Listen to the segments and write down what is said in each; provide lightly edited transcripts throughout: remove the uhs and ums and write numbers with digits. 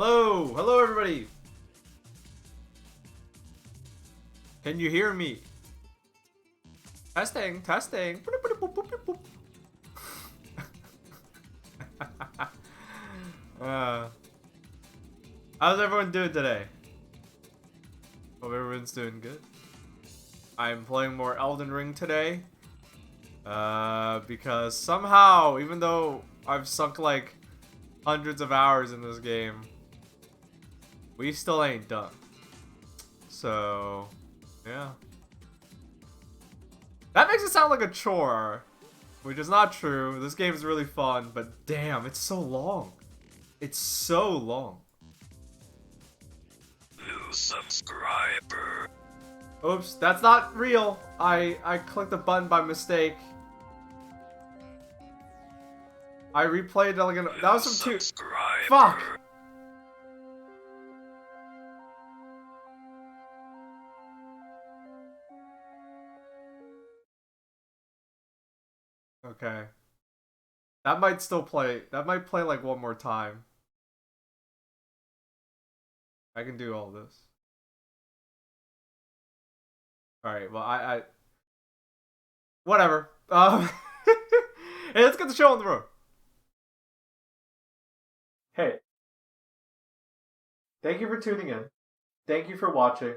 Hello everybody. Can you hear me? Testing. How's everyone doing today? Hope everyone's doing good. I'm playing more Elden Ring today. Because somehow, even though I've sunk like hundreds of hours in this game, we still ain't done. So, yeah. That makes it sound like a chore, which is not true. This game is really fun, but damn, it's so long. It's so long. New subscriber. Oops, that's not real. I clicked the button by mistake. I replayed it like that was some two. Fuck. Okay. That might still play. That might play like one more time. I can do all this. Alright, well, I whatever. Hey, let's get the show on the road. Hey. Thank you for tuning in. Thank you for watching.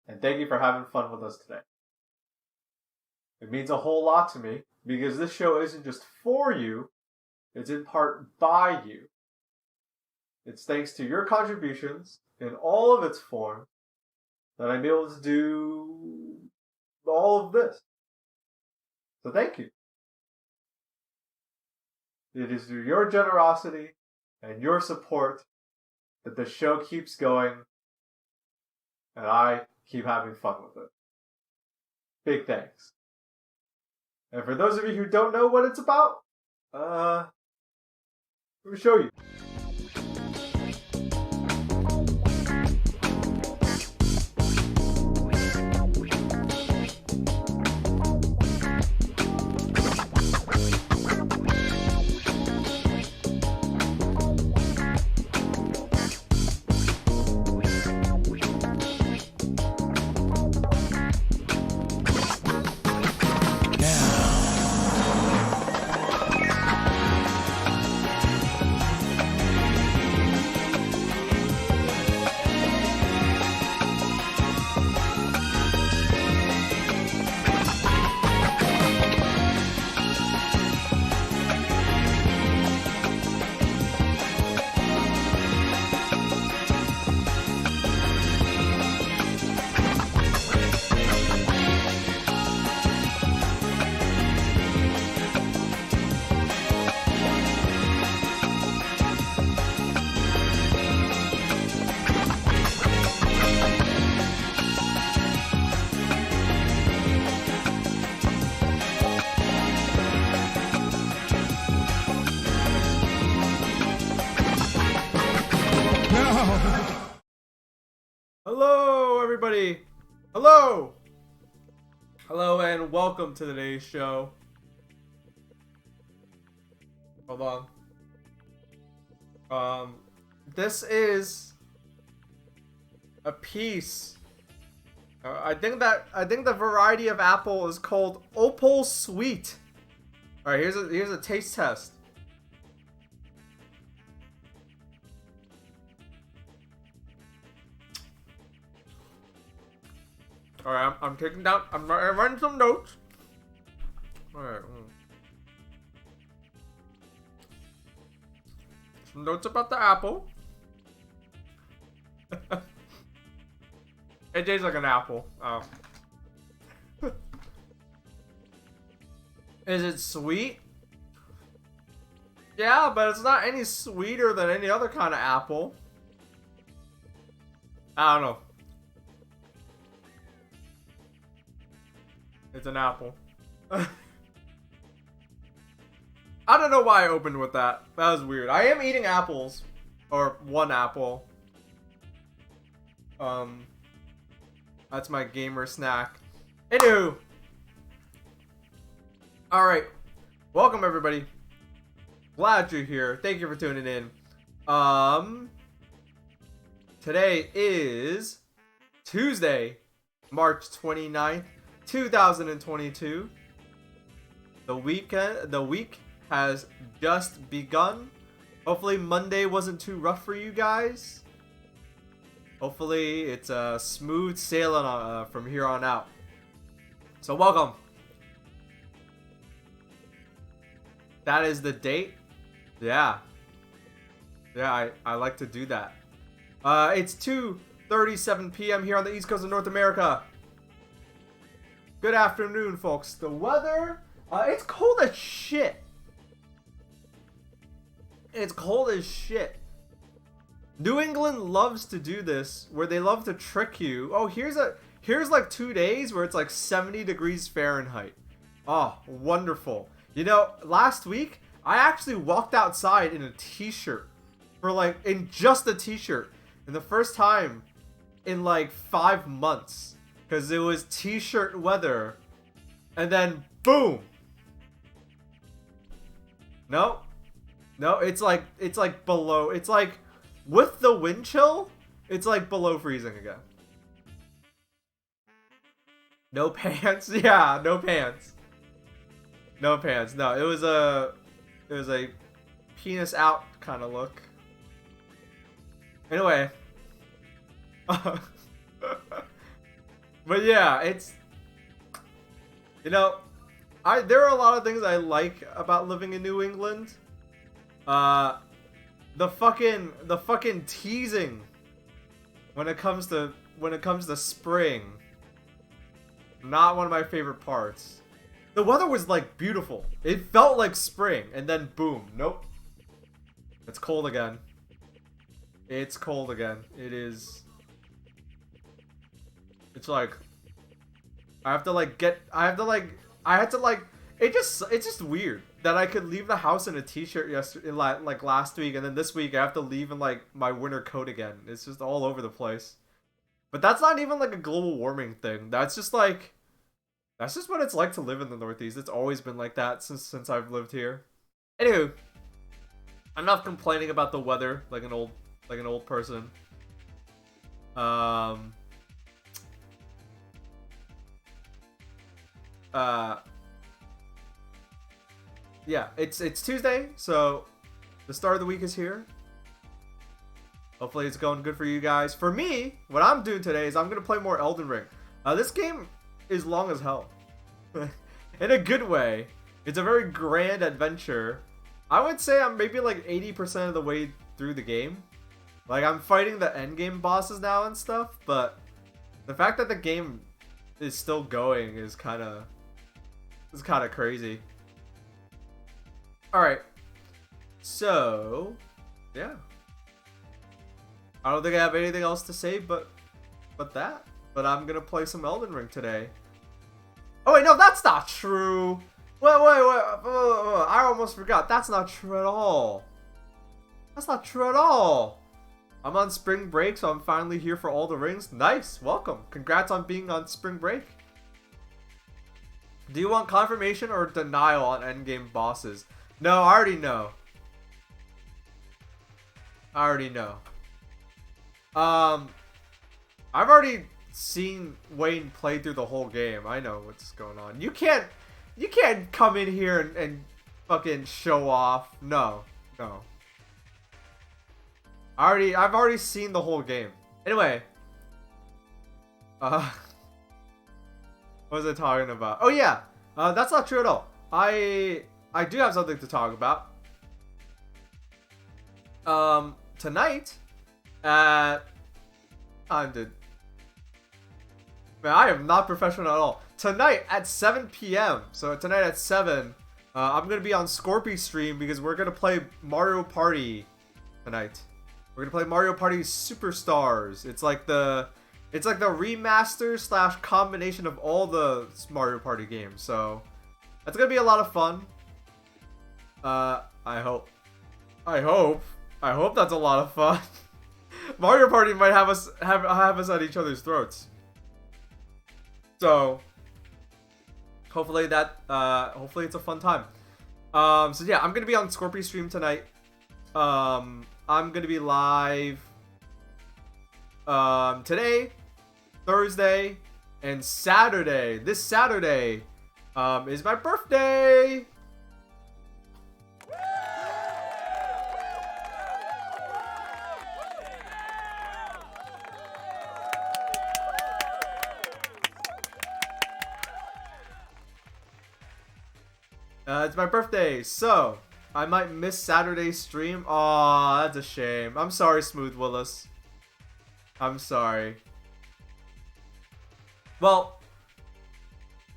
And thank you for having fun with us today. It means a whole lot to me, because this show isn't just for you, it's in part by you. It's thanks to your contributions, in all of its form, that I'm able to do all of this. So thank you. It is through your generosity and your support that the show keeps going, and I keep having fun with it. Big thanks. And for those of you who don't know what it's about, let me show you. Hello, everybody. Hello. Hello, and welcome to today's show. Hold on. This is a piece. I think the variety of apple is called Opal Sweet. All right, here's a taste test. Alright, I'm taking down. I'm writing some notes. Alright. Some notes about the apple. It tastes like an apple. Is it sweet? Yeah, but it's not any sweeter than any other kind of apple. I don't know. It's an apple. I don't know why I opened with that. That was weird. I am eating apples. Or one apple. That's my gamer snack. Anywho. Alright. Welcome everybody. Glad you're here. Thank you for tuning in. Today is Tuesday, March 29th, 2022. The week has just begun. Hopefully Monday wasn't too rough for you guys. Hopefully it's a smooth sailing from here on out. So welcome. That is the date. Yeah, I like to do that. It's 2:37 p.m. here on the East Coast of North America. Good afternoon, folks. The weather, it's cold as shit. It's cold as shit. New England loves to do this, where they love to trick you. Oh, here's like 2 days where it's like 70 degrees Fahrenheit. Oh, wonderful. You know, last week I actually walked outside in a t-shirt in just a t-shirt, and the first time in like 5 months, because it was t-shirt weather, and then boom. No, it's like below. It's like with the wind chill, it's like below freezing again. No pants. Yeah, no pants. No pants. No, it was a penis out kind of look. Anyway. But yeah, it's, you know, there are a lot of things I like about living in New England. The fucking teasing when it comes to spring. Not one of my favorite parts. The weather was like beautiful. It felt like spring, and then boom, nope. It's cold again. It's cold again. It is. It's like it's just weird that I could leave the house in a t-shirt yesterday, like last week, and then this week I have to leave in like my winter coat again. It's just all over the place. But that's not even like a global warming thing. That's just what it's like to live in the Northeast. It's always been like that since I've lived here. Anywho, enough complaining about the weather like an old person. Yeah, it's Tuesday, so the start of the week is here. Hopefully it's going good for you guys. For me, what I'm doing today is I'm gonna play more Elden Ring. This game is long as hell. In a good way. It's a very grand adventure. I would say I'm maybe like 80% of the way through the game. Like, I'm fighting the endgame bosses now and stuff, but the fact that the game is still going is kind of crazy. Alright. So, yeah. I don't think I have anything else to say but that. But I'm gonna play some Elden Ring today. Oh wait, no, that's not true. Wait. I almost forgot. That's not true at all. That's not true at all. I'm on spring break, so I'm finally here for all the rings. Nice, welcome. Congrats on being on spring break. Do you want confirmation or denial on endgame bosses? No, I already know. I've already seen Wayne play through the whole game. I know what's going on. You can't come in here and fucking show off. No. I've already seen the whole game. Anyway. What was I talking about? Oh yeah. That's not true at all. I do have something to talk about. Tonight at Man, I am not professional at all. Tonight at 7 p.m. So tonight at 7, I'm gonna be on Scorpy stream because we're gonna play Mario Party tonight. We're gonna play Mario Party Superstars. It's like the remaster / combination of all the Mario Party games. So that's gonna be a lot of fun. I hope that's a lot of fun. Mario Party might have us at each other's throats. So hopefully it's a fun time. So yeah, I'm gonna be on Scorpy stream tonight. I'm gonna be live today, Thursday, and Saturday. This Saturday is my birthday. It's my birthday, so I might miss Saturday's stream. Aw, that's a shame. I'm sorry, Smooth Willis. I'm sorry. Well,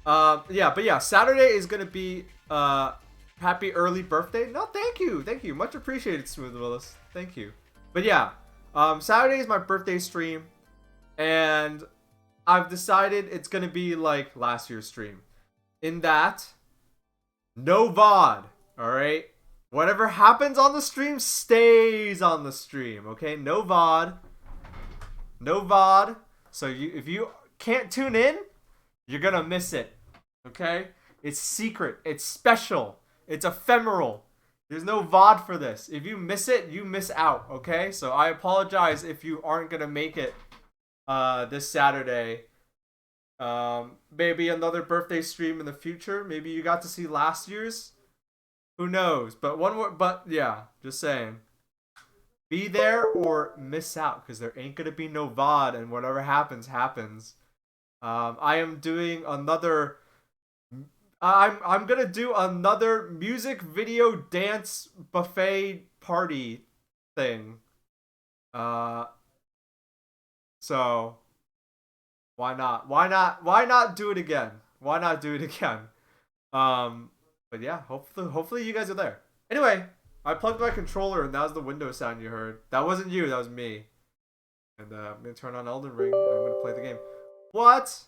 yeah, Saturday is gonna be happy early birthday. No, thank you, much appreciated, Smooth Willis. Thank you. But yeah, Saturday is my birthday stream, and I've decided it's gonna be like last year's stream, in that no VOD. All right, whatever happens on the stream stays on the stream. Okay, no VOD. No VOD. So if you can't tune in, you're gonna miss it. Okay? It's secret. It's special. It's ephemeral. There's no VOD for this. If you miss it, you miss out. Okay? So I apologize if you aren't gonna make it this Saturday. Maybe another birthday stream in the future. Maybe you got to see last year's. Who knows? But yeah, just saying. Be there or miss out, because there ain't gonna be no VOD, and whatever happens, happens. I am doing another. I'm gonna do another music video dance buffet party thing. So why not? Why not do it again? Why not do it again? But yeah, hopefully you guys are there. Anyway. I plugged my controller and that was the Windows sound you heard. That wasn't you, that was me. And I'm gonna turn on Elden Ring and I'm gonna play the game. What?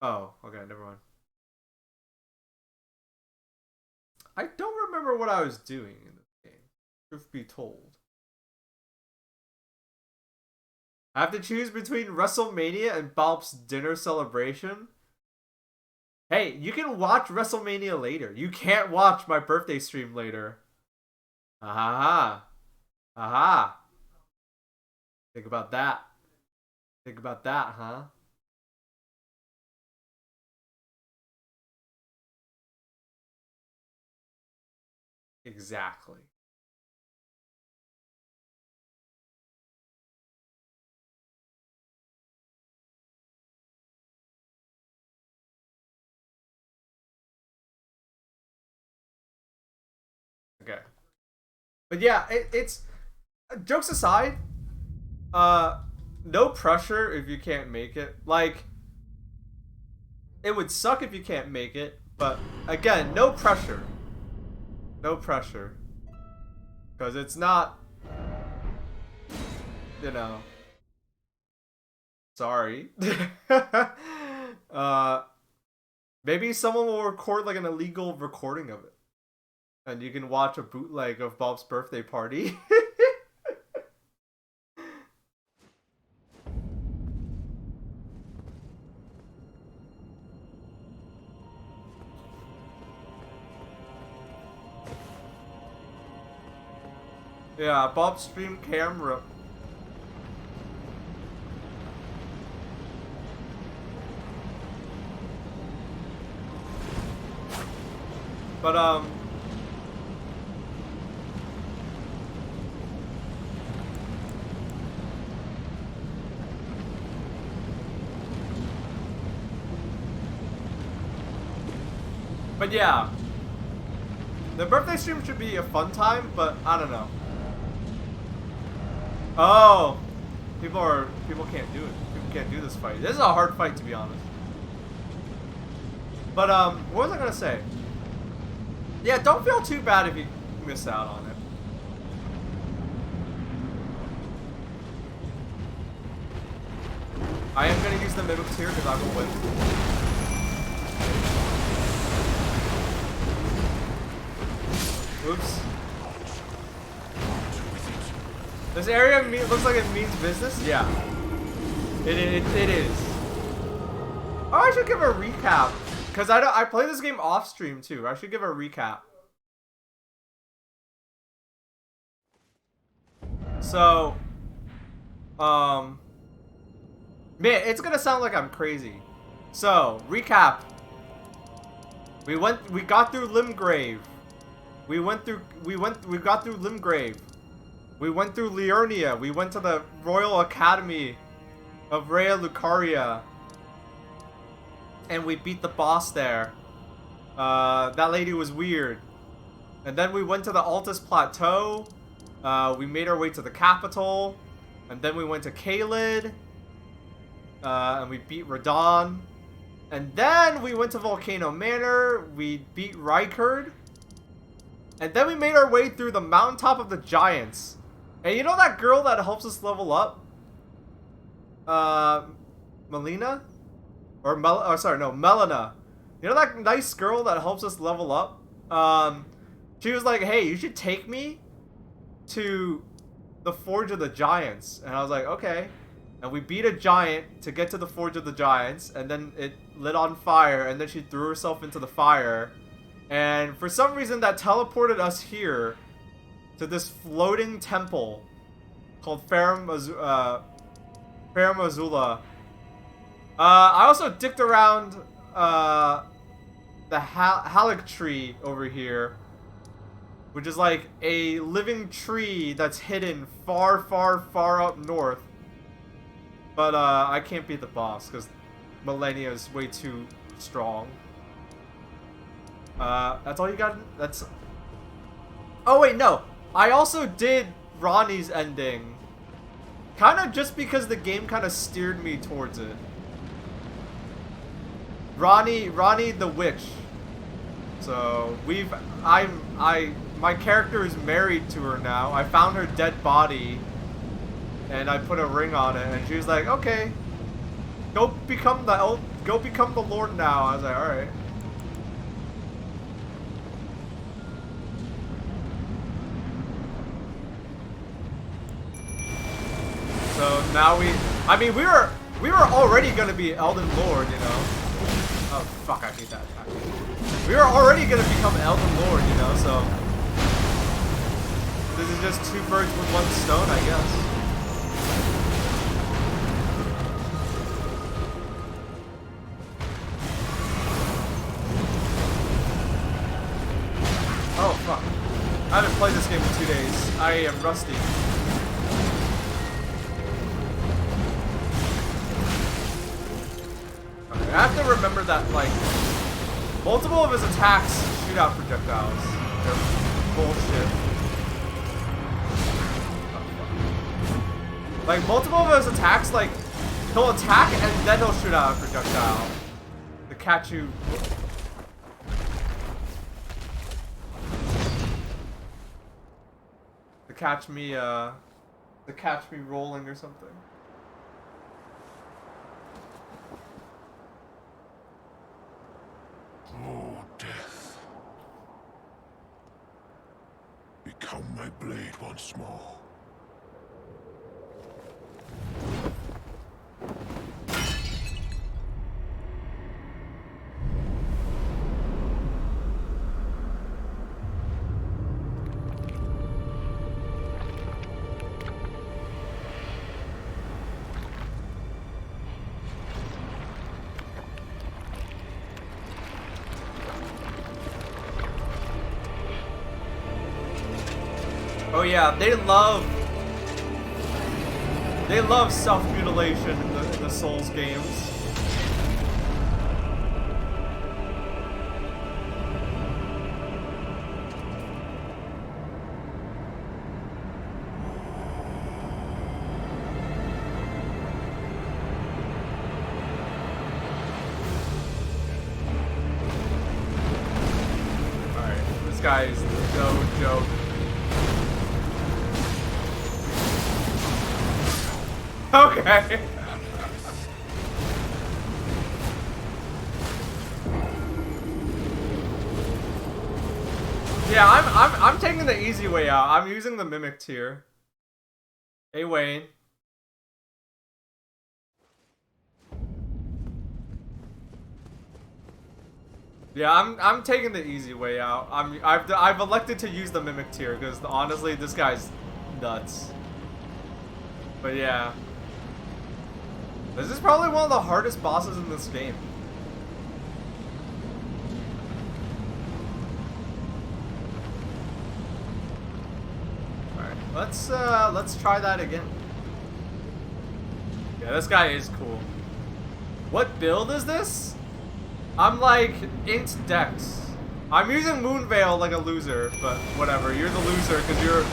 Oh, okay, never mind. I don't remember what I was doing in this game, truth be told. I have to choose between WrestleMania and Baaulp's dinner celebration. Hey, you can watch WrestleMania later. You can't watch my birthday stream later. Aha. Aha. Think about that. Think about that, huh? Exactly. Okay. But yeah, it's jokes aside, no pressure if you can't make it. Like, it would suck if you can't make it, but again, no pressure. No pressure. Because it's not, you know, sorry. Maybe someone will record like an illegal recording of it. And you can watch a bootleg of Baaulp's birthday party. Yeah, Baaulp's stream camera. But But yeah, the birthday stream should be a fun time, but I don't know. Oh, people can't do it. People can't do this fight. This is a hard fight, to be honest. But what was I gonna say? Yeah, don't feel too bad if you miss out on it. I am gonna use the mimics here because I will win. Oops. This area looks like it means business? Yeah. It is. Oh, I should give a recap. Because I play this game off stream too. I should give a recap. So, Man, it's gonna sound like I'm crazy. So, recap. We got through Limgrave. We got through Limgrave. We went through Liurnia. We went to the Royal Academy of Rhea Lucaria. And we beat the boss there. That lady was weird. And then we went to the Altus Plateau. We made our way to the capital. And then we went to Caelid. And we beat Radon. And then we went to Volcano Manor. We beat Rykard. And then we made our way through the mountaintop of the Giants. And you know that girl that helps us level up? Melina? Melina. You know that nice girl that helps us level up? She was like, hey, you should take me to the Forge of the Giants. And I was like, okay. And we beat a giant to get to the Forge of the Giants. And then it lit on fire. And then she threw herself into the fire. And for some reason that teleported us here to this floating temple called Farum Azula. I also dicked around the Halleck tree over here, which is like a living tree that's hidden far, far, far up north. But I can't beat the boss because Millennia is way too strong. That's all you got? That's... Oh wait, no. I also did Ronnie's ending. Kind of just because the game kind of steered me towards it. Ronnie the witch. So my character is married to her now. I found her dead body, and I put a ring on it, and she was like, "Okay, go become the Lord now." I was like, "All right." So now we were already gonna be Elden Lord, you know. Oh fuck, I hate that attack. We were already gonna become Elden Lord, you know, so this is just two birds with one stone, I guess. Oh fuck. I haven't played this game in 2 days. I am rusty. I have to remember that, like, multiple of his attacks shoot out projectiles. They're bullshit. Like, multiple of his attacks, like, he'll attack and then he'll shoot out a projectile to catch you. To catch me rolling or something. Oh, death. Become my blade once more. Oh yeah, they love self-mutilation in the Souls games. Alright, this guy is no joke. Okay. Yeah, I'm taking the easy way out. I'm using the Mimic tier. Hey Wayne. Yeah, I'm taking the easy way out. I've elected to use the Mimic tier because honestly this guy's nuts. But yeah. This is probably one of the hardest bosses in this game. Alright, let's try that again. Yeah, this guy is cool. What build is this? I'm like int Dex. I'm using Moonveil like a loser, but whatever. You're the loser because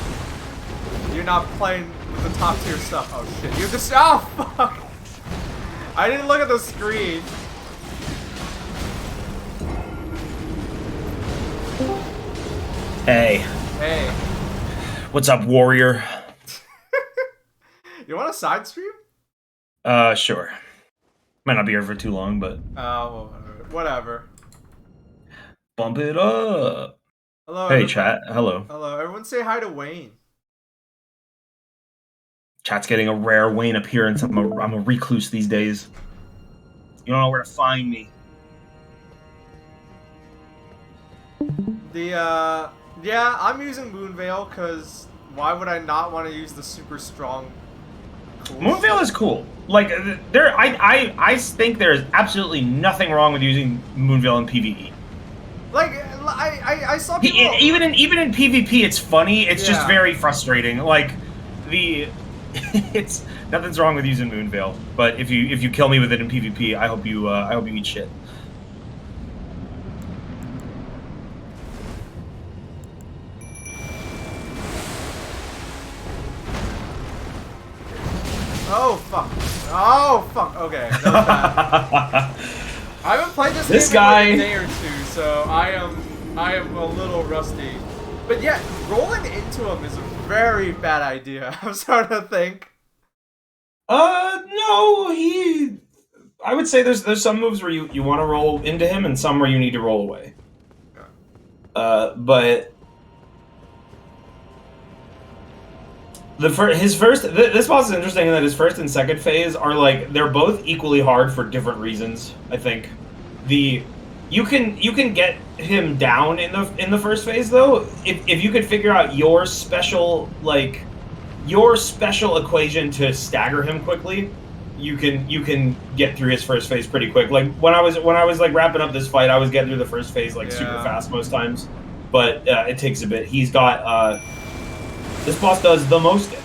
you're not playing with the top tier stuff. Oh shit! You have to. Oh fuck! I didn't look at the screen. Hey. Hey. What's up, warrior? You want a side stream? Sure. Might not be here for too long, but... Oh, whatever. Bump it up. Hello, hey, everybody. chat. Hello. Hello. Everyone say hi to Wayne. Chat's getting a rare Wayne appearance. I'm a recluse these days. You don't know where to find me. Yeah, I'm using Moonveil because why would I not want to use the super strong cool Moonveil is cool. Like, I think there's absolutely nothing wrong with using Moonveil in PvE. Like, I saw people... Even in PvP, it's funny. It's just Yeah. very frustrating. Like, it's nothing's wrong with using Moonveil, but if you kill me with it in PvP, I hope you eat shit. Oh fuck! Oh fuck! Okay, that was bad. I haven't played this game guy in like a day or two, so I am a little rusty. But yeah, rolling into him is a very bad idea. I'm starting to think. No, I would say there's some moves where you want to roll into him and some where you need to roll away. But this boss is interesting in that his first and second phase are like they're both equally hard for different reasons. I think you can get him down in the first phase though if you could figure out your special equation to stagger him quickly. You can get through his first phase pretty quick. Like when I was like wrapping up this fight, I was getting through the first phase like super fast most times, but it takes a bit. He's got this boss does the most damage.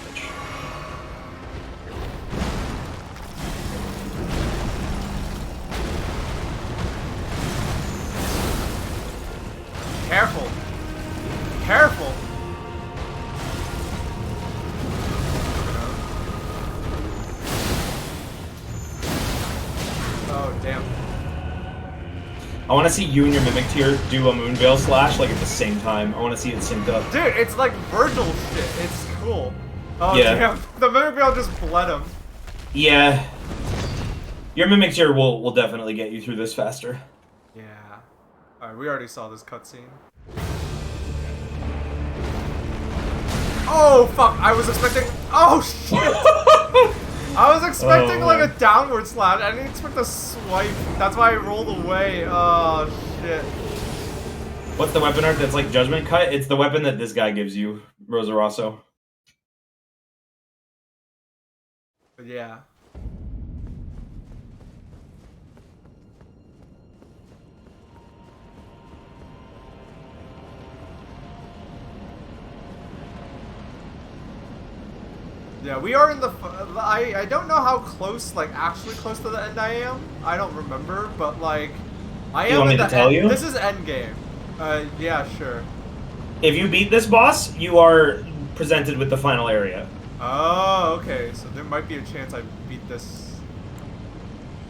Careful! Careful! Oh damn! I want to see you and your Mimic tier do a Moonveil slash like at the same time. I want to see it synced up. Dude, it's like Virgil shit. It's cool. Oh Yeah. damn! The Mimic just bled him. Yeah. Your Mimic tier will definitely get you through this faster. Yeah. Alright, we already saw this cutscene. Oh fuck! I was expecting. Oh shit! I was expecting like a downward slash. I didn't expect a swipe. That's why I rolled away. Oh shit! What's the weapon art that's like Judgment Cut? It's the weapon that this guy gives you, Rosa Rosso. But yeah. Yeah, we are in the. I don't know how close, like actually close to the end I am. I don't remember, but like, I am. You want me at to the tell end. you? This is end game. Yeah, sure. If you beat this boss, you are presented with the final area. Oh, okay. So there might be a chance I beat this.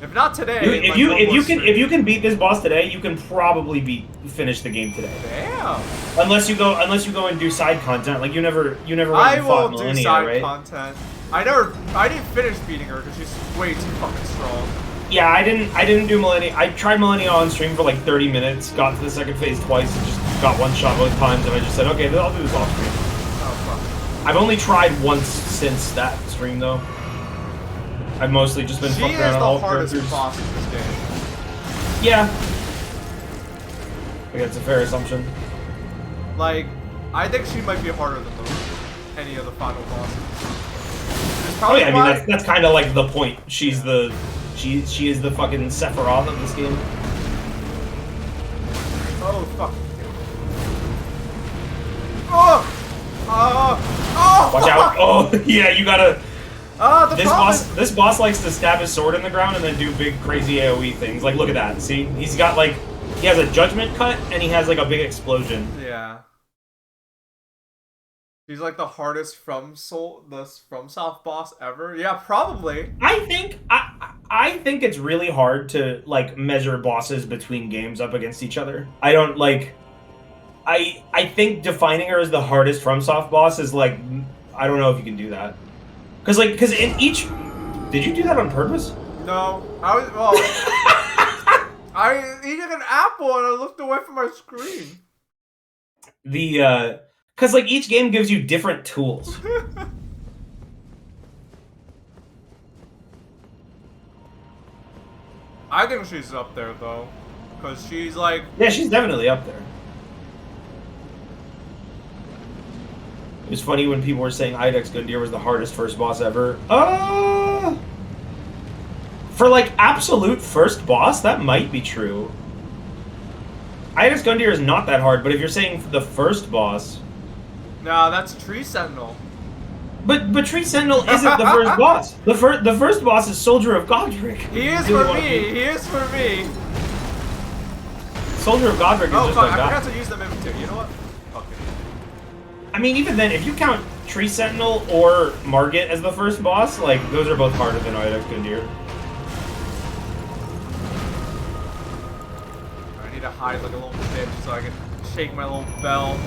If not today, If you can beat this boss today, you can probably finish the game today. Damn. Unless you go and do side content, like you never went I and fought will do Millennia, side right? content. I didn't finish beating her because she's way too fucking strong. Yeah, I didn't do Millennia. I tried Millennia on stream for like 30 minutes, got to the second phase twice, and just got one shot both times, and I just said, okay, then I'll do this off stream. Oh fuck. I've only tried once since that stream though. I've mostly just been She fucking is around the all hardest characters. boss in this game. Yeah. I think that's a fair assumption. Like, I think she might be harder than any of the final bosses. Just Probably I mean that's kind of like the point. She's the she is the fucking Sephiroth of this game. Oh fuck. Oh! Watch out! Oh yeah, you gotta. The This boss likes to stab his sword in the ground and then do big crazy AOE things. Like look at that. See, he's got like he has a judgment cut and he has like a big explosion. Yeah. He's like the hardest from South boss ever. Yeah, probably. I think it's really hard to like measure bosses between games up against each other. I don't like. I think defining her as the hardest FromSoft boss is like I don't know if you can do that. Cause in each, did you do that on purpose? No, I eating an apple and I looked away from my screen. Cause like each game gives you different tools. I think she's up there though, cause she's like. Yeah, she's definitely up there. It was funny when people were saying Idex Gundyr was the hardest first boss ever. For like absolute first boss, that might be true. Idex Gundyr is not that hard, but if you're saying the first boss, No, that's Tree Sentinel. but Tree Sentinel isn't the first boss. The first boss is Soldier of Godric. He is for me. He is for me. Soldier of Godric is Oh just fuck! a I guy. forgot to use them in too. You know what? Fuck it. I mean, even then, if you count Tree Sentinel or Margit as the first boss, like, those are both harder than Idex Gundyr. I need to hide like a little bitch so I can shake my little bell.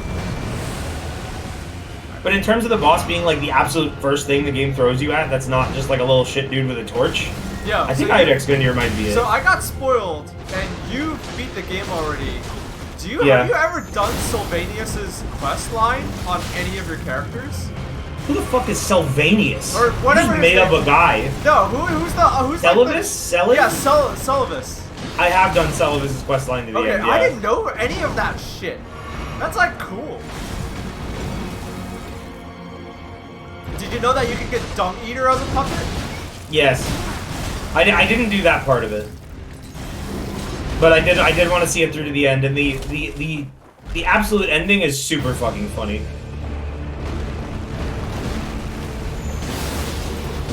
But in terms of the boss being, like, the absolute first thing the game throws you at, that's not just, like, a little shit dude with a torch, Yeah. I think Idex Gundyr might be it. So I got spoiled, and you beat the game already. Have you ever done Sylvanius's quest line on any of your characters? Who the fuck is Sylvanius? Or whatever You just made up a guy. No, who's Celavus? Celis? Yeah, Celavus. I have done Celavus' quest line to the end, yeah. I didn't know any of that shit. That's like cool. Did you know that you can get Dung Eater as a puppet? Yes. I didn't do that part of it. But I did want to see it through to the end, and the absolute ending is super fucking funny.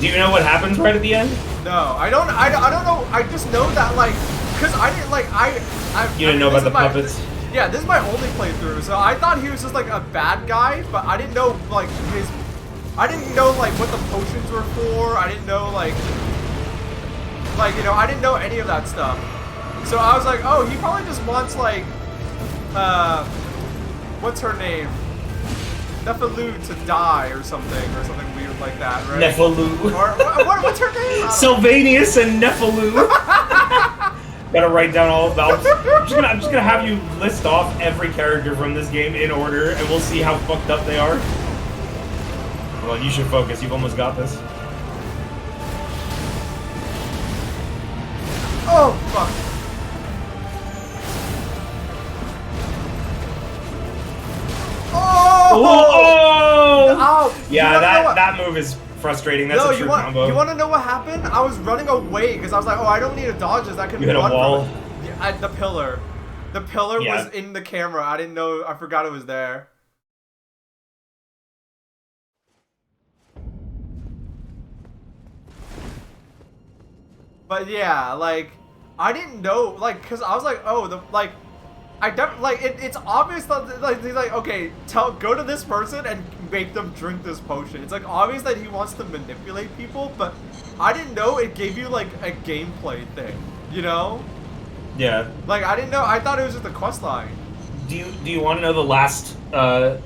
Do you know what happens right at the end? No, I don't know. I just know that like, cause I didn't like You didn't know about the puppets? Yeah, this is my only playthrough, so I thought he was just like a bad guy, but I didn't know like I didn't know like what the potions were for. I didn't know like you know, I didn't know any of that stuff. So I was like, oh, he probably just wants like, what's her name? Nefalu to die or something weird like that, right? Nefalu. Or what's her name? Sylvanius and Nefalu. Gotta write down all of them. I'm just gonna have you list off every character from this game in order, and we'll see how fucked up they are. Well, you should focus. You've almost got this. Oh fuck. Oh! Yeah, that move is frustrating. That's a true combo. You want to know what happened? I was running away because I was like, oh, I don't need to dodge this. I can run run a wall. from it. Yeah, the pillar. The pillar was in the camera. I didn't know. I forgot it was there. But yeah, like, I didn't know, like, cause I was like, oh, it's obvious that, like, he's like, okay, go to this person and make them drink this potion. It's, like, obvious that he wants to manipulate people, but I didn't know it gave you, like, a gameplay thing, you know? Yeah. Like, I didn't know, I thought it was just a quest line. Do you want to know the last, the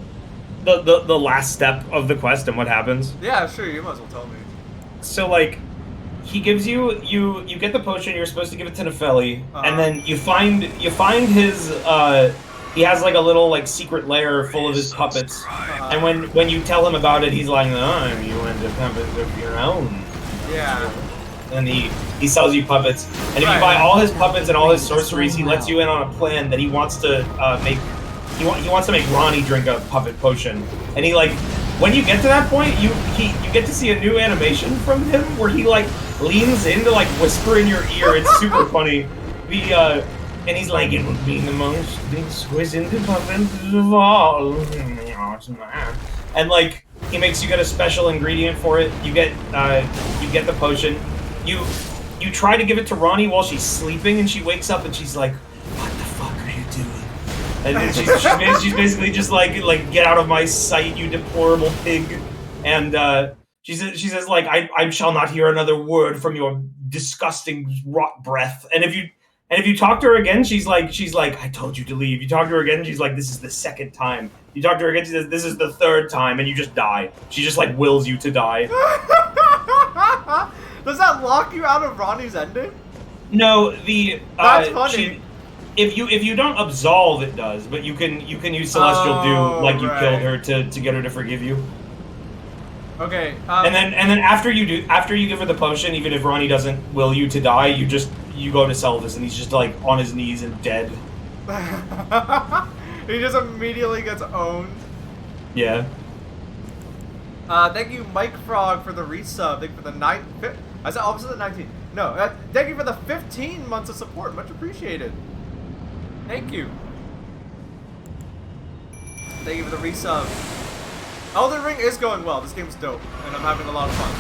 last step of the quest and what happens? Yeah, sure, you might as well tell me. So, like, he gives you get the potion. You're supposed to give it to Nefeli, and then you find his he has like a little like secret lair full of his puppets. And when you tell him about it, he's like, "Oh, you want to puppet of your own?" Yeah. And he sells you puppets, and if you buy all his puppets and all his sorceries, he lets you in on a plan that he wants to make. He wants to make Ronnie drink a puppet potion, and he like when you get to that point, you get to see a new animation from him where he like leans in to like whisper in your ear. It's super funny. And he's like, it would be the most exquisite performance of all. And like he makes you get a special ingredient for it. You get the potion. You try to give it to Ronnie while she's sleeping, and she wakes up and she's like, "What the fuck are you doing?" And then she's basically just like get out of my sight, you deplorable pig. And she says like I shall not hear another word from your disgusting rot breath. And if you talk to her again, she's like I told you to leave. You talk to her again, she's like, this is the second time. You talk to her again, she says this is the third time, and you just die. She just like wills you to die. Does that lock you out of Ronnie's ending? No, that's funny. If you don't absolve, it does, but you can use Celestial Do like you killed her to get her to forgive you. Okay. And then after you give her the potion, even if Ronnie doesn't will you to die, you go to Selvus and he's just like on his knees and dead. He just immediately gets owned. Yeah. Thank you, Mike Frog, for the resub. Thank you for the I said opposite the 19. No, thank you for the 15 months of support. Much appreciated. Thank you. Thank you for the resub. Elden Ring is going well. This game's dope, and I'm having a lot of fun.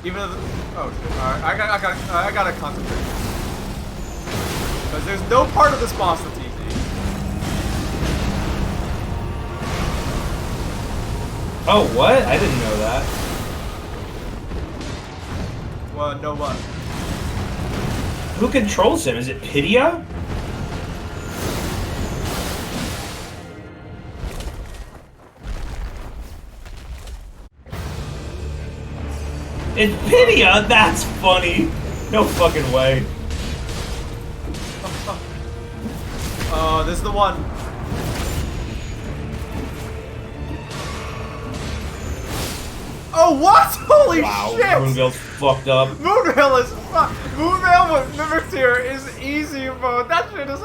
Even though oh shit! All right, I gotta concentrate because there's no part of this boss that's easy. Oh, what? I didn't know that. Well, no what? Who controls him? Is it Pydia? It's Pydia? That's funny. No fucking way. Oh, this is the one. Oh, what? Holy shit! Moonvale's fucked up. Moonvale is Moonvale with Mimicry is easy mode. That shit is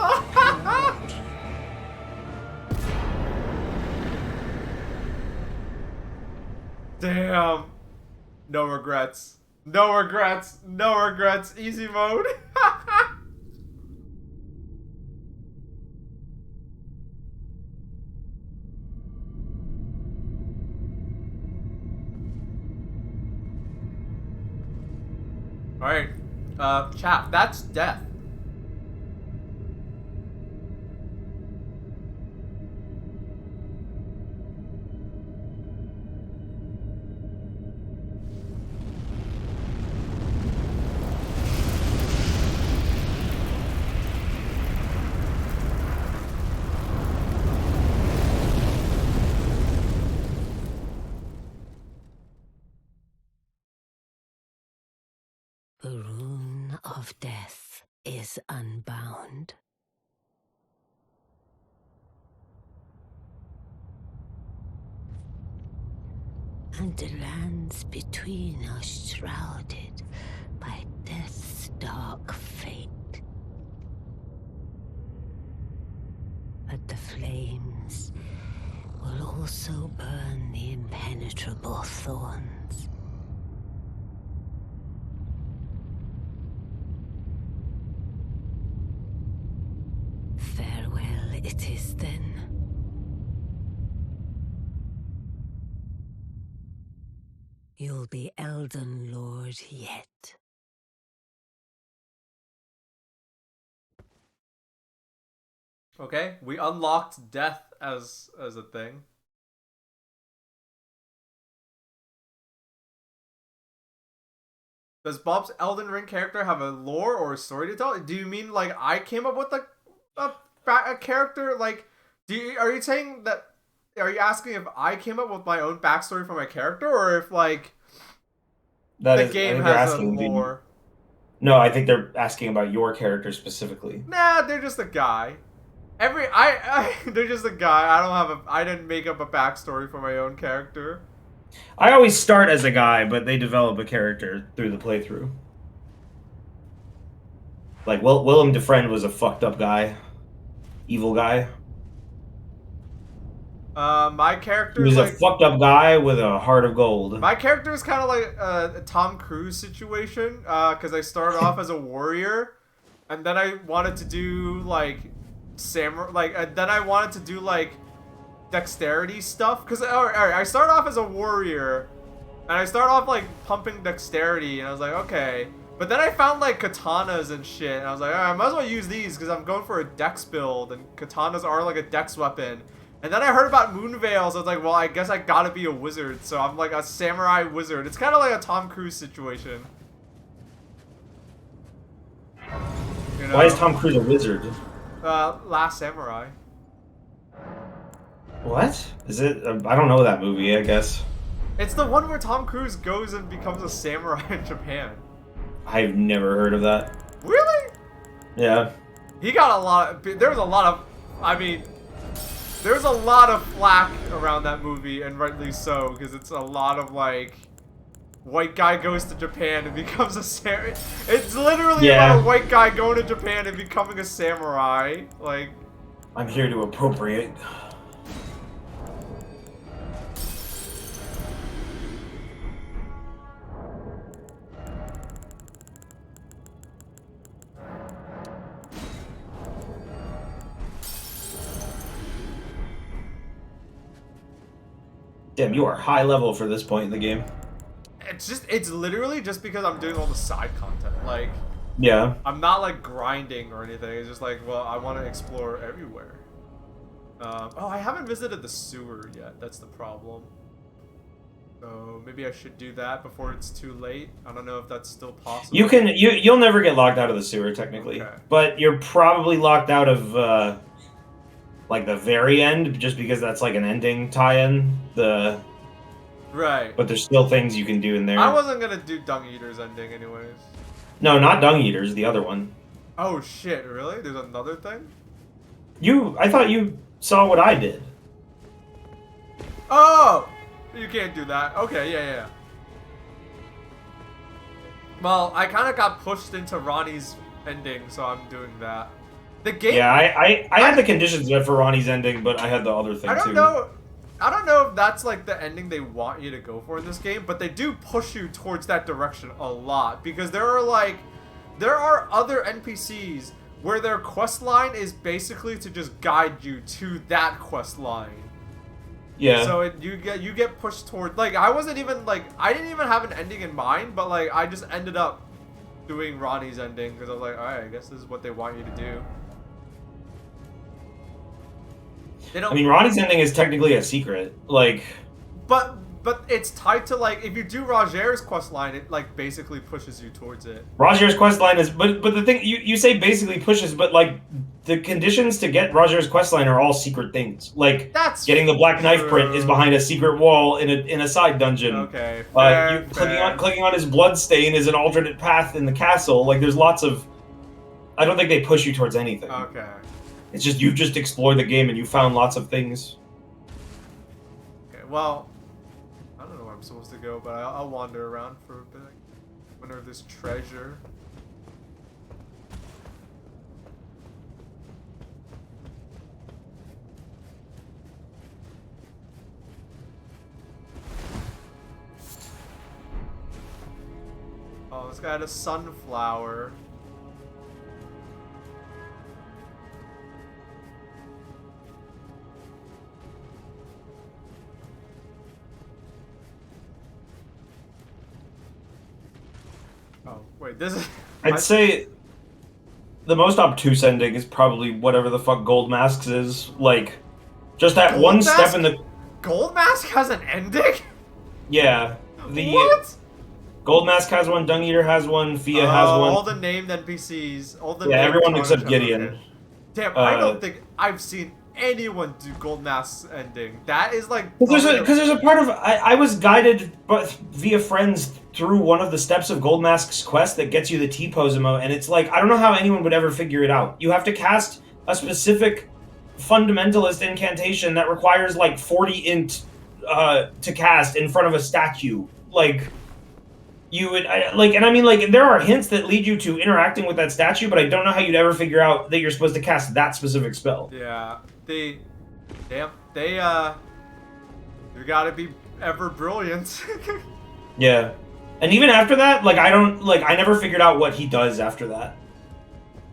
Damn. No regrets. No regrets. No regrets. Easy mode. Alright. Chap, that's death. The rune of death is unbound. And the lands between are shrouded by death's dark fate. But the flames will also burn the impenetrable thorns. Farewell it is then. You'll be Elden Lord yet. Okay, we unlocked death as a thing. Does Bob's Elden Ring character have a lore or a story to tell? Do you mean like I came up with a character? Like, are you saying that? Are you asking if I came up with my own backstory for my character, or if like the game has a lore? No, I think they're asking about your character specifically. Nah, they're just a guy. They're just a guy. I didn't make up a backstory for my own character. I always start as a guy, but they develop a character through the playthrough. Like, Willem Defriend was a fucked up guy. Evil guy. My character He's is a like fucked up guy with a heart of gold. my character is kind of like a Tom Cruise situation because I started off as a warrior, and then I wanted to do like samurai, like and then I wanted to do like dexterity stuff because all right, I started off as a warrior, and I started off like pumping dexterity, and I was like okay. But then I found like katanas and shit, and I was like, I might as well use these because I'm going for a dex build, and katanas are like a dex weapon. And then I heard about moon veils. I was like, well, I guess I gotta be a wizard, so I'm like a samurai wizard. It's kind of like a Tom Cruise situation. You know? Why is Tom Cruise a wizard? Last Samurai. What? Is it? I don't know that movie, I guess. It's the one where Tom Cruise goes and becomes a samurai in Japan. I've never heard of that. Really? Yeah. He got a lot. There was a lot of. I mean, there's a lot of flack around that movie, and rightly so, because it's a lot of like, white guy goes to Japan and becomes a samurai. It's literally about a white guy going to Japan and becoming a samurai. Like, I'm here to appropriate. Damn, you are high level for this point in the game. it's literally just because I'm doing all the side content. Like, Yeah. I'm not like grinding or anything. It's just like, well, I want to explore everywhere. Oh, I haven't visited the sewer yet. That's the problem. So maybe I should do that before it's too late. I don't know if that's still possible. You'll never get locked out of the sewer technically, Okay. but you're probably locked out of like the very end just because that's like an ending tie-in. Right. But there's still things you can do in there. I wasn't gonna do Dung Eater's ending anyways. No, not Dung Eaters, the other one. Oh shit, really? There's another thing? I thought you saw what I did. Oh! You can't do that. Okay, yeah. Well, I kind of got pushed into Ronnie's ending, so I'm doing that. The game... Yeah, I had the conditions there for Ronnie's ending, but I had the other thing I don't too. know. I don't know if that's like the ending they want you to go for in this game, but they do push you towards that direction a lot because there are other NPCs where their quest line is basically to just guide you to that quest line. Yeah. So you get pushed toward, like, I didn't even have an ending in mind, but like I just ended up doing Ronnie's ending because I was like, all right, I guess this is what they want you to do. I mean, Ronnie's ending is technically a secret. Like, but it's tied to, like, if you do Roger's quest line, it like basically pushes you towards it. Roger's quest line is, but the thing you say basically pushes, but like the conditions to get Roger's quest line are all secret things. Like, That's getting the black knife true. print is behind a secret wall in a side dungeon. Okay. Fair. Clicking on his blood stain is an alternate path in the castle. Like, there's lots of. I don't think they push you towards anything. Okay. It's just you just explored the game and you found lots of things. Okay. Well, I don't know where I'm supposed to go, but I'll wander around for a bit. I wonder if there's treasure. Oh, this guy had a sunflower. Oh, wait, this is... I'd say the most obtuse ending is probably whatever the fuck Gold Masks is. Like, just that Gold one Mask? step in the... Gold Mask has an ending? Yeah. What? Gold Mask has one, Dung Eater has one, Fia has one. All the named NPCs. All the Yeah, named everyone Tarnished except have- Gideon. okay. Damn, I don't think I've seen anyone do Gold Mask's ending. That is like... Because there's a part of... I was guided via friends through one of the steps of Gold Mask's quest that gets you the T-pose emote, and it's like, I don't know how anyone would ever figure it out. You have to cast a specific fundamentalist incantation that requires like 40 int to cast in front of a statue. Like, you would... and I mean, like, there are hints that lead you to interacting with that statue, but I don't know how you'd ever figure out that you're supposed to cast that specific spell. Yeah. Damn. they you gotta be ever brilliant. Yeah. And even after that, like, I never figured out what he does after that.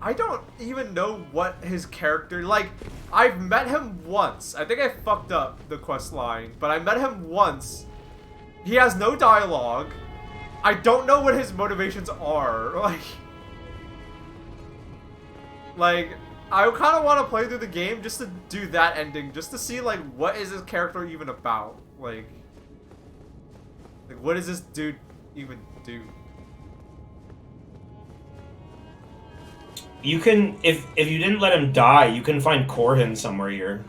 I don't even know what his character, like, I've met him once. I think I fucked up the quest line, but I met him once. He has no dialogue. I don't know what his motivations are. Like, I kind of want to play through the game just to do that ending, just to see, like, what is this character even about? Like what does this dude even do? You can, if you didn't let him die, you can find Corhin somewhere here.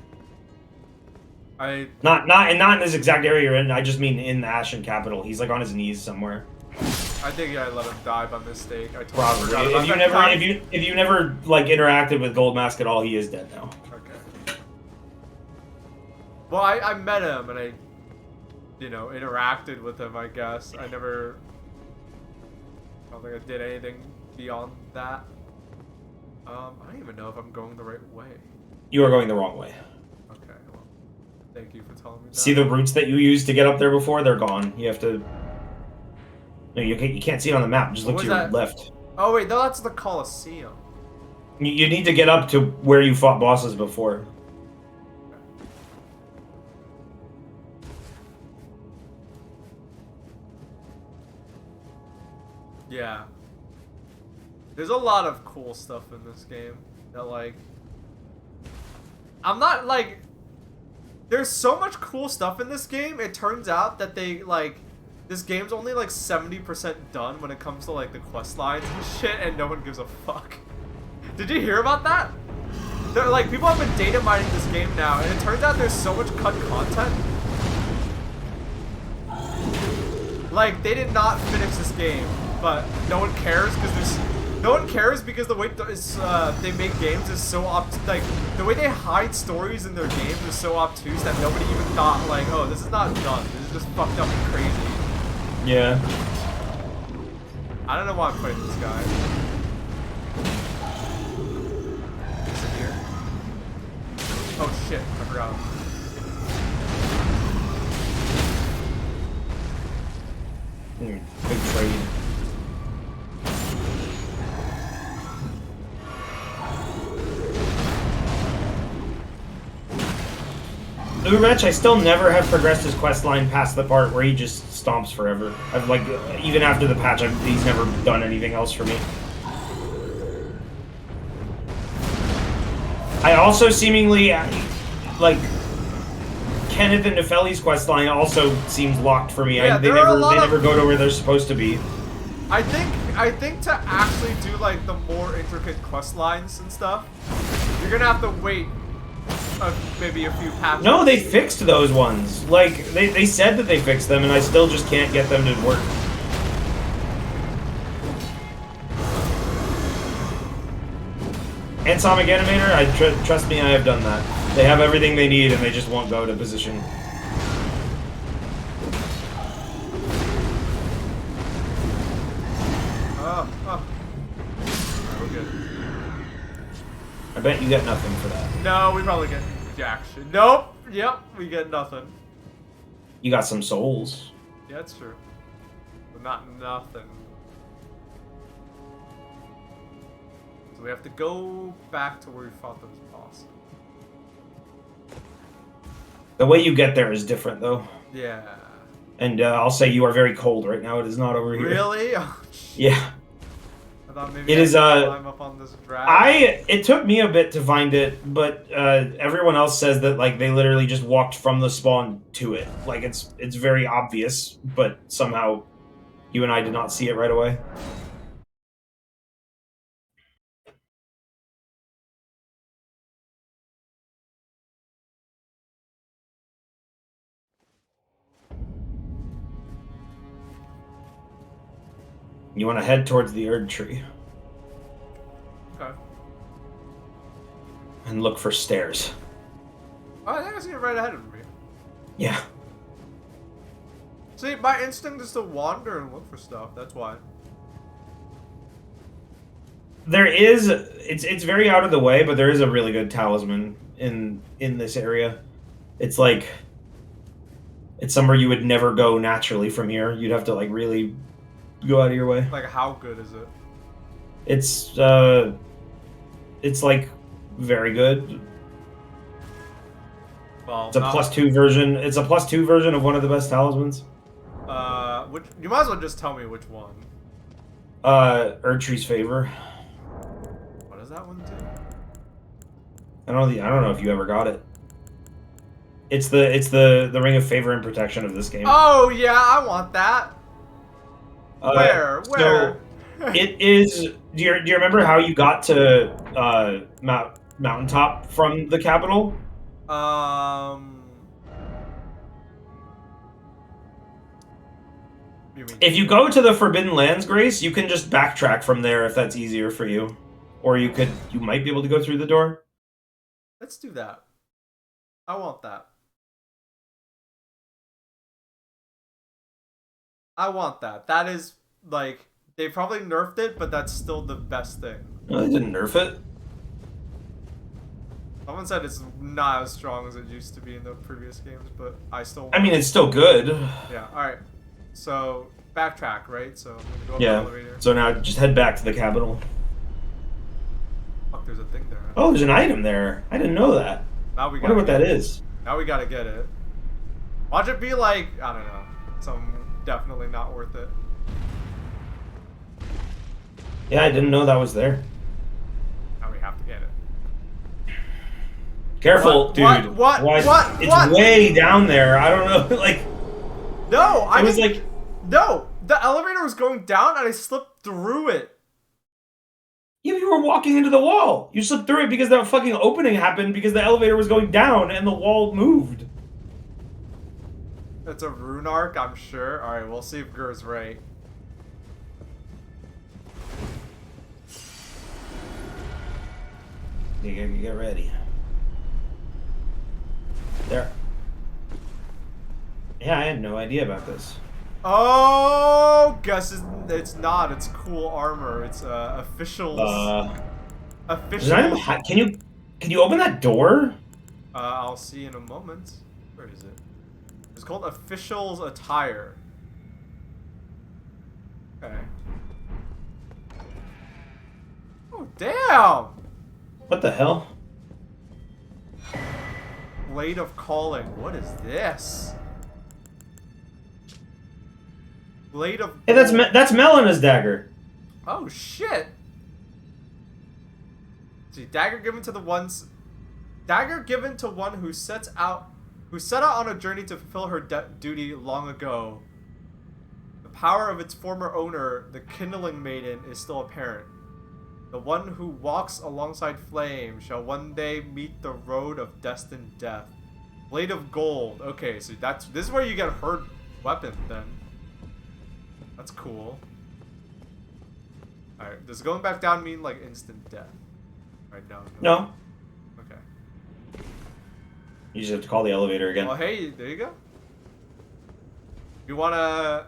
Not in this exact area you're in. I just mean in the Ashen Capital. He's like on his knees somewhere. I think I let him die by mistake. I totally Probably. forgot about If you that never, time. if you never like interacted with Gold Mask at all, he is dead now. Okay. Well, I met him and I, you know, interacted with him. I guess I don't think I did anything beyond that. I don't even know if I'm going the right way. You are going the wrong way. Okay, well, thank you for telling me that. See the routes that you used to get up there before? They're gone. You have to... No, you can't see it on the map. Just look to your left. Oh wait, no, that's the Colosseum. You need to get up to where you fought bosses before. Yeah. There's a lot of cool stuff in this game that, like... I'm not, like... There's so much cool stuff in this game, it turns out that they, like... This game's only, like, 70% done when it comes to, like, the quest lines and shit, and no one gives a fuck. Did you hear about that? They're, like, people have been data mining this game now, and it turns out there's so much cut content. Like, they did not finish this game, but no one cares because there's... No one cares because the way they make games is so like the way they hide stories in their games is so obtuse that nobody even thought like, oh, this is not done. This is just fucked up and crazy. Yeah. I don't know why I'm fighting this guy. Is it here? Oh shit! I forgot. Big trade. Urech, I still never have progressed his quest line past the part where he just stomps forever. I've like, even after the patch, he's never done anything else for me. I also seemingly, like, Kenneth and Nefeli's quest line also seems locked for me. Yeah, they never go to where they're supposed to be. I think to actually do like the more intricate quest lines and stuff, you're gonna have to wait maybe a few patches. No, they fixed those ones. Like, they said that they fixed them, and I still just can't get them to work. Ensonic Animator, trust me, I have done that. They have everything they need, and they just won't go to position. We're good. I bet you get nothing for that. No, we probably get jack shit. Nope. Yep, we get nothing. You got some souls. Yeah, that's true. But not nothing. So we have to go back to where we fought those bosses. The way you get there is different, though. Yeah. And I'll say you are very cold right now. It is not over here. Really? Oh, Yeah. I thought maybe It I is, could climb up on this dragon. It took me a bit to find it, but everyone else says that like they literally just walked from the spawn to it. Like it's very obvious, but somehow you and I did not see it right away. You want to head towards the Erd Tree. Okay. And look for stairs. Oh, I think I see it right ahead of me. Yeah. See, my instinct is to wander and look for stuff. That's why. There is, it's very out of the way, but there is a really good talisman in this area. It's like it's somewhere you would never go naturally from here. You'd have to like really go out of your way. Like, how good is it? It's like very good. Well, It's a +2 version. It's a +2 version of one of the best talismans. Which you might as well just tell me which one. Erdtree's Favor. What does that one do? I don't know if you ever got it. It's the Ring of Favor and Protection of this game. Oh yeah, I want that. Where? So it is. Do you remember how you got to Mountaintop from the capital? If you go to the Forbidden Lands, Grace, you can just backtrack from there if that's easier for you, or you might be able to go through the door. Let's do that. I want that. I want that. That is, like, they probably nerfed it, but that's still the best thing. No, they didn't nerf it. Someone said it's not as strong as it used to be in the previous games, but I still... I mean, it's still good. Yeah, alright. So, backtrack, right? So, I'm gonna go up Yeah. the elevator. So now just head back to the capital. Fuck, there's a thing there. Oh, there's an item there. I didn't know that. Now we I wonder what that get it. is. Now we gotta get it. Watch it be like, I don't know, some definitely not worth it. Yeah, I didn't know that was there. Now we have to get it. Careful, What? dude. What? Why- What? It's What? way down there. I don't know. Like, No, I it was didn't- like, No! The elevator was going down and I slipped through it. you were walking into the wall. You slipped through it because that fucking opening happened because the elevator was going down and the wall moved. It's a rune arc, I'm sure. Alright, we'll see if Gur's right. You get ready. There. Yeah, I had no idea about this. Oh, guess it's not. It's cool armor. It's officials. There's an item can you open that door? I'll see in a moment. Where is it? It's called officials attire. Okay. Oh damn! What the hell? Blade of Calling. What is this? Blade of. Hey, that's Melena's dagger. Oh shit! See, dagger given to one who set out on a journey to fulfill her duty long ago. The power of its former owner, the Kindling Maiden, is still apparent. The one who walks alongside flame shall one day meet the road of destined death. Blade of Gold. Okay, so this is where you get her weapon then. That's cool. Alright, does going back down mean like instant death? Right now. No. Okay. You just have to call the elevator again. Well, hey, there you go. You wanna...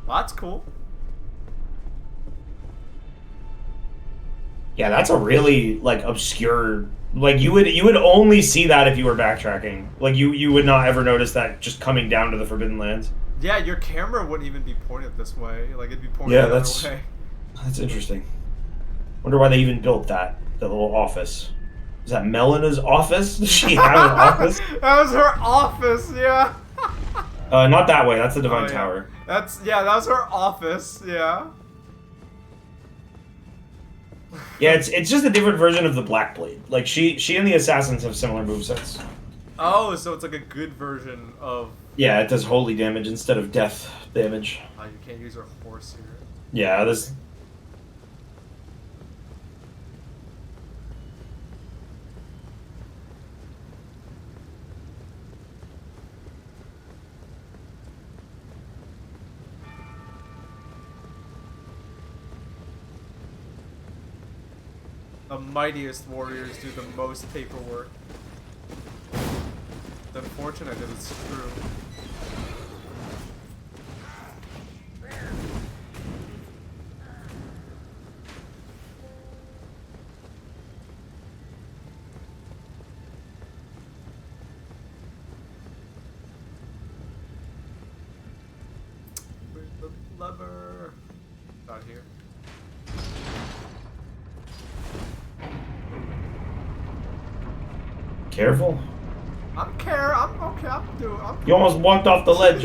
Well, that's cool. Yeah, that's a really like obscure. Like you would only see that if you were backtracking. Like you would not ever notice that just coming down to the Forbidden Lands. Yeah, your camera wouldn't even be pointed this way. Like it'd be pointed Yeah, the that's other way. That's interesting. Wonder why they even built that little office. Is that Melena's office? Does she have an office? That was her office, yeah. Not that way. That's the Divine Oh, yeah. Tower. That was her office, yeah. Yeah, it's just a different version of the Black Blade. Like she and the Assassins have similar movesets. Oh, so it's like a good version of... Yeah, it does holy damage instead of death damage. Oh, you can't use her horse here. Yeah, this... The mightiest warriors do the most paperwork. It's unfortunate that it's true. lever. Not here. Careful. I'm okay. I'm You almost walked off the ledge.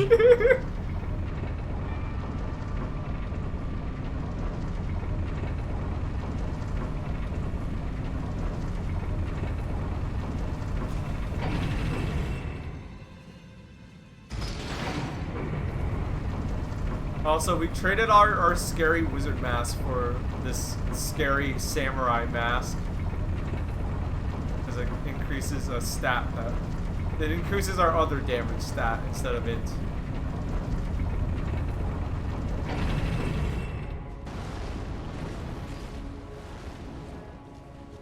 Also, we traded our scary wizard mask for this scary samurai mask. Because it increases a stat that... It increases our other damage stat instead of int.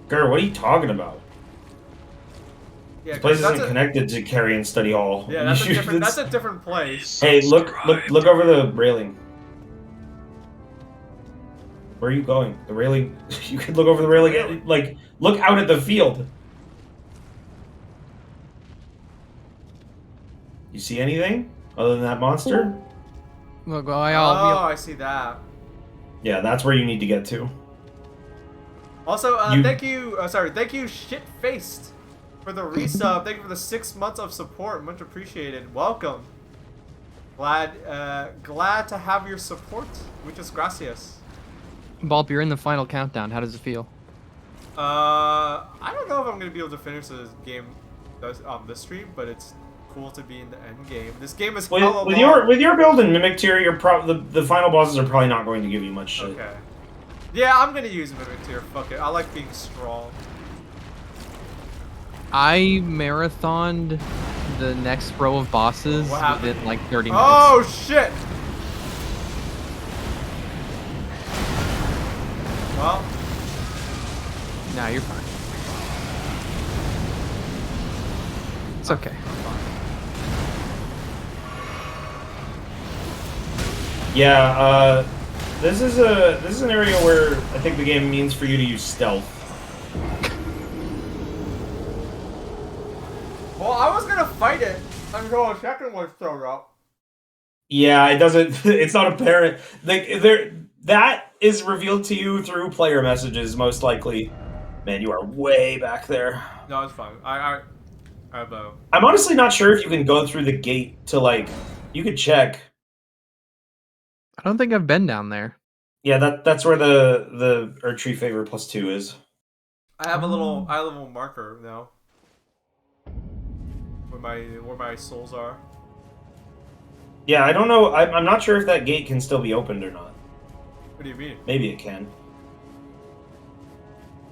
Girl, what are you talking about? Yeah, This place that's isn't connected to Carrion Study Hall. Yeah, that's a different. That's a different place. Hey, look over the railing. Where are you going? The railing. You could look over the railing. Like, look out at the field. You see anything other than that monster? Look, I see that. Yeah, that's where you need to get to. Also, thank you. Thank you, Shit-Faced, for the resub. Thank you for the 6 months of support. Much appreciated. Welcome. Glad to have your support. Muchas gracias. Baaulp, you're in the final countdown. How does it feel? I don't know if I'm gonna be able to finish this game on this stream, but it's cool to be in the end game. This game is with long. your build in Mimic Tier, the final bosses are probably not going to give you much shit. Okay. Yeah, I'm gonna use Mimic Tier. Fuck it. I like being strong. I marathoned the next row of bosses within like 30 minutes. Oh shit! Well. Nah, you're fine. It's okay. Yeah, this is an area where I think the game means for you to use stealth. Well, I was gonna fight it until a second one showed up. Yeah, it doesn't. It's not apparent. That is revealed to you through player messages, most likely. Man, you are way back there. No, it's fine. I have a... I'm honestly not sure if you can go through the gate to, like... You could check. I don't think I've been down there. Yeah, that's where the Erdtree Favor +2 is. I have a little marker now. Where my souls are. Yeah, I don't know. I'm not sure if that gate can still be opened or not. What do you mean? Maybe it can.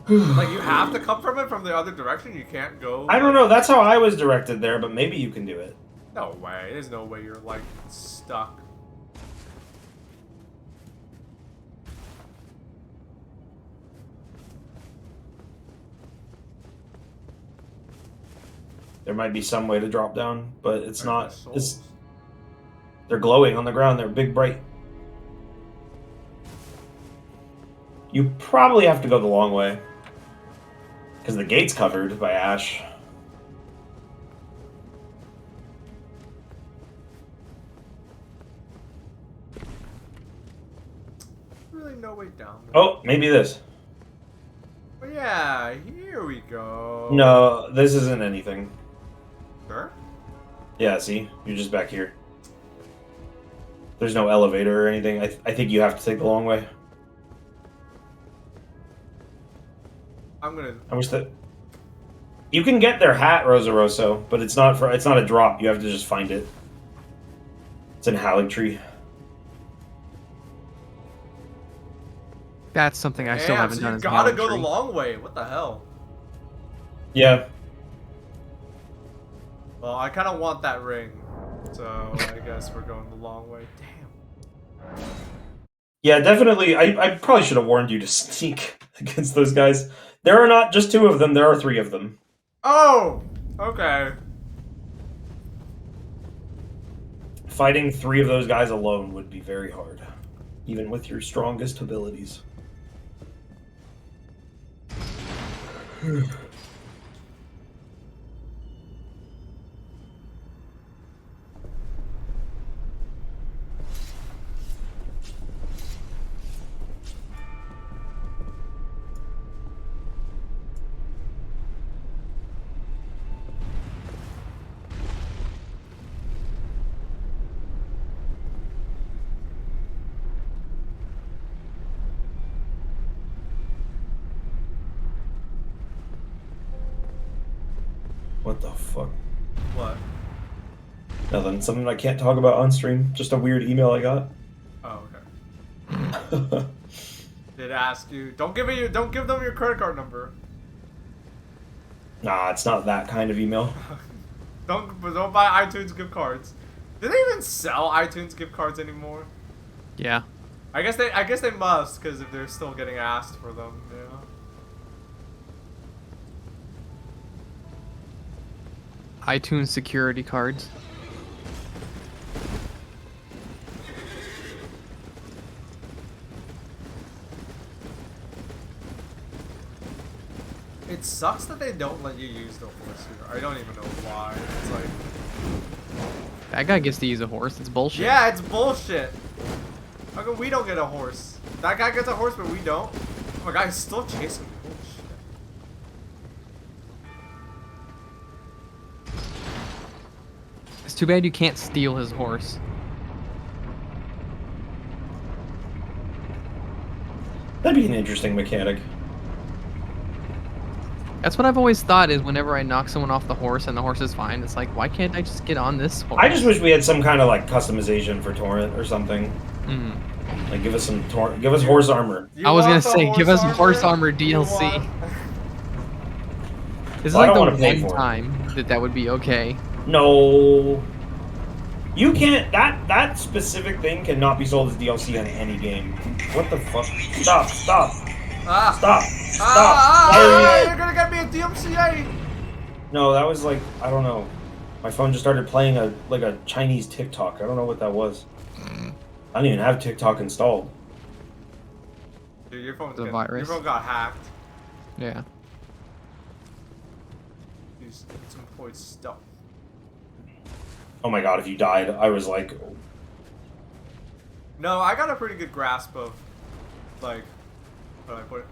Like, you have to come from it from the other direction? You can't go... I don't know. That's how I was directed there, but maybe you can do it. No way. There's no way you're, like, stuck. There might be some way to drop down, but it's not. They're glowing on the ground. They're big, bright. You probably have to go the long way. Because the gate's covered by ash. Really no way down there. Oh, maybe this. Oh, yeah, here we go. No, this isn't anything. Sure? Yeah, see? You're just back here. There's no elevator or anything. I think you have to take the long way. I'm gonna... I wish that... You can get their hat, Rosa Rosso, but it's not a drop. You have to just find it. It's in Haligtree. That's something I still haven't done. You gotta go the long way. What the hell? Yeah. Well, I kind of want that ring, so I guess we're going the long way. Damn. Yeah, definitely. I probably should have warned you to sneak against those guys. There are not just 2 of them. There are 3 of them. Oh! Okay. Fighting 3 of those guys alone would be very hard, even with your strongest abilities. What the fuck? What? Nothing. Something I can't talk about on stream. Just a weird email I got. Oh, okay. Did ask you. Don't give them your credit card number. Nah, it's not that kind of email. Don't buy iTunes gift cards. Do they even sell iTunes gift cards anymore? Yeah. I guess they must, because if they're still getting asked for them, you know. iTunes security cards. It sucks that they don't let you use the horse here. I don't even know why. It's like, That guy gets to use a horse. It's bullshit. yeah, it's bullshit. How come we don't get a horse? That guy gets a horse, but we don't. Oh my god, he's still chasing me. Holy shit. It's too bad you can't steal his horse. That'd be an interesting mechanic. That's what I've always thought is whenever I knock someone off the horse and the horse is fine, it's like, why can't I just get on this horse? I just wish we had some kind of like customization for Torrent or something. Mm. Like give us horse armor. You I was want gonna the say, give us horse armor You DLC. want- This is Well, I like don't the wanna pay one for it. time that would be okay. No. You can't. That specific thing cannot be sold as DLC on any game. What the fuck? Stop! Stop! Ah. Stop! Stop! Ah, Why are you- you're gonna get me a DMCA. No, that was like I don't know. My phone just started playing a Chinese TikTok. I don't know what that was. I don't even have TikTok installed. Dude, your phone got hacked. Yeah. These employed stuff. Oh my god! If you died, I was like, No, I got a pretty good grasp of, like, how do I put it?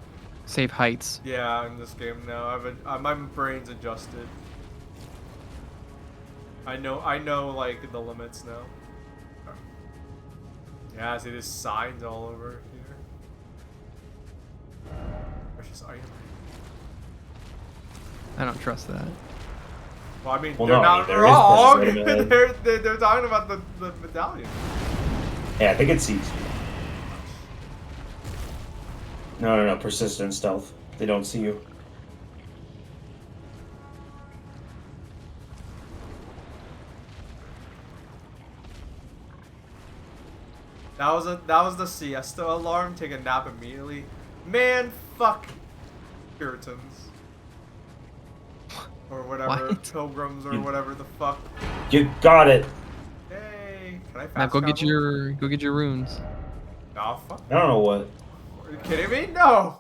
Safe heights. Yeah, in this game now, my brain's adjusted. I know, like the limits now. Yeah, see, there's signs all over here. Precious item. I don't trust that. Well, I mean, Well, they're no, I not mean, there is wrong. precious item. they're talking about the medallion. yeah, I think it sees you. No, persistent stealth. They don't see you. That was the siesta alarm. Take a nap immediately. Man, fuck Puritans. Or whatever, What? pilgrims or whatever the fuck. You got it. Hey, can I fast Now go get travel? your runes. Nah, fuck. I don't know what. Are you kidding me? No.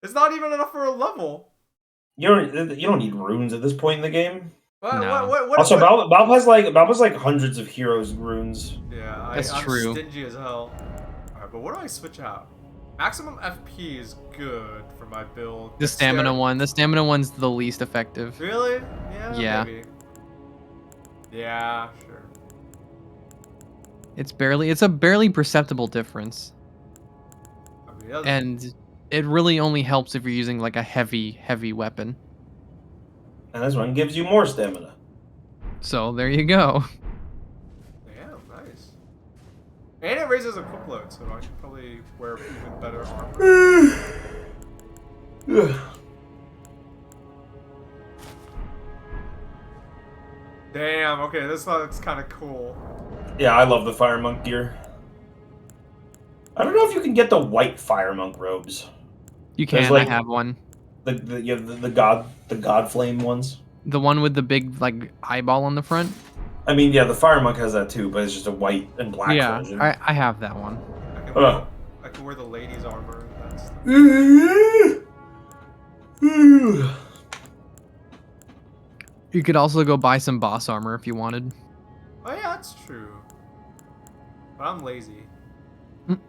It's not even enough for a level. You don't need runes at this point in the game. What? No. What Also, what- Baaulp has like hundreds of heroes runes. Yeah, That's I'm true. stingy as hell. Alright, but what do I switch out? Maximum FP is good for my build. The stamina one. The stamina one's the least effective. Really? Yeah. Yeah. Maybe. Yeah, sure. It's a barely perceptible difference. I mean, that's- And it really only helps if you're using like a heavy weapon. And this one gives you more stamina. So there you go. Damn, nice. And it raises a quick load, so I should probably wear even better armor. Damn, okay, this looks kind of cool. Yeah, I love the Fire Monk gear. I don't know if you can get the white Fire Monk robes. You There's, can. like- I have one. The God Flame ones. The one with the big like eyeball on the front. I mean, yeah, the Fire Monk has that too, but it's just a white and black Yeah, version. I have that one. I can wear the ladies' armor. And that's You could also go buy some boss armor if you wanted. Oh yeah, that's true. But I'm lazy. Mm.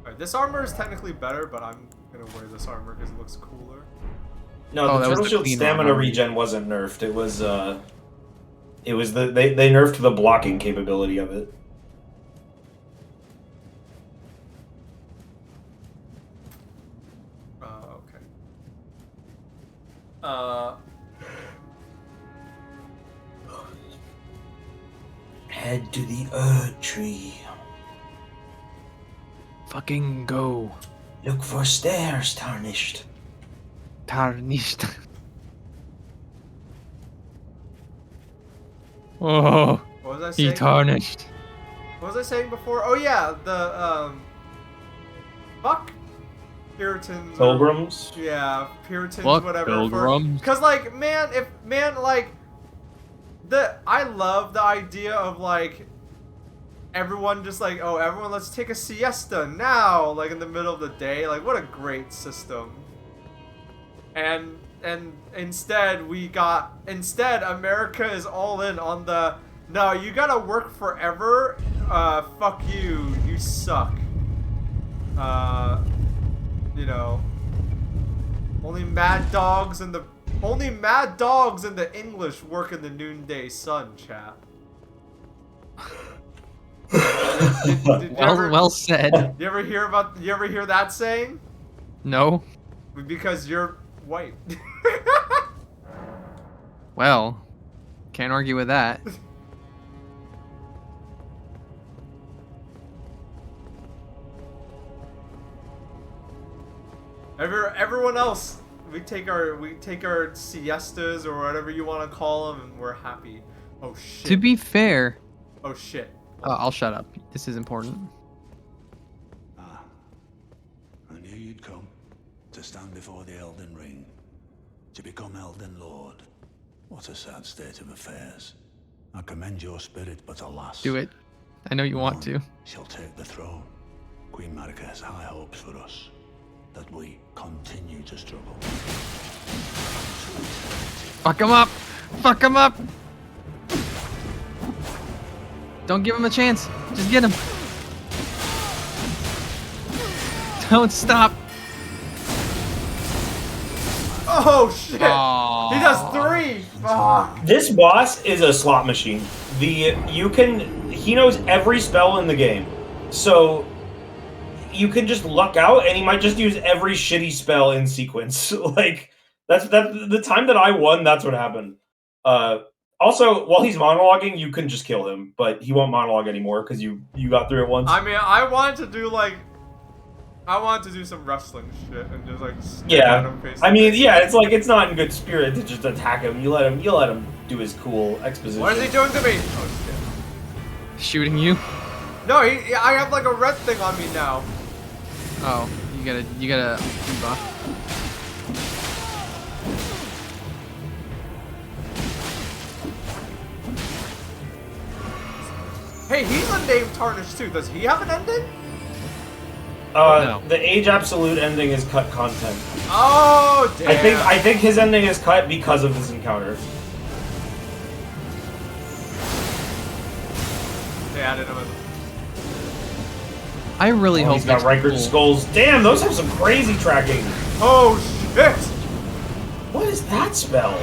Alright, this armor is technically better, but I'm gonna wear this armor because it looks cooler. No, Oh, the that was Turtle the Shield clean stamina armor. regen wasn't nerfed. It was they nerfed the blocking capability of it. Head to the Erd Tree. Fucking go. Look for stairs, Tarnished. Tarnished. Oh, What was I he saying? tarnished. What was I saying before? Oh yeah, the fuck Puritans. Pilgrims. Yeah, Puritans, Fuck whatever. pilgrims. Because like, I love the idea of like everyone just like, oh, everyone, let's take a siesta now, like in the middle of the day. Like, what a great system. And instead America is all in on the, no, you gotta work forever. Fuck you. You suck. You know, only mad dogs in the English work in the noonday sun, chap. Did you Well said. You ever hear that saying? No. Because you're white. Well, can't argue with that. Everyone else, we take our siestas or whatever you want to call them, and we're happy. Oh shit. To be fair, Oh shit. I'll shut up. This is important. Ah, I knew you'd come to stand before the Elden Ring, to become Elden Lord. What a sad state of affairs. I commend your spirit, but alas. Do it. I know you want to. none shall take the throne. Queen Marika has high hopes for us, that we continue to struggle. Fuck him up! Fuck him up! Don't give him a chance. Just get him. Don't stop. Oh shit! Aww. He does 3. Fuck. This boss is a slot machine. He knows every spell in the game. So you can just luck out and he might just use every shitty spell in sequence. Like that's the time that I won, that's what happened. Also, while he's monologuing, you can just kill him, but he won't monologue anymore because you got through it once. I mean, I wanted to do some wrestling shit and just like Yeah. I mean, yeah, it's like it's not in good spirit to just attack him. You let him do his cool exposition. What is he doing to me? Oh shit. Shooting you? No, I have like a red thing on me now. Oh, you gotta debuff. Hey, he's a name tarnished too. Does he have an ending? No. The Age Absolute ending is cut content. Oh damn. I think his ending is cut because of this encounter. Yeah, I didn't know. I really hope He's got next Riker's pool- skulls. Damn, those have some crazy tracking. Oh shit! What is that spell?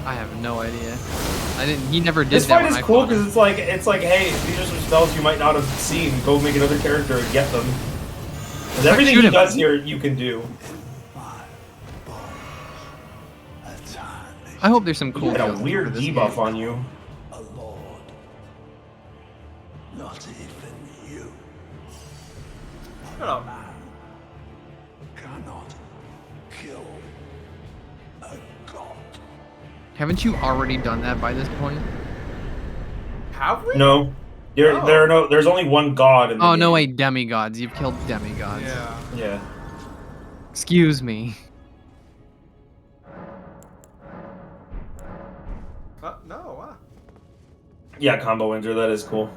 I have no idea. He never did This that fight when is I cool fought him. because it's like, hey, these are some spells you might not have seen. Go make another character and get them. Because everything shoot he him. does here, you can do. I hope there's some You cool had a kills weird for this debuff game. on you. A lord. Not even you. Shut up. Cannot kill a god. Haven't you already done that by this point? Have we? No. There's only one god in the Oh, game. no, wait, demigods. You've killed demigods. Yeah. Yeah. Excuse me. No. Wow. Yeah, combo winter, that is cool.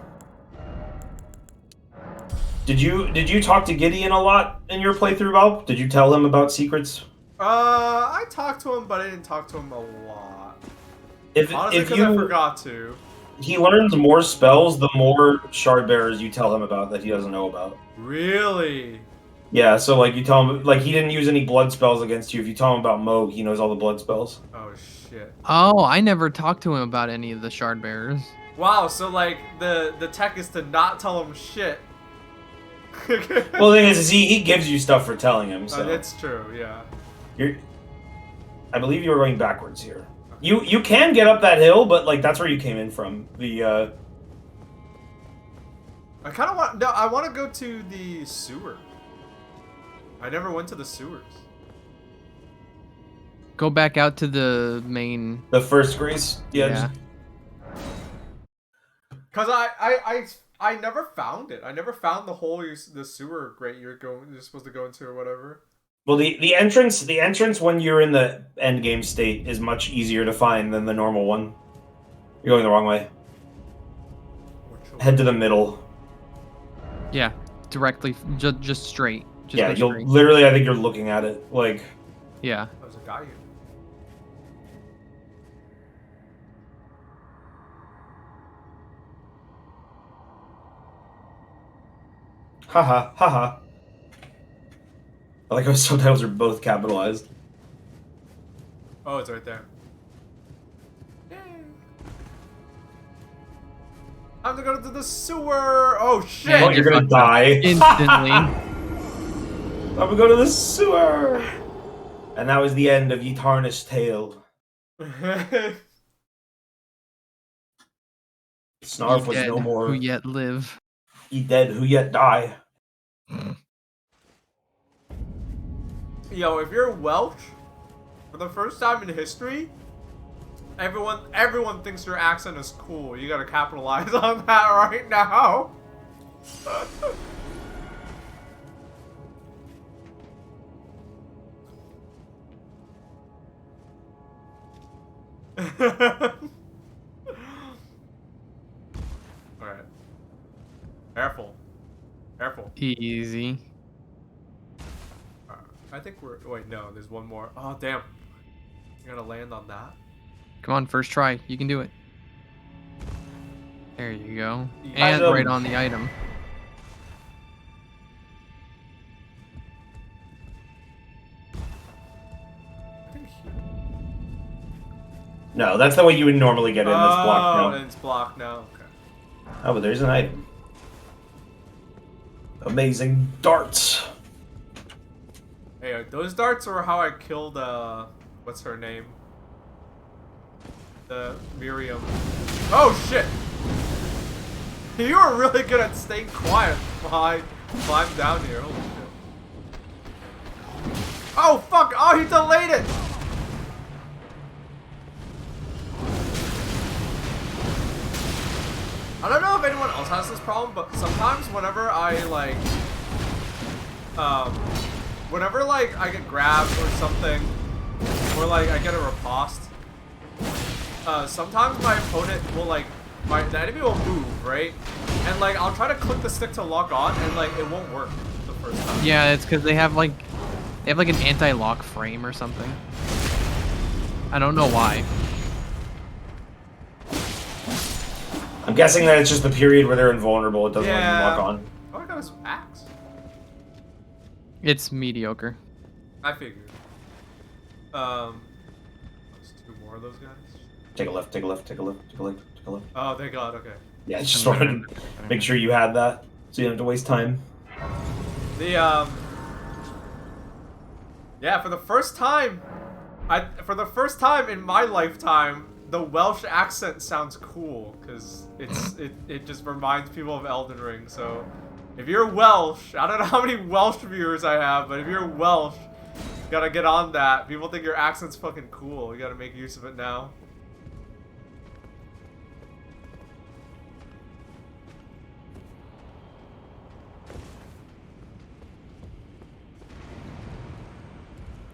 Did you talk to Gideon a lot in your playthrough, Baaulp? Did you tell him about secrets? I talked to him, but I didn't talk to him a lot. If Honestly, if because I you forgot to. he learns more spells, the more shard bearers you tell him about that he doesn't know about. Really? Yeah, so like you tell him like he didn't use any blood spells against you. If you tell him about Moog, he knows all the blood spells. Oh shit. Oh, I never talked to him about any of the shard bearers. Wow. So like the tech is to not tell him shit. Well, the thing is he gives you stuff for telling him. So It's true. Yeah. you're I believe you were going backwards here. You can get up that hill, but like that's where you came in from. The I kind of want. No, I want to go to the sewer. I never went to the sewers. Go back out to the main. the first grace. Yeah. Cause I never found it. I never found the sewer grate you're supposed to go into or whatever. Well, the entrance when you're in the end game state is much easier to find than the normal one. You're going the wrong way. Head to the middle. Yeah, directly, just straight. Just Yeah, go you'll straight. literally. I think you're looking at it like. Yeah. There's a guy here. Haha, haha. I like how subtitles are both capitalized. Oh, it's right there. Yay. I'm gonna go to the sewer. Oh shit! Yeah, Oh, you're gonna die. Instantly. I'm gonna go to the sewer. And that was the end of Ye Tarnished Tale. Snarf Ye was dead, no more. who yet live. Ye dead, who yet die. Yo, if you're Welsh, for the first time in history, everyone thinks your accent is cool. You gotta capitalize on that right now. Alright. Careful. Careful. Easy. I think we're... Wait, no. There's one more. Oh, damn. You're gonna land on that? Come on, first try. You can do it. There you go. You And item. right on the item. I think here. No, that's the way you would normally get in. That's blocked Oh, now. and it's blocked now. Okay. Oh, but there's an item. Amazing darts. Hey, those darts are how I killed, what's her name? The Miriam. Oh, shit! You are really good at staying quiet while I climb down here. Holy shit. Oh, fuck! Oh, he delayed it! I don't know if anyone else has this problem, but sometimes whenever I, like, whenever, like, I get grabbed or something, or, like, I get a riposte, sometimes my opponent will, like, the enemy will move, right? And, like, I'll try to click the stick to lock on, and, like, it won't work the first time. Yeah, it's because they have like an anti-lock frame or something. I don't know why. I'm guessing that it's just the period where they're invulnerable. It doesn't let them lock on. Oh, I got this axe. It's mediocre. I figured. There's two more of those guys. Take a left, take a left, take a left, take a left, take a left. Oh, thank God, okay. Yeah, just wanted to make sure you had that, so you don't have to waste time. The, yeah, for the first time in my lifetime, the Welsh accent sounds cool, because it just reminds people of Elden Ring, so if you're Welsh, I don't know how many Welsh viewers I have, but if you're Welsh, you gotta get on that. People think your accent's fucking cool, you gotta make use of it now.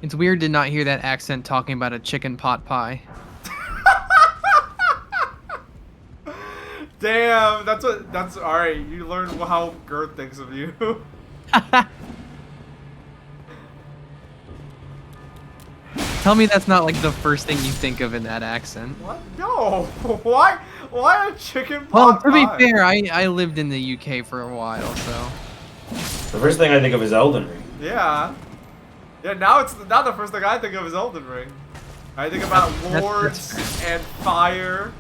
It's weird to not hear that accent talking about a chicken pot pie. Damn, that's alright, you learned how Gert thinks of you. Tell me that's not like the first thing you think of in that accent. What? No! Why a chicken Well, pot to be pie? fair, I lived in the UK for a while, so. The first thing I think of is Elden Ring. Yeah. Yeah, now it's not the first thing I think of is Elden Ring. I think about That's lords and fire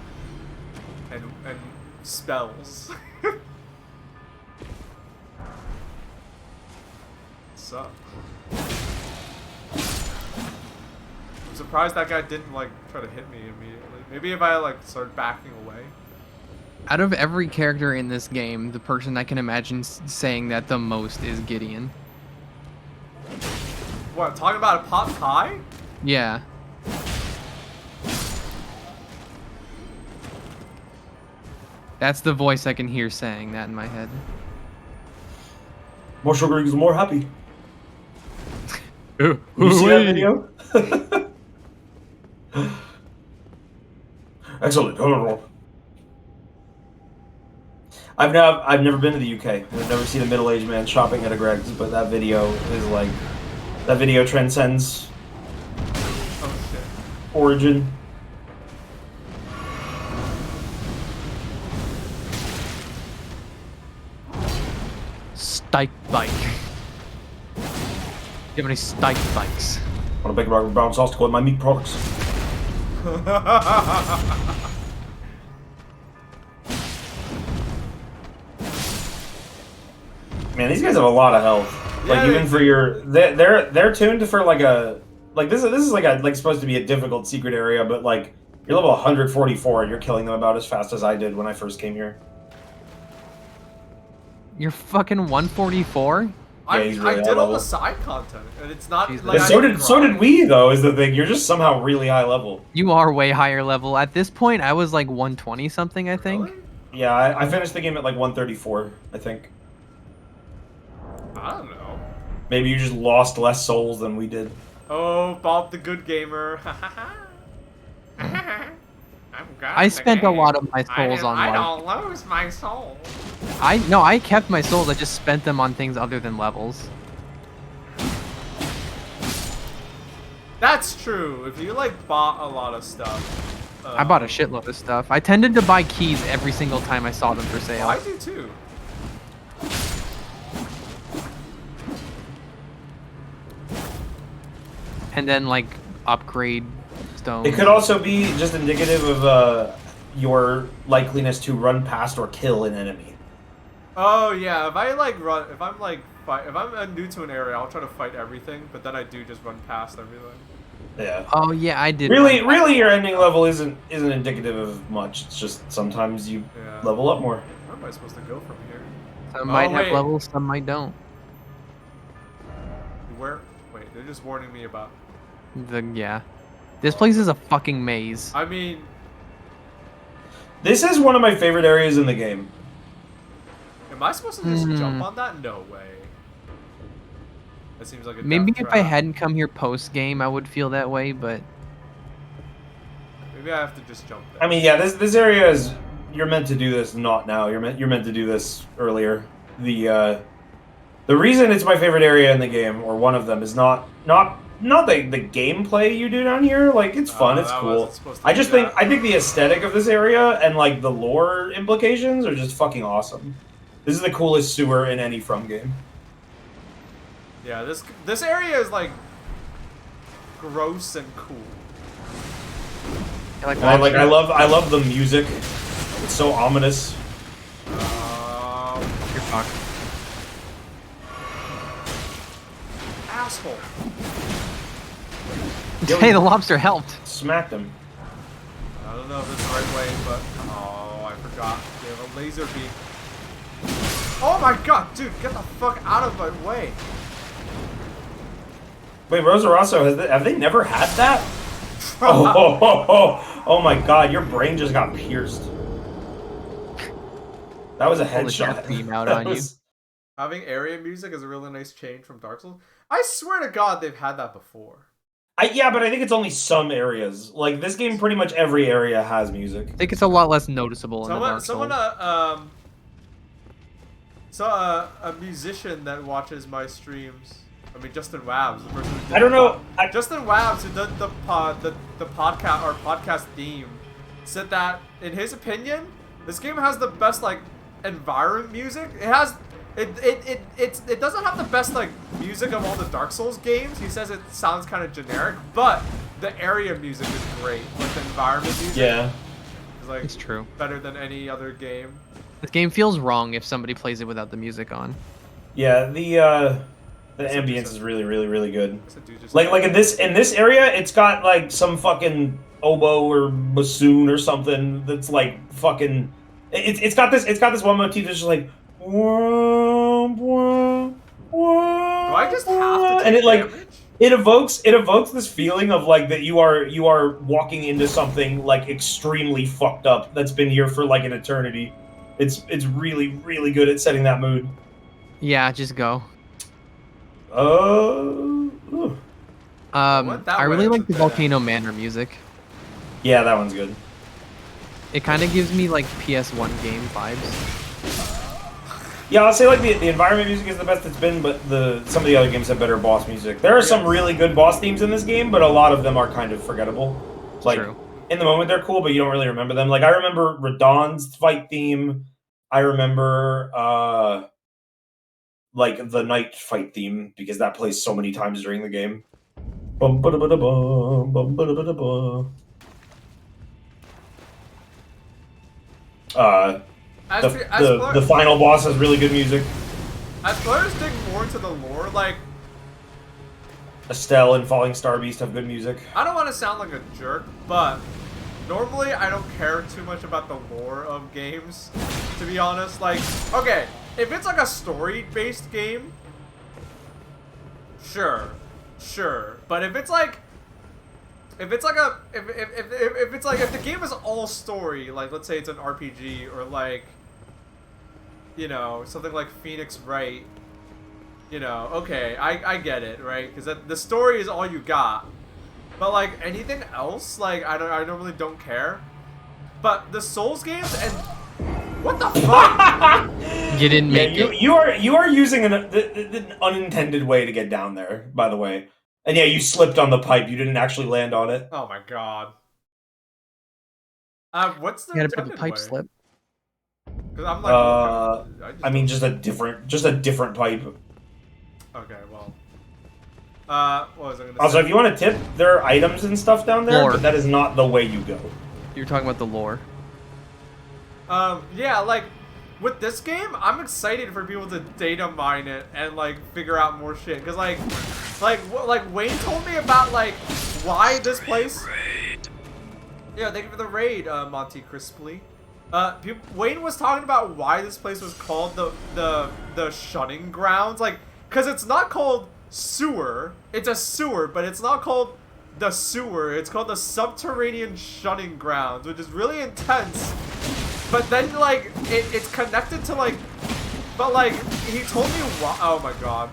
and spells. Sup? surprised that guy didn't like try to hit me immediately. Maybe if I like started backing away. Out of every character in this game, the person I can imagine saying that the most is Gideon. What, talking about a pot pie? Yeah. That's the voice I can hear saying that in my head. More sugar equals more happy. You You see that video? Excellent. I've never been to the UK. I've never seen a middle-aged man shopping at a Greg's, but that video is like, that video transcends Oh shit. origin. Stike bike. Do you have any stike bikes? Want a big rock with brown sauce to go with my meat products. Man, these guys have a lot of health. Like Yeah, even for your, they're tuned for like a, like this is like a, like supposed to be a difficult secret area, but like you're level 144 and you're killing them about as fast as I did when I first came here. You're fucking 144? I he's really did high all level. the side content, and it's not Jesus. like And I so didn't did grind. we though, is the thing. You're just somehow really high level. You are way higher level. At this point, I was like 120 something, I think. Really? Yeah, I finished the game at like 134, I think. I don't know. Maybe you just lost less souls than we did. Oh, Baaulp the good gamer. I'm good I spent a lot of my souls on I like... don't lose my soul. I kept my souls, I just spent them on things other than levels. That's true. If you like bought a lot of stuff. I bought a shitload of stuff. I tended to buy keys every single time I saw them for sale. I do too. And then like upgrade stones. It could also be just indicative of your likeliness to run past or kill an enemy. Oh yeah, if I like run, if I'm like fight, if I'm new to an area, I'll try to fight everything, but then I do just run past everything. Yeah. Oh yeah, I did. Really, your ending level isn't indicative of much. It's just sometimes you Yeah. level up more. Where am I supposed to go from here? Some might have wait. levels, some might don't. Where? Wait, they're just warning me about. Yeah. This place is a fucking maze. I mean, This is one of my favorite areas in the game. am I supposed to just jump on that? No way. That seems like a Maybe death if I trap. hadn't come here post game, I would feel that way, but Maybe I have to just jump there. I mean, yeah, this area is, you're meant to do this not now. You're meant to do this earlier. The reason it's my favorite area in the game, or one of them, is not the gameplay you do down here. Like, it's fun, it's that cool. wasn't supposed to I be just that. think the aesthetic of this area and like the lore implications are just fucking awesome. This is the coolest sewer in any From game. Yeah, this area is like gross and cool. like, And I love the music. It's so ominous. you're fucked. Asshole. Hey, the lobster helped. Smacked him. I don't know if it's the right way, but oh, I forgot. They have a laser beam. Oh my god, dude, get the fuck out of my way. Wait, Rosa Rosso, have they never had that? Oh my god, your brain just got pierced. That was a Pull the headshot. death beam out That on you. was- Having area music is a really nice change from Dark Souls. I swear to God, they've had that before. Yeah, but I think it's only some areas. Like, this game, pretty much every area has music. I think it's a lot less noticeable in the Dark Someone, Souls. a musician that watches my streams. I mean, Justin Wabs, the person who did I don't the know. Justin Wabs, who did the podcast or podcast theme, said that in his opinion, this game has the best like environment music. It has it doesn't have the best like music of all the Dark Souls games. He says it sounds kind of generic, but the area music is great. Like the environment music. Yeah. Is like It's true. better than any other game. This game feels wrong if somebody plays it without the music on. Yeah, The ambience is really, really, really good. Dude just Like in this area, it's got like some fucking oboe or bassoon or something that's like fucking. It's got this one motif that's just like. Do I just have to take and it like damage? it evokes this feeling of like that you are walking into something like extremely fucked up that's been here for like an eternity. It's really, really good at setting that mood. Yeah, just go. Went that I really way, like the it's Volcano Manor music. Yeah, that one's good. It kind of gives me like PS1 game vibes. Yeah, I'll say like the environment music is the best it's been, but some of the other games have better boss music. There are some really good boss themes in this game, but a lot of them are kind of forgettable. Like True. in the moment they're cool, but you don't really remember them. Like I remember Radahn's fight theme. I remember like the night fight theme because that plays so many times during the game. Bum ba da ba da bum, bum ba da ba da bum. The final boss has really good music. As players dig more into the lore, like Estelle and Falling Star Beast have good music. I don't want to sound like a jerk, but normally I don't care too much about the lore of games, to be honest. Like, okay, if it's like a story-based game, sure. But if it's like if the game is all story, like let's say it's an RPG or like, you know, something like Phoenix Wright, you know, okay, I get it, right? Because the story is all you got. But like anything else, like I normally don't care. But the Souls games and what the fuck? You didn't make it. You are using the unintended way to get down there, by the way. And yeah, you slipped on the pipe. You didn't actually land on it. Oh my god. What's the You had a bit of a intended pipe way? slip. Because I'm like, I mean, just a different pipe. Okay, well. What was I gonna Also, say? if you want to tip, there are items and stuff down there, Lore. but that is not the way you go. You're talking about the lore. Yeah, like with this game, I'm excited for people to data mine it and like figure out more shit. Cause like Wayne told me about like why this place. Raid. Yeah, thank you for the raid, Monty Crisply. Wayne was talking about why this place was called the shunning grounds, like, cause it's not called sewer. It's a sewer, but it's not called the sewer. It's called the subterranean shunning grounds, which is really intense. But then, like, it's connected to, like... But, like, he told me why... Oh, my God.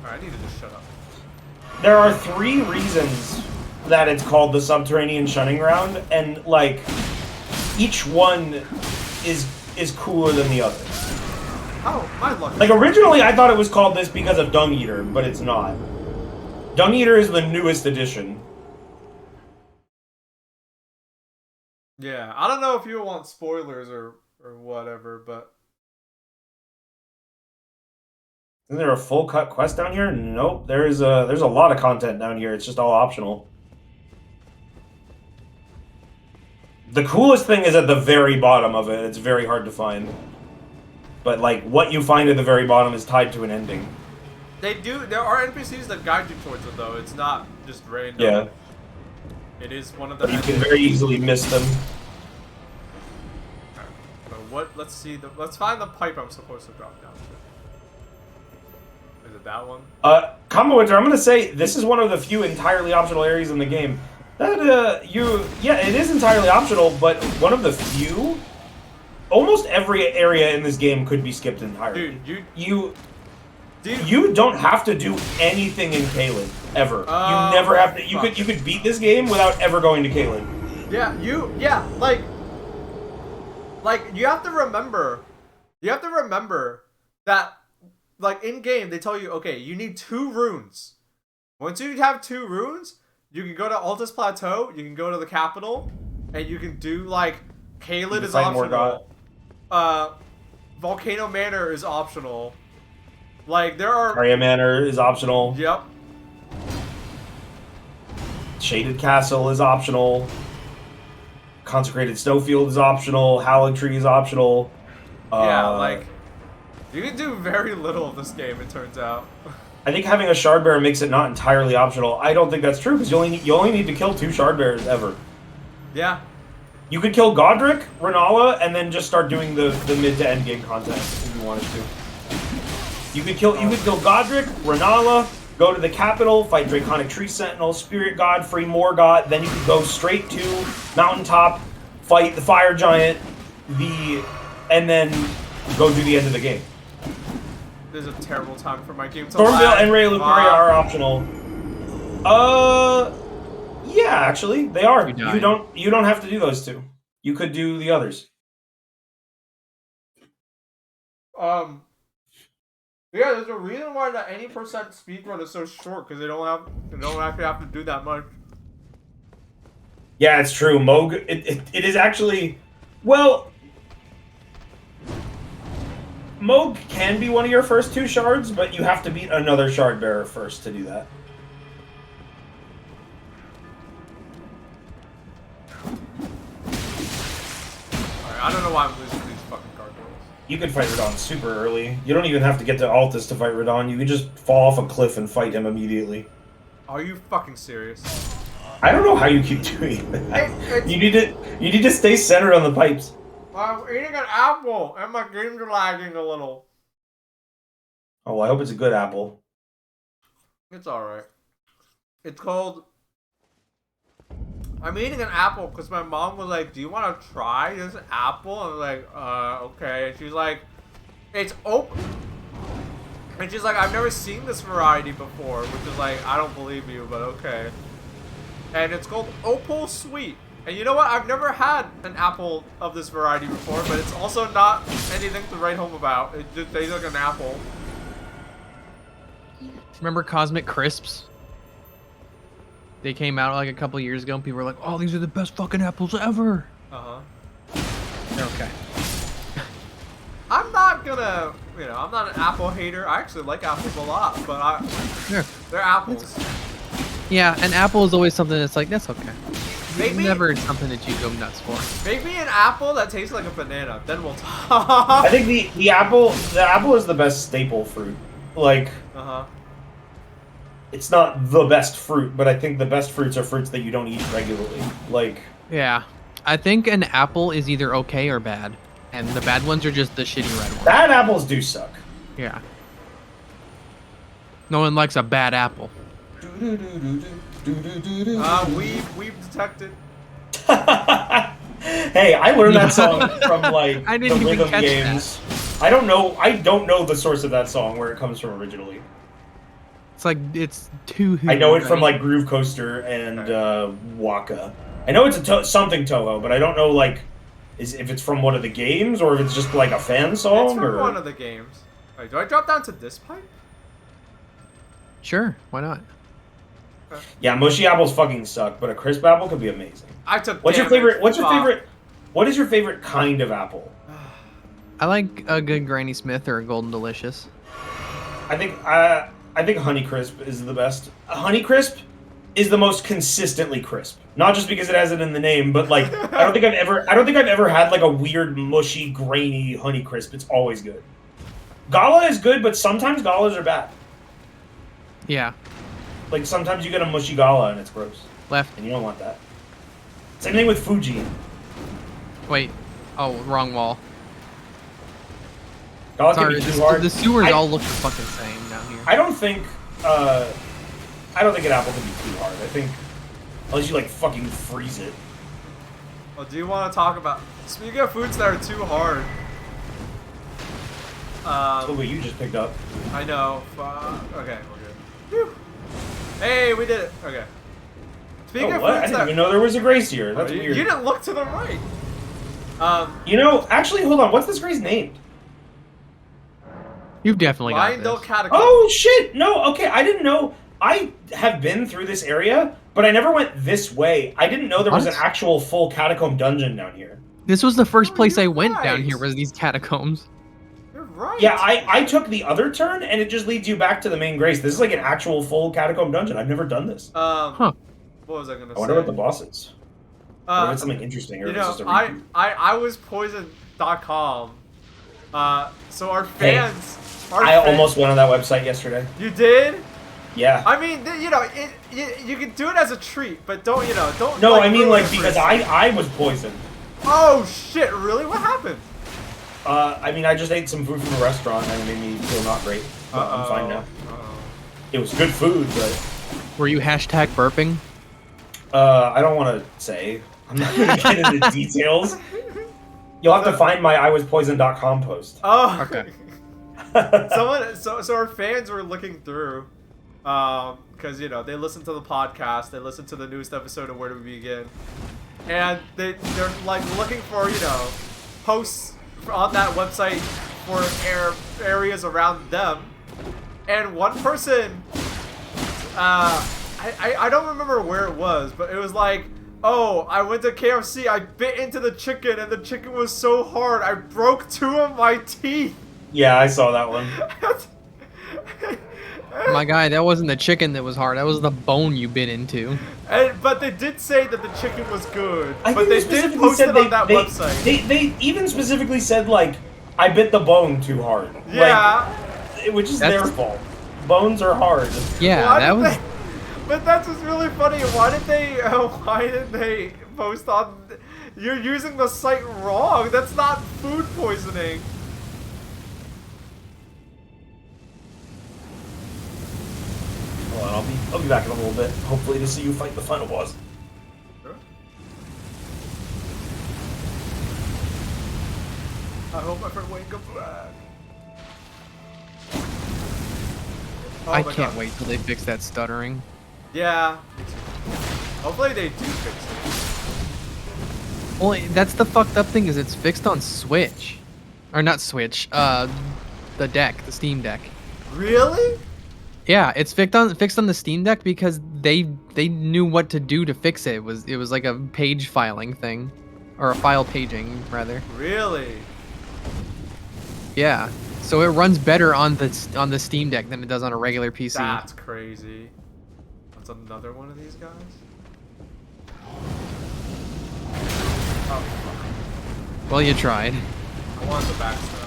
Alright, I need to just shut up. There are 3 reasons that it's called the Subterranean Shunning Ground, and, like, each one is cooler than the other. Oh, my luck. Like, originally I thought it was called this because of Dung Eater, but it's not. Dung Eater is the newest addition. Yeah, I don't know if you want spoilers or whatever, but... Isn't there a full cut quest down here? Nope. There's a lot of content down here. It's just all optional. The coolest thing is at the very bottom of it. It's very hard to find. But like what you find at the very bottom is tied to an ending. There are NPCs that guide you towards it though. It's not just random. Yeah. It is one of the... But you can very easily miss them. But let's find the pipe I'm supposed to drop down to. Is it that one? Combo Winter, I'm gonna say this is one of the few entirely optional areas in the game. That it is entirely optional, but one of the few. Almost every area in this game could be skipped entirely. Dude, you don't have to do anything in Caelid ever. You never have to. You could beat this game without ever going to Caelid. Yeah, like you have to remember that like in game they tell you, okay, you need 2 runes. Once you have 2 runes, you can go to Altus Plateau, you can go to the capital, and you can do like Caelid is optional. Volcano Manor is optional. Like there are Arya Manor is optional. Yep. Shaded Castle is optional. Consecrated Snowfield is optional. Howling Tree is optional. Yeah, like you can do very little of this game, it turns out. I think having a shard bearer makes it not entirely optional. I don't think that's true because you only need to kill 2 shard bearers ever. Yeah. You could kill Godric, Renala, and then just start doing the mid to end game content if you wanted to. You could kill Godric, Renala, go to the capital, fight Draconic Tree Sentinel, Spirit God, free Morgoth, then you could go straight to Mountaintop, fight the Fire Giant, and then go do the end of the game. This is a terrible time for my game to Stormveil and Ray Lucaria are optional. Yeah, actually, they are. You don't have to do those 2. You could do the others. Yeah, there's a reason why the any % speedrun is so short because they don't actually have to do that much. Yeah, it's true. Moog, it is actually, well, Moog can be one of your first 2 shards, but you have to beat another shard bearer first to do that. I don't know why I'm losing these fucking gargoyles. You could fight Radon super early. You don't even have to get to Altus to fight Radon. You can just fall off a cliff and fight him immediately. Are you fucking serious? I don't know how you keep doing that. You need to stay centered on the pipes. I'm eating an apple and my game's lagging a little. Oh, I hope it's a good apple. It's alright. It's called... I'm eating an apple because my mom was like, do you want to try this apple? And I was like, okay. And she's like, it's open. And she's like, I've never seen this variety before. Which is like, I don't believe you, but okay. And it's called Opal Sweet. And you know what? I've never had an apple of this variety before, but it's also not anything to write home about. It just tastes like an apple. Remember Cosmic Crisps? They came out like a couple years ago and people were like, oh, these are the best fucking apples ever. Uh-huh. They're okay. I'm not gonna, I'm not an apple hater. I actually like apples a lot, but they're apples. Yeah, an apple is always something that's like, that's okay. Maybe never something that you go nuts for. Maybe an apple that tastes like a banana. Then we'll talk. I think the apple is the best staple fruit. Like, it's not the best fruit, but I think the best fruits are fruits that you don't eat regularly. Like, yeah, I think an apple is either okay or bad, and the bad ones are just the shitty red ones. Bad apples do suck. Yeah. No one likes a bad apple. We've detected. Hey, I learned that song from like I didn't the even rhythm catch games. That. I don't know the source of that song, where it comes from originally. It's like it's too. I know it from like Groove Coaster and Waka. I know it's a something Toho, but I don't know like if it's from one of the games or if it's just like a fan song. It's from one of the games. Wait, do I drop down to this pipe? Sure, why not? Yeah, mushy apples fucking suck, but a crisp apple could be amazing. I took. What is your favorite kind of apple? I like a good Granny Smith or a Golden Delicious. I think Honeycrisp is the best. Honeycrisp is the most consistently crisp. Not just because it has it in the name, but like I don't think I've ever had like a weird mushy grainy Honeycrisp. It's always good. Gala is good, but sometimes galas are bad. Yeah. Like sometimes you get a mushy gala and it's gross. Left. And you don't want that. Same thing with Fuji. Wait. Oh, wrong wall. Gala can be too hard. The sewers all look the fucking same down here. I don't think an apple can be too hard. I think unless you like fucking freeze it. Well, do you want to talk about? Speaking of foods that are too hard. Oh wait, you just picked up. I know. Okay, we're good. Whew. Hey, we did it. Okay. Speaking of what? I foods didn't even know there was a Grace here. That's weird. You didn't look to the right. Actually, hold on. What's this Grace named? You've definitely got this. Catacomb. Oh shit! No, okay, I didn't know. I have been through this area, but I never went this way. I didn't know there was an actual full catacomb dungeon down here. This was the first place I went down here, was these catacombs. You're right. Yeah, I took the other turn, and it just leads you back to the main Grace. This is like an actual full catacomb dungeon. I've never done this. What was I gonna say? I wonder what the boss is. Or if it's something interesting, or if it's just a I was poison.com So our fans. I almost went on that website yesterday. You did? Yeah. I mean, you know, you can do it as a treat, but don't, you know, don't. No, like, I mean ruin like it for because yourself. I was poisoned. Oh shit! Really? What happened? I mean I just ate some food from a restaurant and it made me feel not great. But I'm fine now. It was good food, but. Were you hashtag burping? I don't want to say. I'm not gonna get into details. You'll have to find my iwaspoisoned.com post. Oh. Okay. So our fans were looking through, because you know they listen to the podcast, they listen to the newest episode of Where Do We Begin, and they're like looking for, you know, posts on that website for areas around them, and one person, I don't remember where it was, but it was like, oh, I went to KFC, I bit into the chicken, and the chicken was so hard, I broke 2 of my teeth. Yeah, I saw that one. My guy, that wasn't the chicken that was hard. That was the bone you bit into. But they did say that the chicken was good. I But think they did post it on that website. They even specifically said, like, I bit the bone too hard. Yeah. Like, which is their fault. Bones are hard. Yeah, Why that did was. they- But that's just really funny. Why did they post on? You're using the site wrong. That's not food poisoning. Hold on, I'll be back in a little bit. Hopefully to see you fight the final boss. Sure. I hope my friend Wayne comes back. Oh I my can't God. wait till they fix that stuttering. Yeah. Hopefully they do fix it. Well, that's the fucked up thing is it's fixed on Switch, or not Switch. The deck, the Steam Deck. Really? Yeah, it's fixed on the Steam Deck because they knew what to do to fix it. It was like a page filing thing, or a file paging rather. Really? Yeah, so it runs better on the Steam Deck than it does on a regular PC. That's crazy. That's another one of these guys? Oh, fuck. Well, you tried. I want the backstab.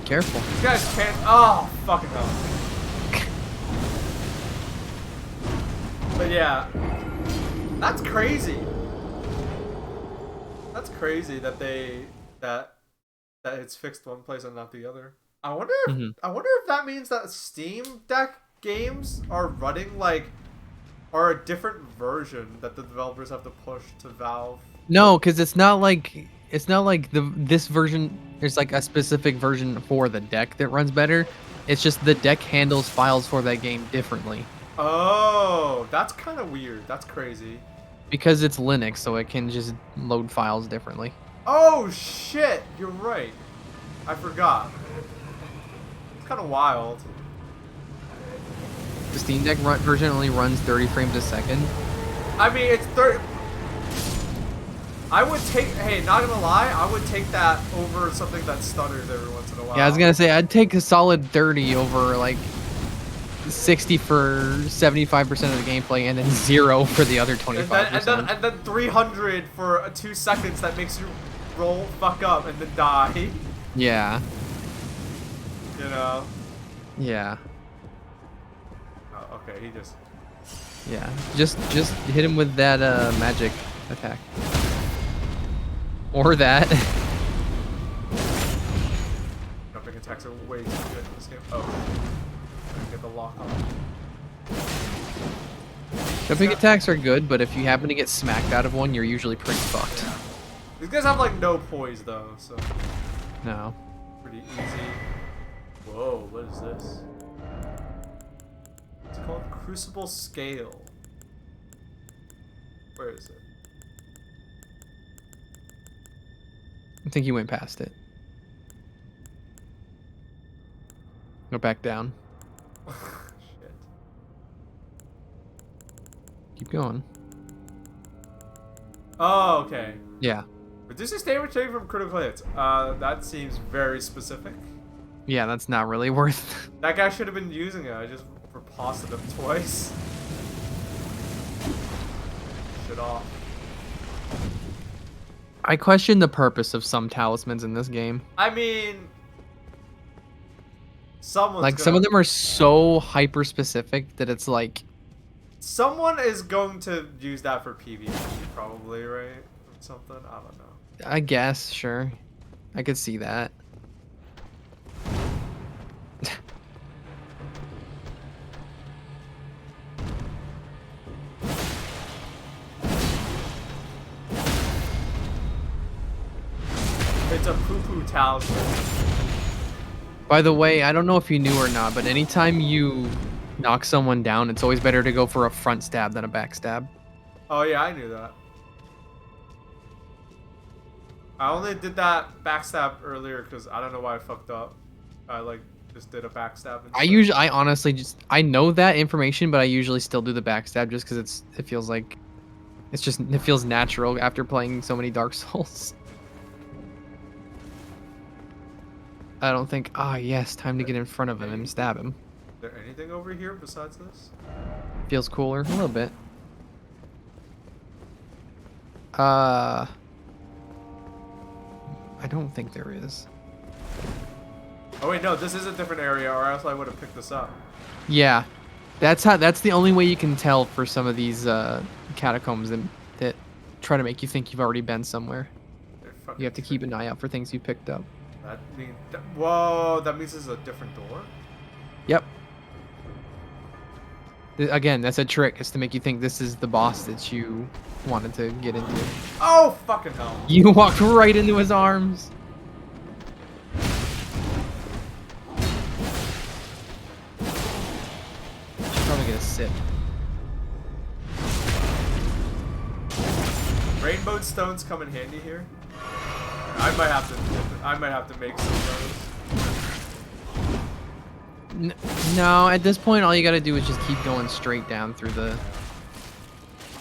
Careful. These guys can't. Oh, fucking hell. But yeah. That's crazy. That's crazy that that it's fixed one place and not the other. I wonder if that means that Steam Deck games are running are a different version that the developers have to push to Valve. No, because it's not like this version. There's like a specific version for the deck that runs better. It's just the deck handles files for that game differently. Oh, that's kind of weird. That's crazy. Because it's Linux, so it can just load files differently. Oh shit! You're right. I forgot. It's kind of wild. The Steam Deck version only runs 30 frames a second. I mean, it's 30. I would take. Hey, not gonna lie, I would take that over something that stutters every once in a while. Yeah, I was gonna say I'd take a solid 30 over like 60 for 75% of the gameplay, and then 0 for the other 25%. And then 300 for 2 seconds that makes you roll, fuck up, and then die. Yeah. You know. Yeah. Oh, okay, he just. Yeah. Just hit him with that magic attack. Or that. Jumping attacks are way too good in this game. Oh. I get the lock on. Jumping attacks are good, but if you happen to get smacked out of one, you're usually pretty fucked. These guys have like no poise though, so No. pretty easy. Whoa, what is this? It's called Crucible Scale. Where is it? I think you went past it. Go back down. Shit. Keep going. Oh, okay. Yeah. Reduces damage taken from critical hits. That seems very specific. Yeah, that's not really worth. That guy should have been using it. I just riposted him twice. Shit off. I question the purpose of some talismans in this game. I mean, someone's Like, gonna. some of them are so hyper specific that it's like, Someone is going to use that for PvP, probably, right? Or something. I don't know. I guess, sure. I could see that. It's a poo-poo talisman. By the way, I don't know if you knew or not, but anytime you knock someone down, it's always better to go for a front stab than a back stab. Oh yeah, I knew that. I only did that backstab earlier because I don't know why I fucked up. I like just did a backstab. I honestly I know that information, but I usually still do the backstab just because it feels natural after playing so many Dark Souls. I don't think, yes, time to get in front of him and stab him. Is there anything over here besides this? Feels cooler, a little bit. I don't think there is. Oh wait, no, this is a different area, or else I would have picked this up. Yeah, that's the only way you can tell for some of these catacombs that try to make you think you've already been somewhere. You have to keep an eye out for things you picked up. That means, whoa, that means this is a different door? Yep. Again, that's a trick, is to make you think this is the boss that you wanted to get into. Oh, fucking hell. You walked right into his arms. Should probably get a sip. Rainbow stones come in handy here. I might have to make some of those. No, at this point, all you gotta do is just keep going straight down through the...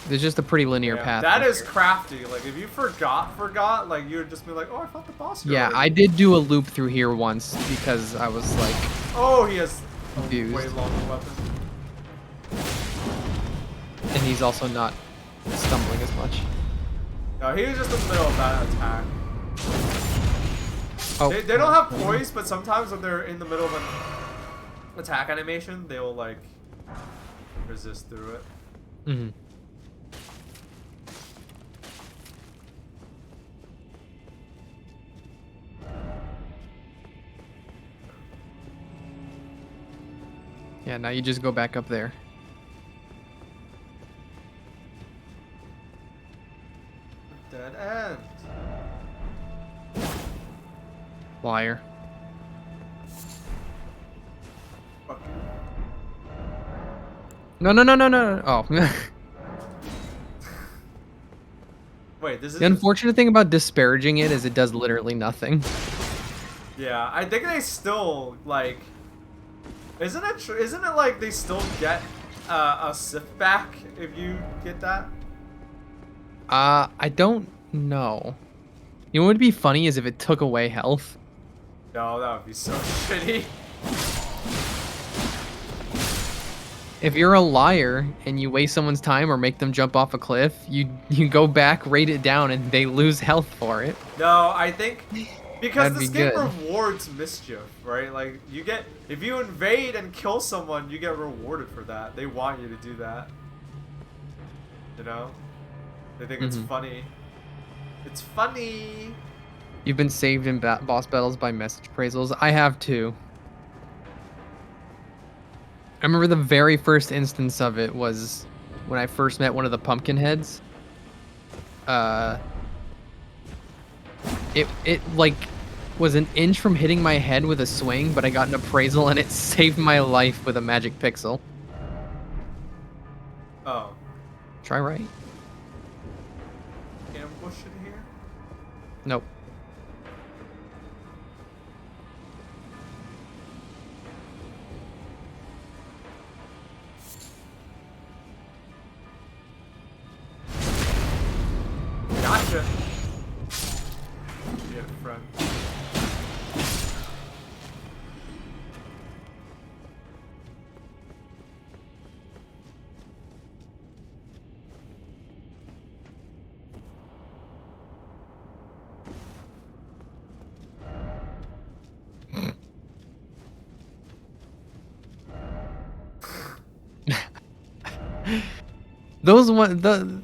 There's just a pretty linear path. That is crafty. Like, if you forgot, like, you would just be like, oh, I fought the boss here Yeah, already. I did do a loop through here once because I was, like... Oh, he has confused. a way longer weapon. And he's also not stumbling as much. No, he was just in the middle of that attack. Oh. They don't have poise, but sometimes when they're in the middle of an attack animation, they will, like, resist through it. Mm-hmm. Yeah, now you just go back up there. Dead end. Liar. Fuck you. No, no, no, no, no. Oh. Wait, this is... The unfortunate thing about disparaging it is it does literally nothing. Yeah, I think they still, like... Isn't it like they still get a sip back if you get that? I don't know. You know what would be funny is if it took away health. No, that would be so shitty. If you're a liar and you waste someone's time or make them jump off a cliff, you go back, rate it down, and they lose health for it. No, I think because That'd this be game good. rewards mischief, right? Like you get, if you invade and kill someone, you get rewarded for that. They want you to do that. You know? They think it's funny. It's funny. You've been saved in boss battles by message appraisals. I have too. I remember the very first instance of it was when I first met one of the pumpkin heads. It like was an inch from hitting my head with a swing, but I got an appraisal and it saved my life with a magic pixel. Oh. Try right. Ambush in here? Nope. Gotcha. Get it, friend. Those one the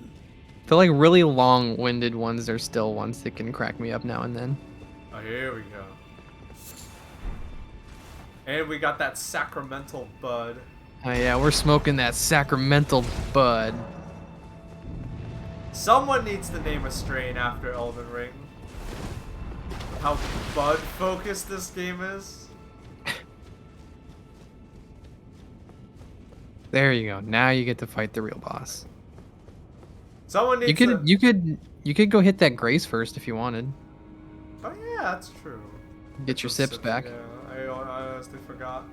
like really long-winded ones are still ones that can crack me up now and then. Oh, here we go. And we got that sacramental bud. Oh yeah, we're smoking that sacramental bud. Someone needs to name a strain after Elden Ring. How bud focused this game is. There you go. Now you get to fight the real boss. Someone needs You could go hit that Grace first if you wanted. Oh yeah, that's true. Get your sips back. Yeah, I honestly forgot.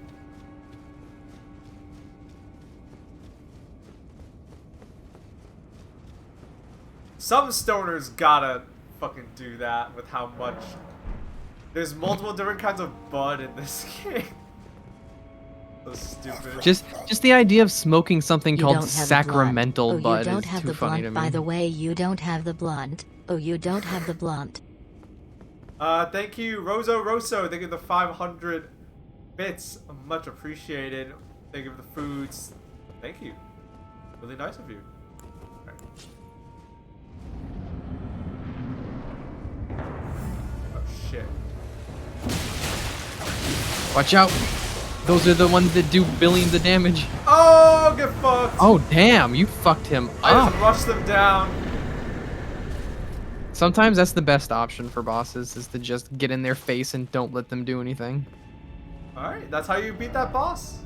Some stoners gotta fucking do that with how much. There's multiple different kinds of bud in this game. So stupid. Just the idea of smoking something You called don't have the sacramental blunt. bud You don't is have too the funny to blunt. me. By the way, you don't have the blunt. Oh, you don't have the blunt. Thank you, Rosso. Thank you for the 500 bits. Much appreciated. Thank you for the foods. Thank you. Really nice of you. Right. Oh shit. Watch out. Those are the ones that do billions of damage. Oh, get fucked. Oh, damn. You fucked him I up. just rushed them down. Sometimes that's the best option for bosses, is to just get in their face and don't let them do anything. Alright, that's how you beat that boss.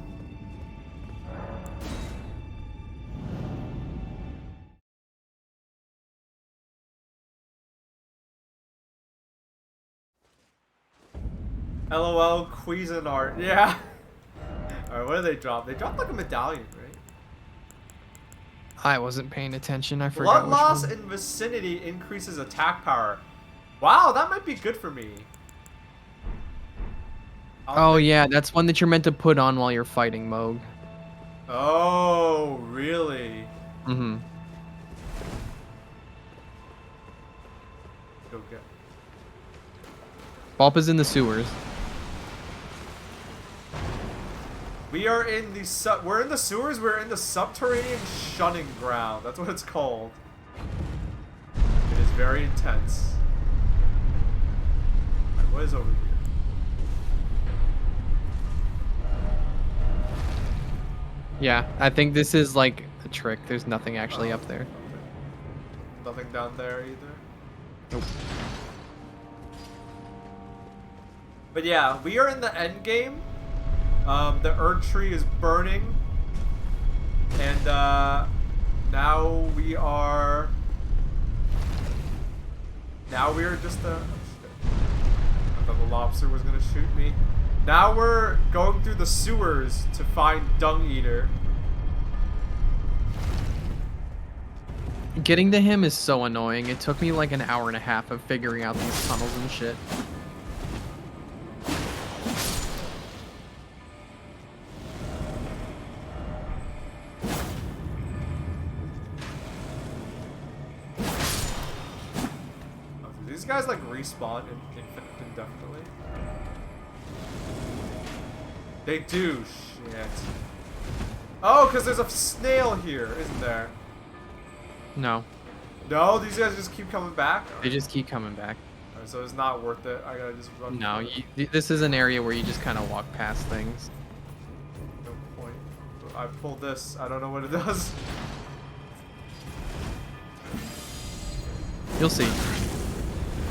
LOL, Cuisinart. Yeah. Alright, what did they drop? They dropped like a medallion, right? I wasn't paying attention. I forgot. Blood loss one. in vicinity increases attack power. Wow, that might be good for me. Oh yeah, that's one that you're meant to put on while you're fighting Moog. Oh, really? Mm-hmm. Go get. Baaulp is in the sewers. We are in the we're in the sewers. We're in the subterranean shunning ground. That's what it's called. It is very intense. Right, what is over here? Yeah, I think this is like a trick. There's nothing actually up there. Nothing down there either. Nope. But yeah, we are in the end game. The Erd tree is burning, and now we are just oh shit. I thought the lobster was gonna shoot me. Now we're going through the sewers to find Dung Eater. Getting to him is so annoying. It took me like an hour and a half of figuring out these tunnels and shit. These guys like respawn indefinitely. They do. Shit. Oh, because there's a snail here, isn't there? No, No, these guys just keep coming back. they just keep coming back. Alright, so it's not worth it. I gotta just run. No, through it. this is an area where you just kind of walk past things. No point. I pulled this. I don't know what it does. You'll see.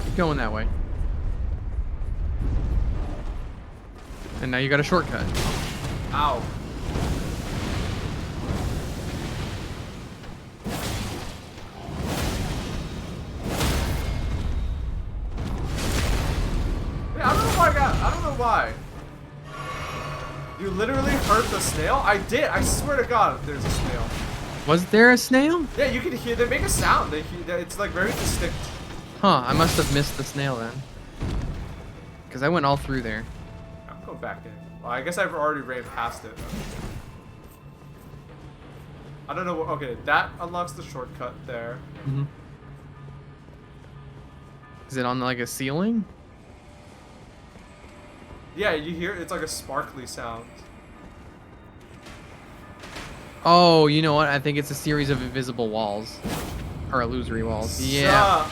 Keep going that way. And now you got a shortcut. Ow. Yeah, I don't know why I don't know why. You literally hurt the snail? I did. I swear to God, there's a snail. Was there a snail? Yeah, you can hear. They make a sound. It's like very distinct. Huh, I must have missed the snail then. Because I went all through there. I'm going back in. Well, I guess I've already ran past it. I don't know. Okay, that unlocks the shortcut there. Mm-hmm. Is it on like a ceiling? Yeah, you hear it's like a sparkly sound. Oh, you know what? I think it's a series of invisible walls. Or illusory walls. Yeah.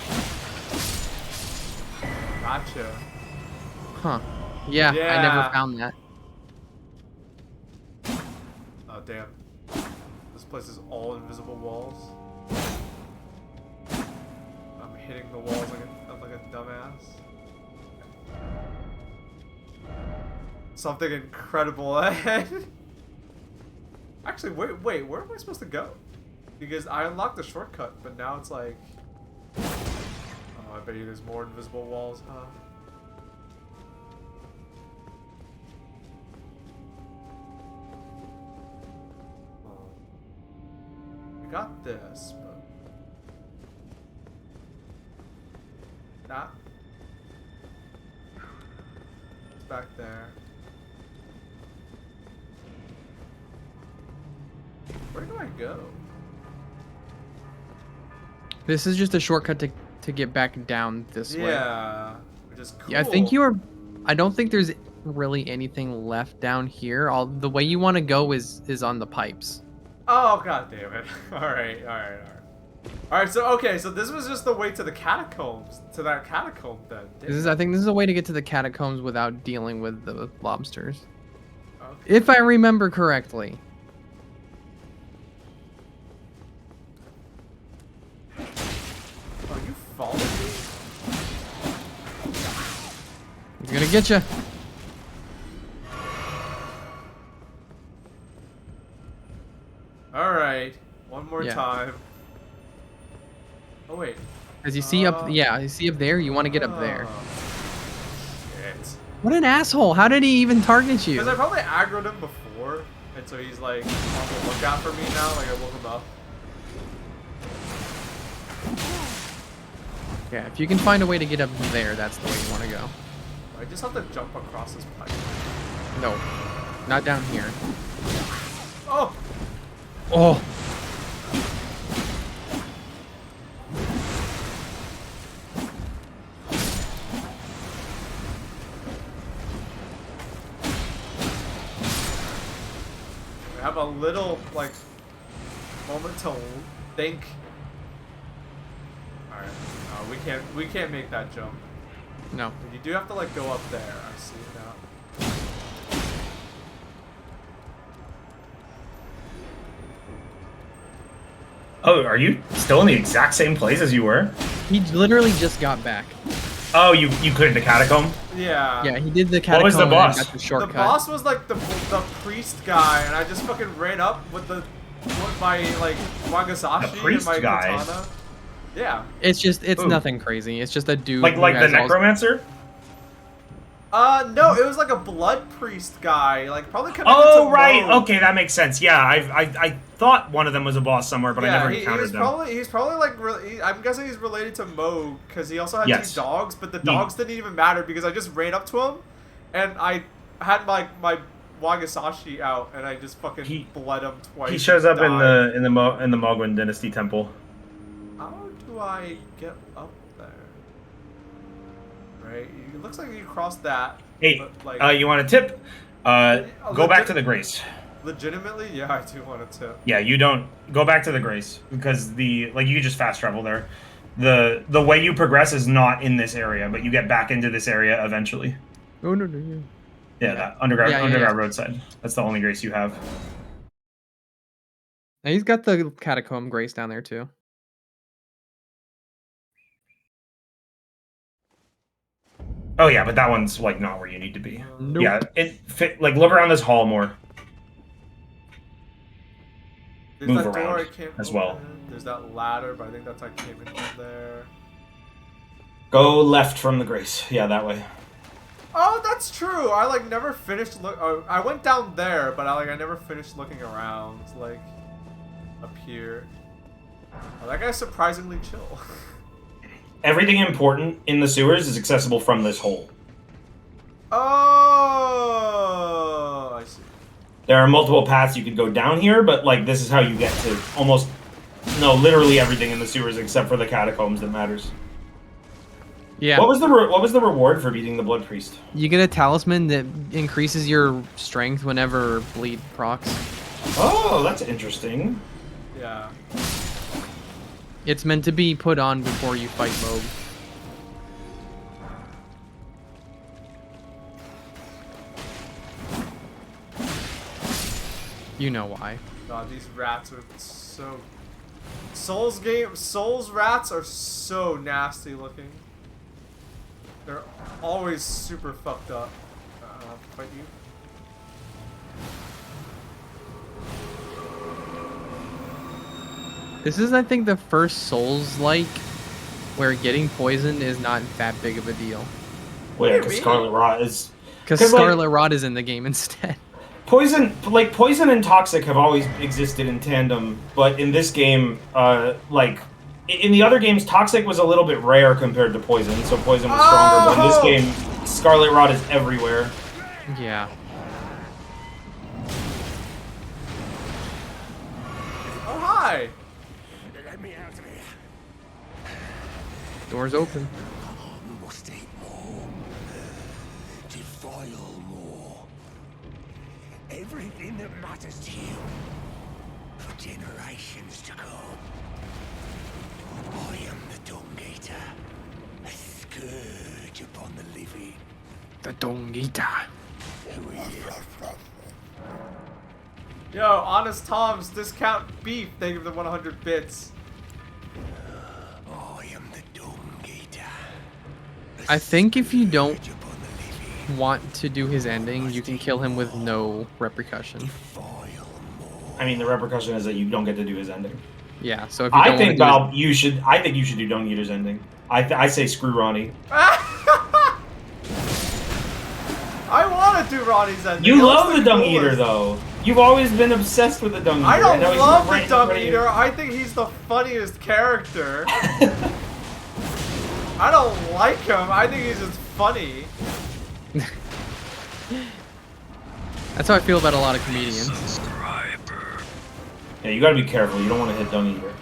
Gotcha. Huh. Yeah, I never found that. Oh, damn. This place is all invisible walls. I'm hitting the walls like a dumbass. Something incredible ahead. Actually, wait, where am I supposed to go? Because I unlocked the shortcut, but now it's like... Oh, I bet you there's more invisible walls, huh? I got this, but... That... It's back there. Where do I go? This is just a shortcut to get back down this way. Yeah, which is cool. Yeah, I think I don't think there's really anything left down here. The way you want to go is on the pipes. Oh, god damn it. Alright. Alright, so okay, so this was just the way to the catacombs, to that catacomb then. I think this is a way to get to the catacombs without dealing with the lobsters. Okay. If I remember correctly. Oh, you followed me? He's gonna get you. Alright, one more Yeah. time. Oh wait. As you see up, yeah, you see up there. You want to get up there. Oh, shit. What an asshole! How did he even target you? Because I probably aggroed him before, and so he's like on the lookout for me now, like I woke him up. Yeah, if you can find a way to get up there, that's the way you want to go. I just have to jump across this pipe. No, not down here. Oh! Oh. I have a little, like, moment to think. Alright, no, we can't make that jump. No. You do have to, like, go up there. I see it now. Oh, are you still in the exact same place as you were? He literally just got back. Oh, you cleared the catacomb? Yeah. Yeah, he did the catacomb. What was the and boss? got the shortcut. The boss was like the priest guy, and I just fucking ran up with my like Wagasashi The priest and my guy? katana. Yeah. It's Ooh. nothing crazy. It's just a dude. Like who the has all- necromancer? No, it was like a blood priest guy, like probably connected Oh, to right. Mo. Okay, that makes sense. Yeah, I thought one of them was a boss somewhere, but I never encountered them. He's probably like I'm guessing he's related to Mo because he also had Yes. two dogs, but the dogs didn't even matter because I just ran up to him, and I had my Wagasashi out, and I just fucking bled him twice. He shows up and died. in the Mogwin Dynasty temple. How do I get up there? Right, it looks like you crossed that. Hey, but, like, you want a tip? Go back to the Grace. Legitimately, yeah, I do want a tip. Yeah, you don't go back to the Grace because you can just fast travel there. The way you progress is not in this area, but you get back into this area eventually. Oh no. Yeah, that underground Yeah. roadside. That's the only Grace you have. And he's got the catacomb grace down there too. Oh yeah, but that one's like not where you need to be. Nope. Yeah, look around this hall more. There's Move that door around I can't as well. open. There's that ladder, but I think that's how I came in from there. Go left from the Grace. Yeah, that way. Oh, that's true. I like never finished look. I went down there, but I never finished looking around, like up here. Oh, that guy's surprisingly chill. Everything important in the sewers is accessible from this hole. Oh, I see. There are multiple paths you could go down here, but like this is how you get to literally everything in the sewers except for the catacombs that matters. Yeah. What was the reward for beating the Blood Priest? You get a talisman that increases your strength whenever bleed procs. Oh, that's interesting. Yeah. It's meant to be put on before you fight Baaulp. You know why. God, these rats are so... Souls rats are so nasty looking. They're always super fucked up. Fight you. This is, I think, the first Souls-like where getting poisoned is not that big of a deal. Well, yeah, What do you because mean? Scarlet Rot is... Because like, Scarlet Rot is in the game instead. Poison and Toxic have always existed in tandem, but in this game, like, in the other games, Toxic was a little bit rare compared to Poison, so Poison was stronger, but in this game, Scarlet Rot is everywhere. Yeah. Oh, hi! Let me out of here. Doors open. Must eat more. Defile more. Everything that matters to you. For generations to come. I am the Dung Eater. A scourge upon the living. The Dung Eater. Who is it? Yo, Honest Tom's discount beef. Thank you for the 100 bits. I am the Dung Eater. I think if you don't want to do his ending, you can kill him with no repercussion. I mean, the repercussion is that you don't get to do his ending. Yeah, so if you don't I think want to Baaulp, I think you should do Dung Eater's ending. I say screw Ronnie. I want to do Ronnie's ending. You That love was the Dung coolest. Eater, though. You've always been obsessed with the Dung Eater. I don't know he's love right the in Dung front of you. Eater. I think he's the funniest character. I don't like him. I think he's just funny. That's how I feel about a lot of comedians. Subscriber. Yeah, you gotta be careful. You don't want to hit Dung Eater.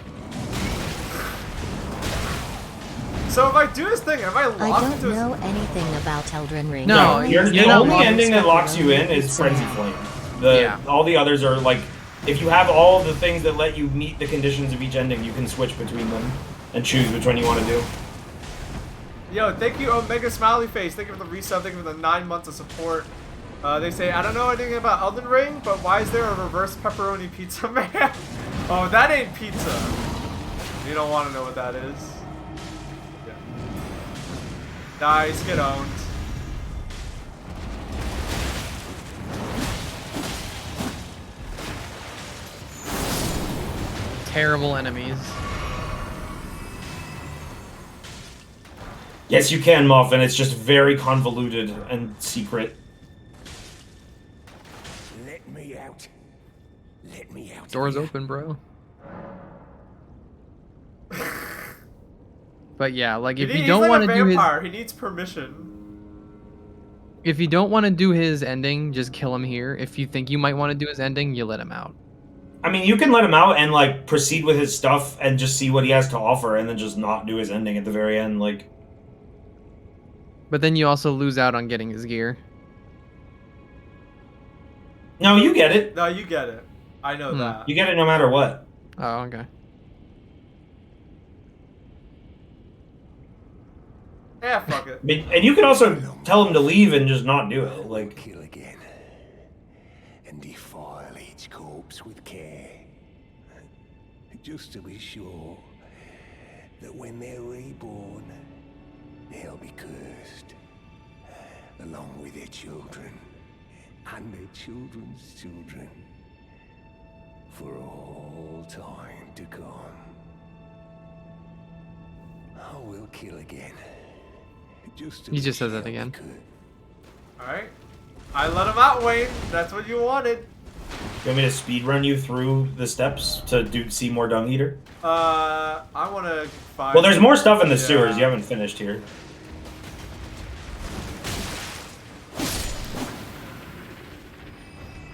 So if I do this thing, am I I locked don't into his... know anything about Elden Ring. No, Only you're the not only locked. ending that locks you in is Pizza. Frenzy Flame. Yeah. All the others are like, if you have all the things that let you meet the conditions of each ending, you can switch between them and choose which one you want to do. Yo, thank you, Omega Smiley Face. Thank you for the resub. Thank you for the 9 months of support. They say, I don't know anything about Elden Ring, but why is there a reverse pepperoni pizza man? Oh, that ain't pizza. You don't want to know what that is. Yeah. Nice, get owned. Terrible enemies. Yes, you can, Muffin. It's just very convoluted and secret. Let me out. Let me out. Doors open, bro. But yeah, like if you don't want to do his, he needs permission. if you don't want to do his ending, just kill him here. If you think you might want to do his ending, you let him out. I mean, you can let him out and like proceed with his stuff and just see what he has to offer, and then just not do his ending at the very end. Like, But then you also lose out on getting his gear. no, you get it. No, you get it. I know that. You get it no matter what. Oh, okay. Yeah, fuck it. And you can also tell him to leave and just not do it. Like, Kill again. And defile each corpse with care. Just to be sure that when they're reborn, they'll be cursed. Along with their children. And their children's children. For all time to come. I will kill again. He just said that again. Alright. I let him out, Wayne. That's what you wanted. you want me to speed run you through the steps to see more Dung Eater? I want to find... Well, there's more stuff in the Yeah. sewers. You haven't finished here.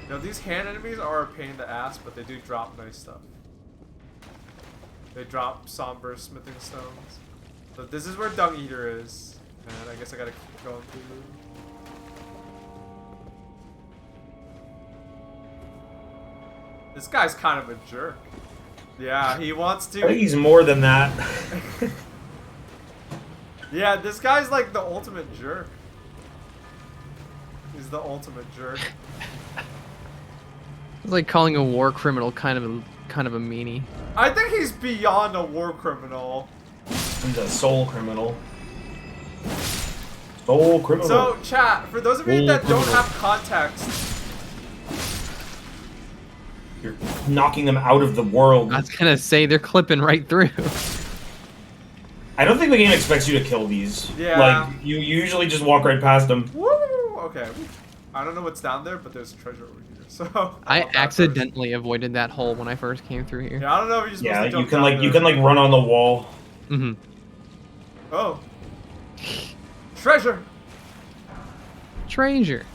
You know, these hand enemies are a pain in the ass, but they do drop nice stuff. They drop somber smithing stones. So this is where Dung Eater is. And I guess I gotta keep going through. This guy's kind of a jerk. Yeah, he wants I think to. he's more than that. Yeah, this guy's like the ultimate jerk. He's the ultimate jerk. It's like calling a war criminal kind of a meanie. I think he's beyond a war criminal. He's a soul criminal. Soul criminal. So, chat, for those of you that don't have context, You're knocking them out of the world. I was gonna say they're clipping right through. I don't think the game expects you to kill these. Yeah. Like, you usually just walk right past them. woo! Okay, I don't know what's down there, but there's treasure over here. So I want that accidentally avoided that hole when I first came through here. first. Yeah, I don't know if you're supposed Yeah, to jump you can down like there. you can like run on the wall. Mm-hmm. Oh, treasure. Treasure.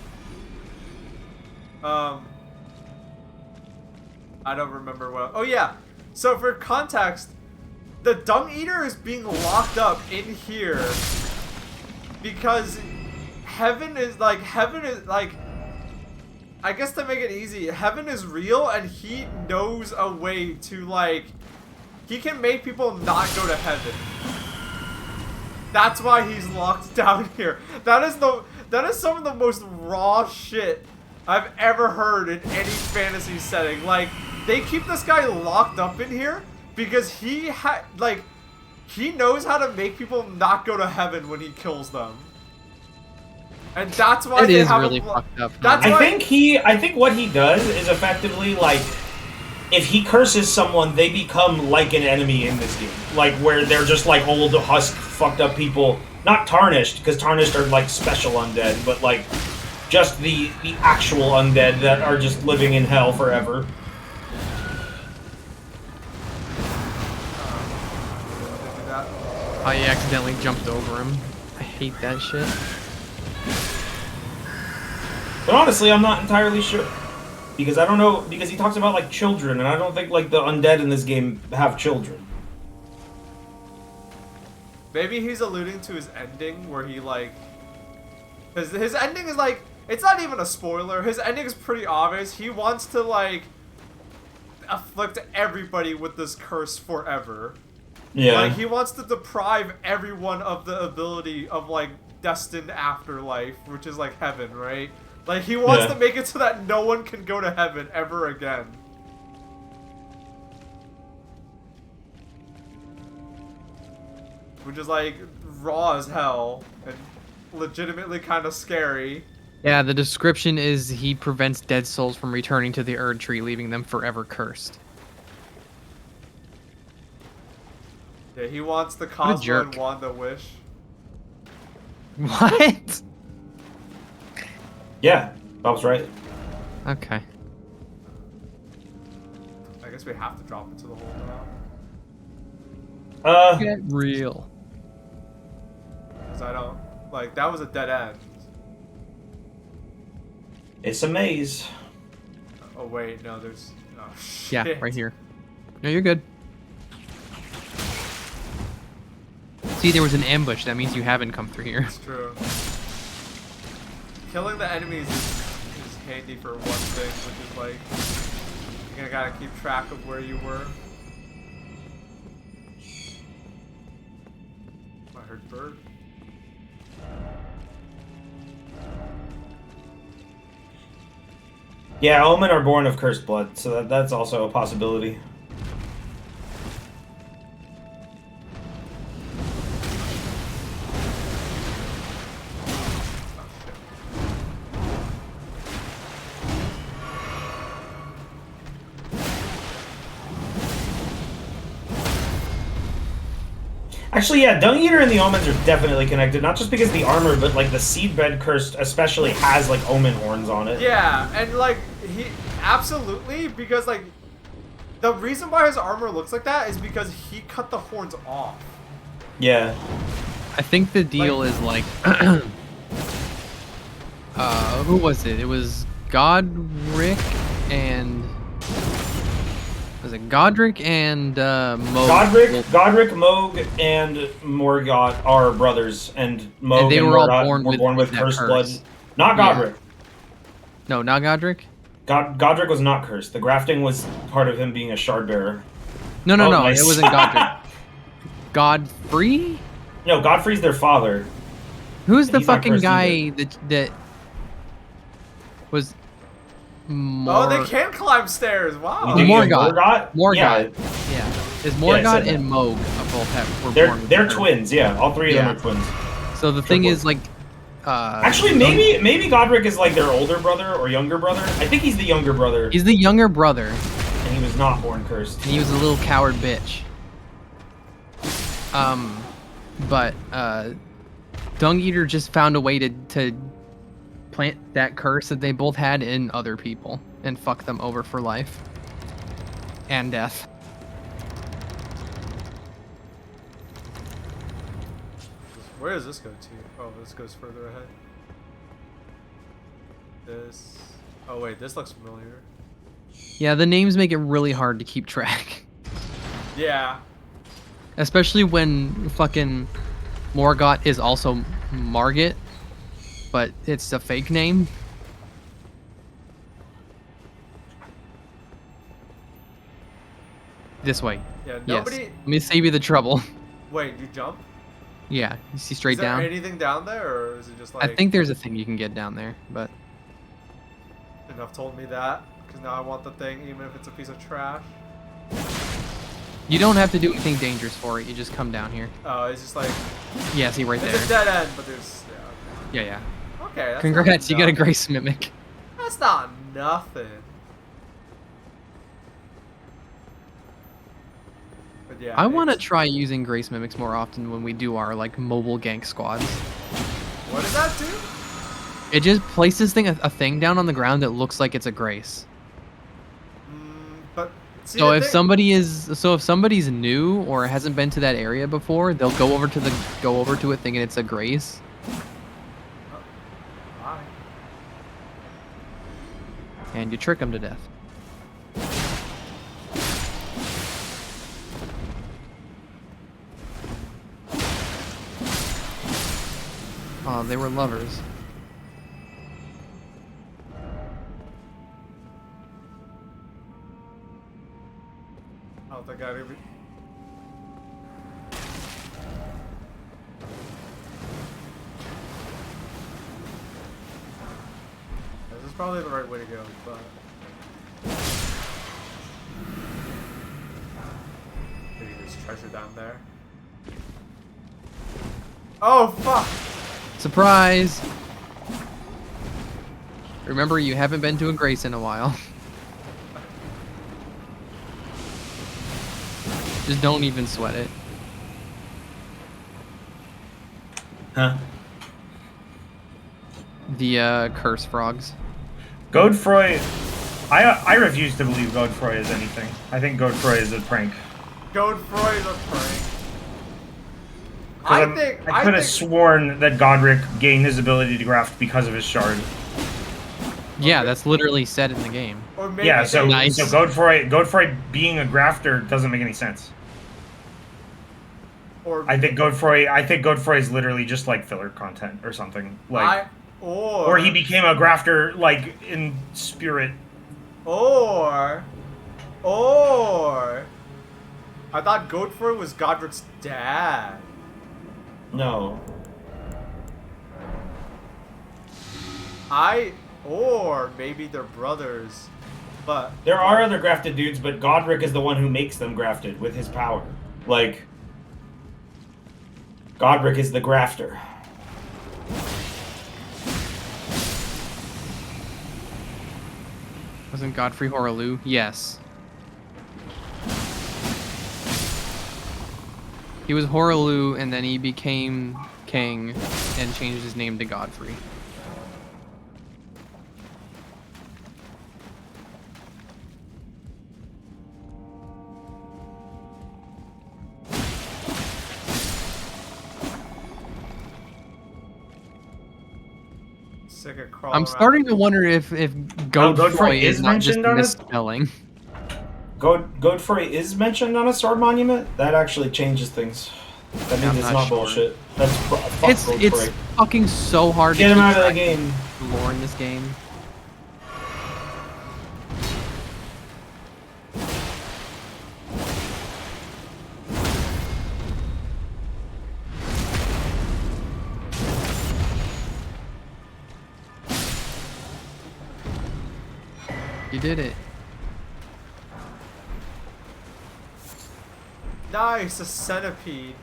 I don't remember what. Oh yeah. So for context, the Dung Eater is being locked up in here because heaven is like I guess to make it easy, heaven is real and he knows a way to like he can make people not go to heaven. That's why he's locked down here. That is some of the most raw shit I've ever heard in any fantasy setting. Like, they keep this guy locked up in here because he knows how to make people not go to heaven when he kills them. And that's why It they is have really him fucked up. That's I why think what he does is effectively like if he curses someone, they become like an enemy in this game. Like where they're just like old husk fucked up people, not tarnished, because tarnished are like special undead, but like just the actual undead that are just living in hell forever. I accidentally jumped over him. I hate that shit. But honestly, I'm not entirely sure. Because I don't know, because he talks about like children, and I don't think like the undead in this game have children. maybe he's alluding to his ending where he like his ending is like it's not even a spoiler. His ending is pretty obvious. He wants to like afflict everybody with this curse forever. Yeah. Like he wants to deprive everyone of the ability of like destined afterlife, which is like heaven, right? Like he wants to make it so that no one can go to heaven ever again. Which is like raw as hell and legitimately kind of scary. Yeah, the description is he prevents dead souls from returning to the Erd Tree, leaving them forever cursed. Yeah, he wants the What a Cosmo jerk. and Wanda wish. What? Yeah, Bob's right. Okay. I guess we have to drop into the hole now. Get real. Because I don't... Like, that was a dead end. It's a maze. Oh, wait, no, there's... Oh, shit. Yeah, right here. No, you're good. See, there was an ambush. That means you haven't come through here. It's true. Killing the enemies is handy for one thing, which is like... You gotta keep track of where you were. I heard bird. Yeah, Omen are born of cursed blood, so that's also a possibility. Actually, yeah, Dung Eater and the Omens are definitely connected. Not just because the armor, but like the Seedbed Cursed especially has like Omen horns on it. Yeah, and like, he... Absolutely, because like... The reason why his armor looks like that is because he cut the horns off. Yeah. I think the deal is like... who was it? It was Godric and... Was it Godric and Moog? Godric, Moog, and Morgoth are brothers, and Moog And they and were all Morgoth born were with born with that cursed curse. blood. Not Godric. No, not Godric? Godric was not cursed. The grafting was part of him being a shard bearer. No, Oh, no, nice. it wasn't Godric. Godfrey? No, Godfrey's their father. Who's the He's not fucking cursed guy that was Oh, they can climb stairs. Wow. You think Morgoth. Morgoth? Yeah. Is Yeah, Morgoth said and Moog both were They're born? they're with her. twins. Yeah, all three of them Yeah. are twins. So the thing Triplets. is, like, Actually, maybe Godric is like their older brother or younger brother. I think he's the younger brother, he's the younger brother, and he was not born cursed. and he was a little coward bitch. But Dung Eater just found a way to plant that curse that they both had in other people and fuck them over for life and death. Where does this go to? Oh, this goes further ahead. This. Oh wait, this looks familiar. Yeah, the names make it really hard to keep track. Yeah. Especially when fucking Morgoth is also Margit, but it's a fake name. This way. Yeah. Yes. Nobody. Let me save you the trouble. Wait, you jump? Yeah, you see straight Is there down? anything down there, or is it just like? I think there's a thing you can get down there, but Enough told me that, because now I want the thing, even if it's a piece of trash. you don't have to do anything dangerous for it. You just come down here. Oh, it's just like. Yeah, see right It's a there. dead end, but there's. Yeah. Yeah, yeah. Okay. That's Congrats, you got a nothing. Grace Mimic. That's not nothing. But yeah. I want to it's- try using Grace Mimics more often when we do our like mobile gank squads. What does that do? It just places a thing down on the ground that looks like it's a Grace. But. See, So the if thing- if somebody's new or hasn't been to that area before, they'll go over to it thinking it's a Grace. Why? And you trick them to death. Oh, they were lovers. I don't think I'd even. This is probably the right way to go, but. Maybe there's treasure down there. Oh, fuck! Surprise! Remember, you haven't been to a Grace in a while. Just don't even sweat it. Huh? The curse frogs. Godefroy, I refuse to believe Godefroy is anything. I think Godefroy is a prank. Godefroy's a prank. 'Cause I could have sworn that Godric gained his ability to graft because of his shard. Yeah, that's literally said in the game. Or maybe Yeah, so Nice. so Godefroy being a grafter doesn't make any sense. or I think Godefroy is literally just like filler content or something. Like or he became a grafter like in spirit. or I thought Godefroy was Godric's dad. No. Or maybe they're brothers, but There are other grafted dudes, but Godric is the one who makes them grafted with his power. Like, Godric is the grafter. Wasn't Godfrey Horaloo? Yes. He was Horaloo, and then he became king and changed his name to Godfrey. sick of crawling I'm around. starting to wonder if Godfrey Godfrey is is not just mentioned on it? misspelling. Godfrey is mentioned on a sword monument? That actually changes things. That means I'm it's not not sure. bullshit. That's fuck It's Godfrey. fucking so hard Get to him keep out of the track game. of lore in this game. You did it. Nice, a centipede.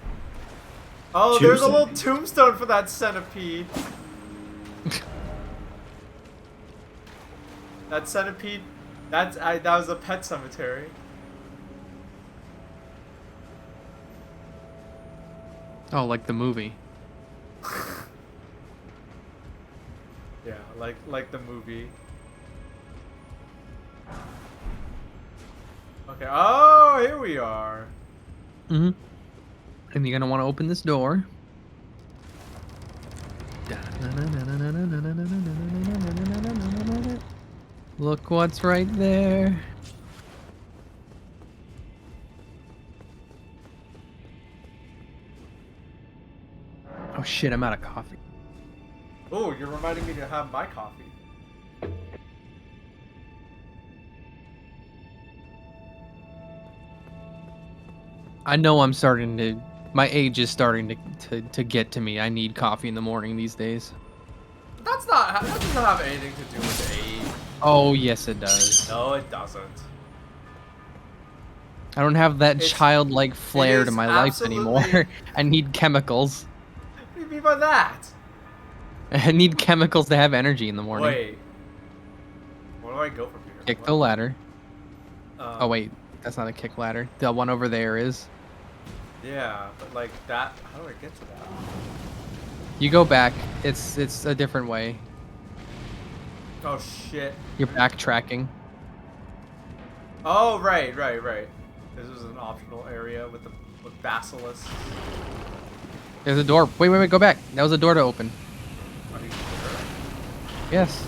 Oh, there's a little tombstone for that centipede. That centipede, that was a pet cemetery. Oh, like the movie. Yeah, like the movie. Okay. Oh, here we are. Mm-hmm. And you're gonna want to open this door. Look what's right there. Oh shit, I'm out of coffee. Oh, you're reminding me to have my coffee. I know I'm starting to... My age is starting to get to me. I need coffee in the morning these days. That doesn't have anything to do with age. Oh, yes it does. No, it doesn't. I don't have that It's- childlike flair it to is my life absolutely- anymore. I need chemicals. What do you mean by that? I need chemicals to have energy in the morning. Wait. Where do I go from here? Kick the ladder. Um, Oh wait, that's not a kick ladder. The one over there is. Yeah, but like that. How do I get to that? You go back. It's a different way. Oh shit. You're backtracking. Oh right. This was an optional area with basilisks. There's a door. Wait, go back. That was a door to open. Are you sure? Yes.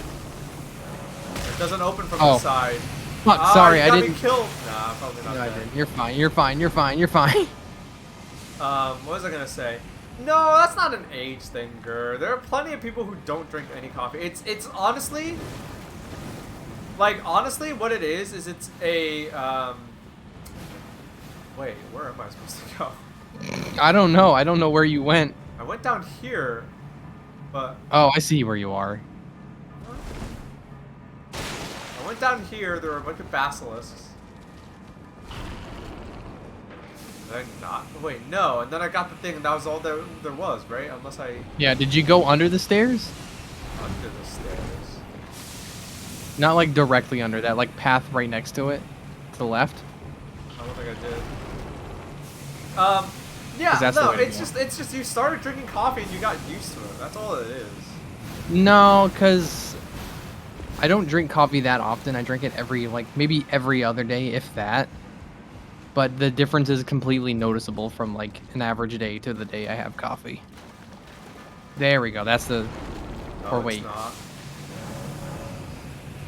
It doesn't open from Oh. the side. Fuck, Ah, sorry, you I got didn't. Me killed. Nah, probably not. No, I dead. didn't. You're fine. You're fine. You're fine. You're fine. What was I gonna say? No, that's not an age thing, Gur. There are plenty of people who don't drink any coffee. It's honestly, what it is it's a Wait, where am I supposed to go? I don't know. I don't know where you went. I went down here, but Oh, I see where you are. I went down here. There were a bunch of basilisks. Then not. Wait, no. And then I got the thing, and that was all there was, right? Unless I Yeah. Did you go under the stairs? under the stairs. Not like directly under that. Like path right next to it, to the left. I don't think I did. Yeah, 'Cause that's the no, way to it's go. just you started drinking coffee and you got used to it. That's all it is. No, because I don't drink coffee that often. I drink it maybe every other day, if that. But the difference is completely noticeable from like an average day to the day I have coffee. There we go. That's the... No, Or it's wait. not.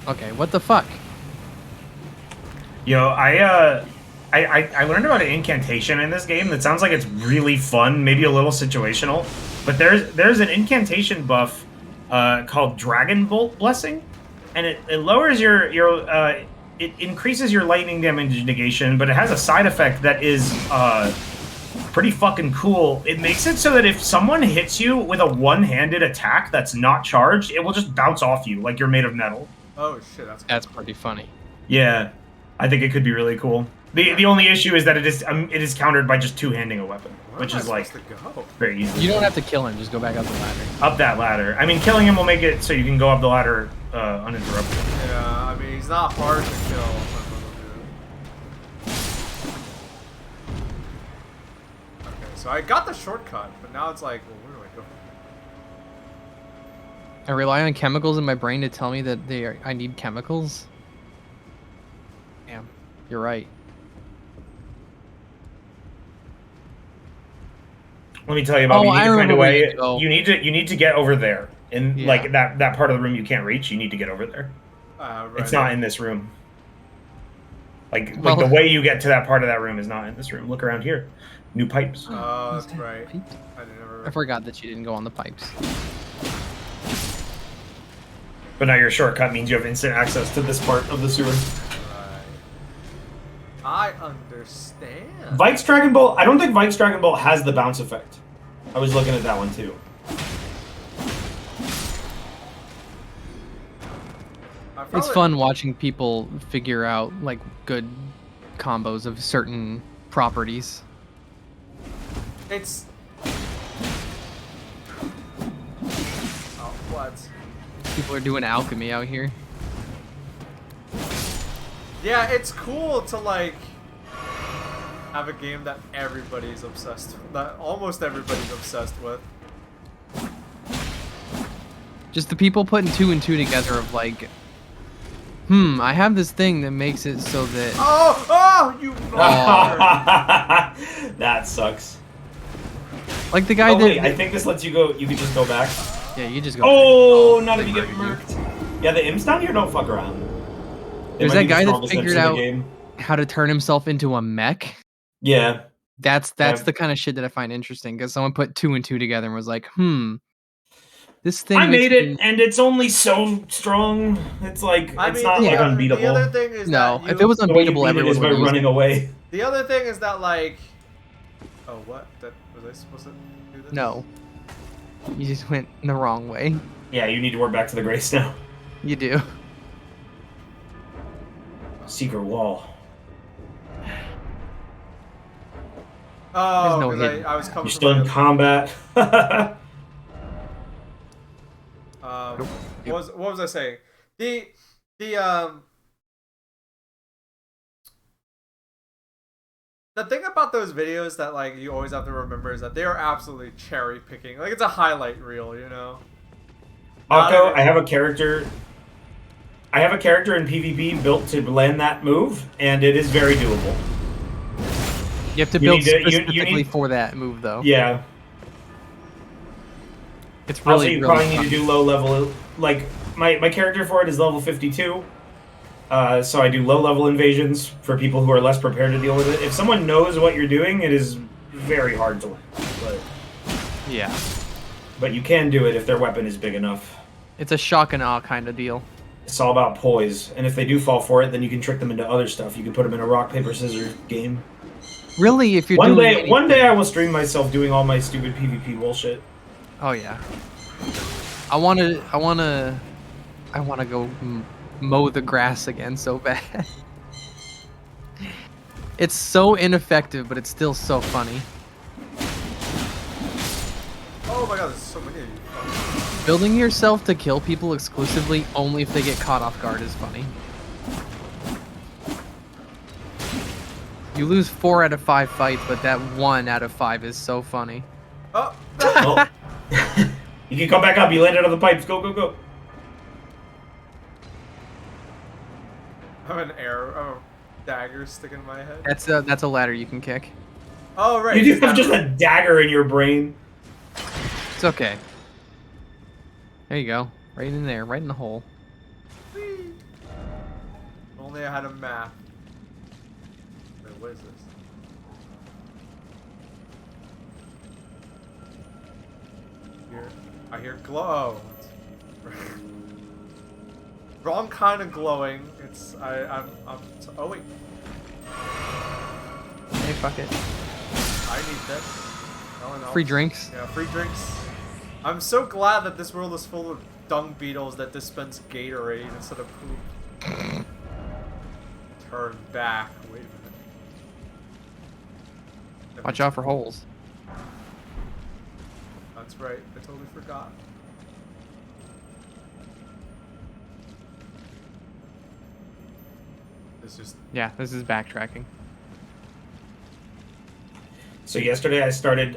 Okay, what the fuck? Yo, I learned about an incantation in this game that sounds like it's really fun, maybe a little situational. But there's an incantation buff called Dragon Bolt Blessing, and it lowers it increases your lightning damage negation, but it has a side effect that is pretty fucking cool. It makes it so that if someone hits you with a one-handed attack that's not charged, it will just bounce off you like you're made of metal. Oh shit, That's pretty funny. Yeah, I think it could be really cool. The only issue is that it is countered by just two-handing a weapon, Where which am I is like supposed to go? very easy. You don't have to kill him. Just go back up the ladder. Up that ladder. I mean, killing him will make it so you can go up the ladder uninterrupted. Yeah, I mean he's not hard to kill. Okay, so I got the shortcut, but now it's like, well, where do I go? I rely on chemicals in my brain to tell me that I need chemicals. Damn, you're right. Let me tell you about. Oh, You need I to find a remember where way. you go. You need to get over there. In Yeah. like that part of the room you can't reach. You need to get over there. Right. It's not in this room. Like Well- the way you get to that part of that room is not in this room. Look around here. New pipes. Oh, What's that's that? right. Pipe? I never. I forgot that you didn't go on the pipes. But now your shortcut means you have instant access to this part of the sewer. Right. I understand. Vite's Dragon Ball. I don't think Vite's Dragon Ball has the bounce effect. I was looking at that one too. It's fun watching people figure out like good combos of certain properties. It's. Oh, what? People are doing alchemy out here. Yeah, it's cool to like have a game that everybody's obsessed with, that almost everybody's obsessed with. Just the people putting 2 and 2 together of like, I have this thing that makes it so that. Oh, you mother! That sucks. Like the guy that. Wait, I think this lets you go. You can just go back. Yeah, you just go. Oh, not if they you get murdered murked. Yeah, the imps down here don't fuck around. They There's might that be the guy that strongest imps figured in the out game. how to turn himself into a mech. Yeah. That's the kind of shit that I find interesting because someone put 2 and 2 together and was like, this thing. I makes made it, me- and it's only so strong. It's like it's not like unbeatable. The other thing is No, that if it was the way you unbeatable, beat it everyone is by would use running it. away. The other thing is that like, oh what? That was I supposed to do this? No, you just went in the wrong way. Yeah, you need to work back to the grace now. You do. Secret wall. Oh, There's no because hidden. I was coming. You're still in from combat. what was I saying? The thing about those videos that like you always have to remember is that they are absolutely cherry picking. Like it's a highlight reel, you know. Akko, I have a character. I have a character in PvP built to land that move, and it is very doable. You have to You build need to- you specifically need- for that move, though. Yeah. It's Also, really, you really probably fun. need to do low level. Like my character for it is level 52. So I do low level invasions for people who are less prepared to deal with it. If someone knows what you're doing, it is very hard to land. Yeah. But you can do it if their weapon is big enough. It's a shock and awe kind of deal. It's all about poise, and if they do fall for it, then you can trick them into other stuff. You can put them in a rock paper scissors game. Really, if you're One doing day I will stream myself doing all my stupid PvP bullshit. Oh yeah. I wanna go mow the grass again so bad. It's so ineffective, but it's still so funny. Oh my god, there's so many of you. Building yourself to kill people exclusively only if they get caught off guard is funny. You lose 4 out of 5 fights, but that 1 out of 5 is so funny. Oh. Oh. You can come back up. You landed on the pipes. Go, go, go. I have an arrow, I have a dagger sticking in my head. That's a ladder you can kick. Oh right. You do have just a dagger in your brain. It's okay. There you go. Right in there, right in the hole. Whee! If only I had a map. Wait, what is this? I hear glow. Wrong kind of glowing. It's I'm oh wait. Hey, fuck it. I need this. No one else. Free drinks. Yeah, free drinks. I'm so glad that this world is full of dung beetles that dispense Gatorade instead of poop. Turn back. Wait a minute. Watch out for holes. That's right. I totally forgot. This just Yeah, this is backtracking. So yesterday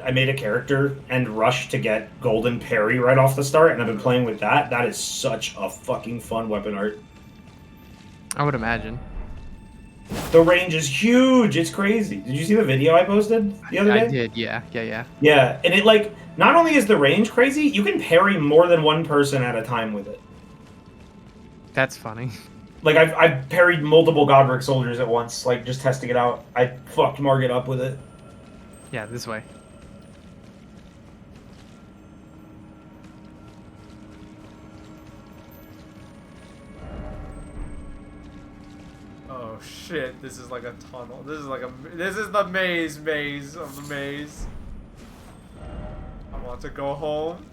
I made a character and rushed to get golden parry right off the start, and I've been playing with that. That is such a fucking fun weapon art. I would imagine. The range is huge. It's crazy. Did you see the video I posted the other day? I did, yeah. Yeah, and it like not only is the range crazy, you can parry more than one person at a time with it. That's funny. Like I've parried multiple Godric soldiers at once, like just testing it out. I fucked Margit up with it. Yeah, this way. oh shit! This is like a tunnel. This is like a. This is the maze of the maze. I want to go home.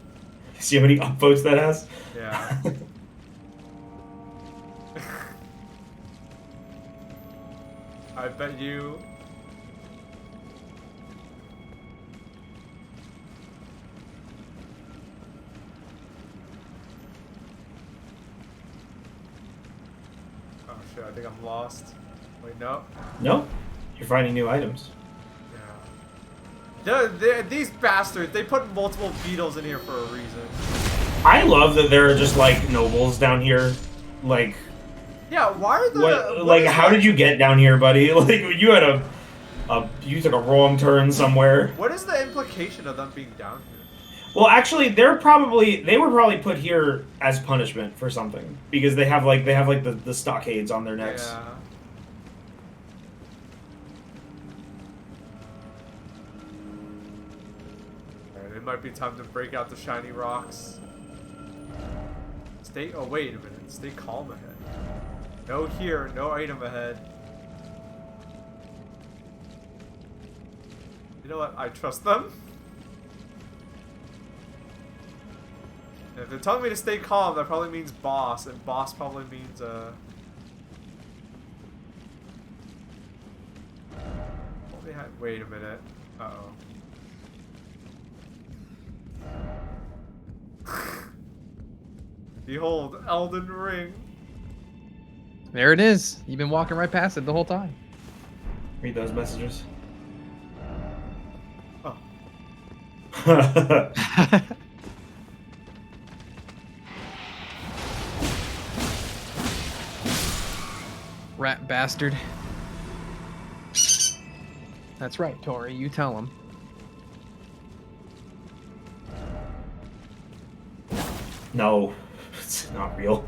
See how many upvotes that has? Yeah. I bet you. Oh shit! I think I'm lost. Wait, no. No, you're finding new items. These bastards, they put multiple beetles in here for a reason. I love that there are just like nobles down here. Like, Yeah, why are the... like how did you get down here, buddy? Like, you had you took a wrong turn somewhere. What is the implication of them being down here? Well, actually, they were probably put here as punishment for something because they have like the stockades on their necks. Yeah. Alright, it might be time to break out the shiny rocks. Oh, wait a minute. Stay calm ahead. No here, no item ahead. You know what? I trust them. And if they're telling me to stay calm, that probably means boss, and boss probably means, wait a minute. Uh-oh. Behold, Elden Ring. There it is. You've been walking right past it the whole time. Read those messages. Oh. Rat bastard. That's right, Tori. You tell him. No, it's not real.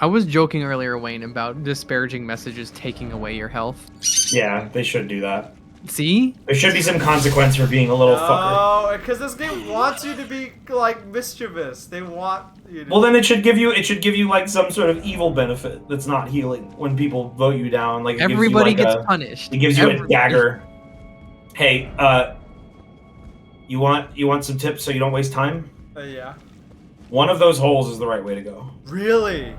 I was joking earlier, Wayne, about disparaging messages taking away your health. Yeah, they should do that. See? There should be some consequence for being a little fucker. Oh, because this game wants you to be, like, mischievous. They want you to... Well, then it should give you like some sort of evil benefit that's not healing when people vote you down. Like everybody gives you, like, gets punished. It gives you a dagger. Hey, you want some tips so you don't waste time? Yeah. One of those holes is the right way to go. Really?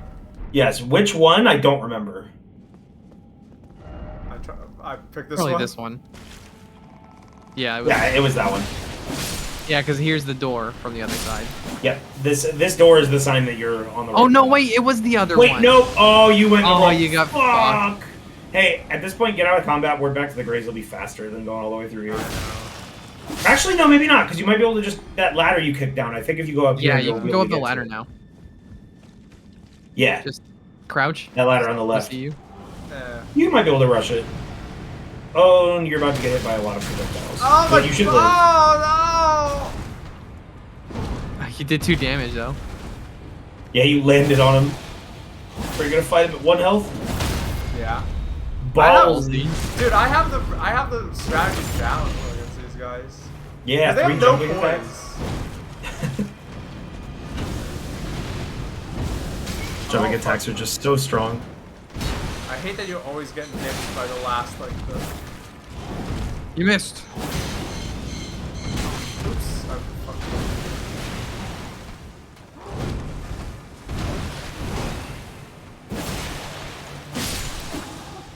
Yes. Which one? I don't remember. I picked this Probably one. this one. Yeah. It was that one. Yeah, because here's the door from the other side. Yep. This door is the sign that you're on the right. Oh no! path. Wait, it was the other Wait, one. no! Oh, you went. Oh, wrong. you got fuck. fucked. Hey, at this point, get out of combat. We're back to the graves. Will be faster than going all the way through here. Actually, no, maybe not, because you might be able to just that ladder you kicked down. I think if you go up here, Yeah, you you'll can be go able up to the get ladder to it. now. Yeah, Just crouch. that ladder on the I left. see you. You might be able to rush it. Oh, and you're about to get hit by a lot of projectiles. Oh But my you should live. Oh You did 2 damage though. Yeah, you landed on him. Are you gonna fight him at 1 health? no! Yeah. Ballsy. Dude, I have the strategy down against these guys. Yeah, They 3 have no jumping attacks. points. Jumping attacks are just so strong. I hate that you're always getting hit by the last, like, the... You missed. Oops. I'm fucking...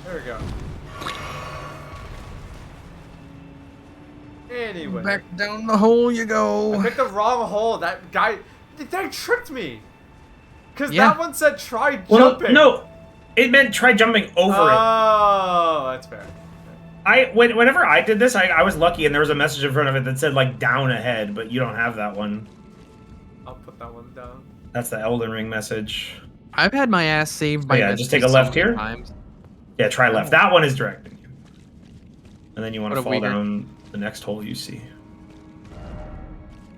There we go. Anyway. Back down the hole you I go. picked the wrong hole. That guy... They tricked me! Because Yeah. that one said try Well, jumping. no, it meant try jumping over it. Oh, that's fair. Whenever I did this, I was lucky, and there was a message in front of it that said like down ahead, but you don't have that one. I'll put that one down. That's the Elden Ring message. I've had my ass saved by Yeah, just take a messages left so many here. times. Yeah, try left. That one is directing you. And then you want to What a fall wiener. down the next hole you see.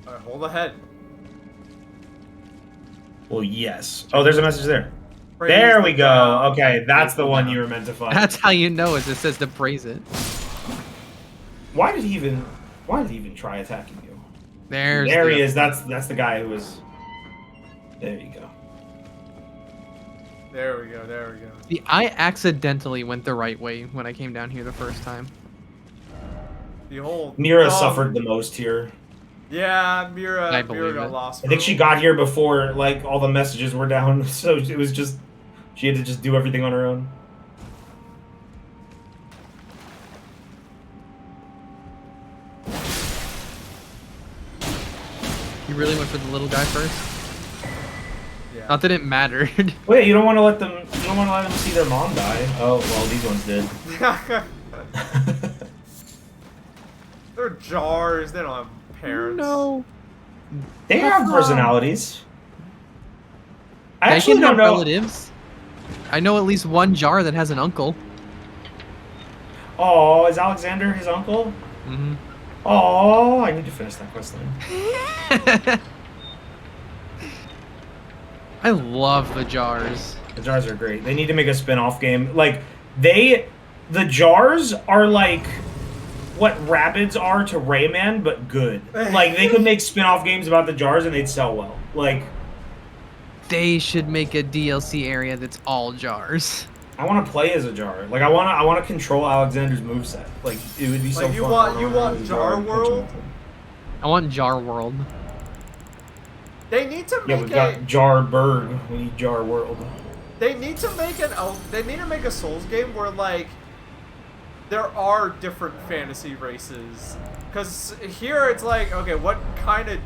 Alright, hold ahead. Well, yes. Oh, there's a message there. Praise There the we go. God. Okay, that's the Praise one the you God. were meant to find. That's how you know it. It says to praise it. Why did he even try attacking you? There's There the- he is. That's the guy who was. There you go. There we go, there we go. See, I accidentally went the right way when I came down here the first time. Behold. Mira dumb. suffered the most here. Yeah, Mira I believe got it. lost. I think she got here before like all the messages were down, so it was just she had to just do everything on her own. You really went for the little guy first? Yeah. Not that it mattered. Wait, you don't want to let them. You don't want to let them see their mom die. Oh well, these ones did. They're jars. They don't have parents. No. They have personalities. I They actually can don't have know. relatives. I know at least one jar that has an uncle. Oh, is Alexander his uncle? Mm-hmm. Oh, I need to finish that quest line. I love the jars. The jars are great. They need to make a spin-off game. Like the jars are like what Rabbids are to Rayman, but good. Like they could make spin-off games about the jars and they'd sell well. Like They should make a DLC area that's all jars. I want to play as a jar. Like I want to control Alexander's moveset. Like it would be so Like, you fun. want- to you run around want as a Jar and punch World? him. I want Jar World. They need to Yeah, make we've got Jarberg. We need Jar World. They need to make they need to make a Souls game where like there are different fantasy races. Cause here it's like, okay, what kind of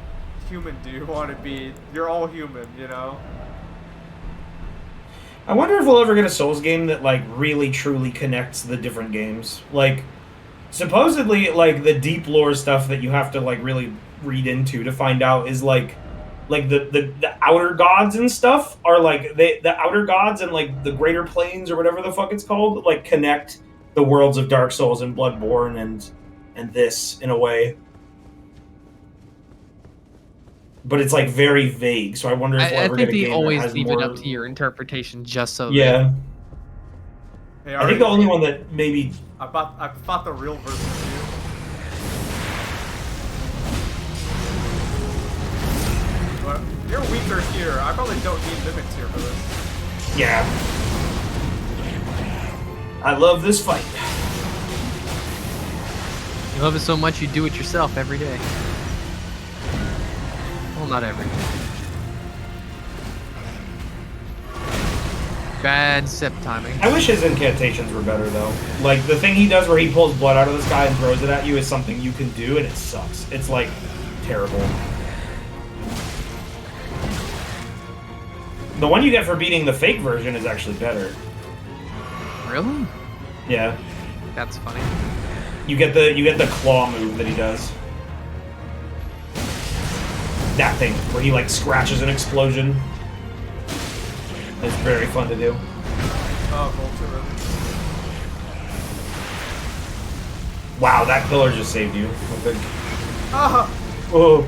human do you want to be? You're all human, you know? I wonder if we'll ever get a Souls game that like really truly connects the different games. Like supposedly like the deep lore stuff that you have to like really read into to find out is like the outer gods and stuff are like the outer gods and like the greater planes or whatever the fuck it's called like connect the worlds of Dark Souls and Bloodborne and this in a way. But it's like very vague, so I wonder if we'll I ever think get a they game always that has leave more... it up to your interpretation just so Yeah. Hey, I think the only one that maybe... I bought the real version of you. But you're weaker here. I probably don't need mimics here for this. Yeah. I love this fight. You love it so much you do it yourself every day. Well, not every day. Bad sip timing. I wish his incantations were better, though. Like, the thing he does where he pulls blood out of the sky and throws it at you is something you can do, and it sucks. It's, like, terrible. The one you get for beating the fake version is actually better. Really? Yeah. That's funny. You get the claw move that he does. That thing, where he, like, scratches an explosion. It's very fun to do. Oh, bullshit. Wow, that pillar just saved you. I think. Ah! Oh.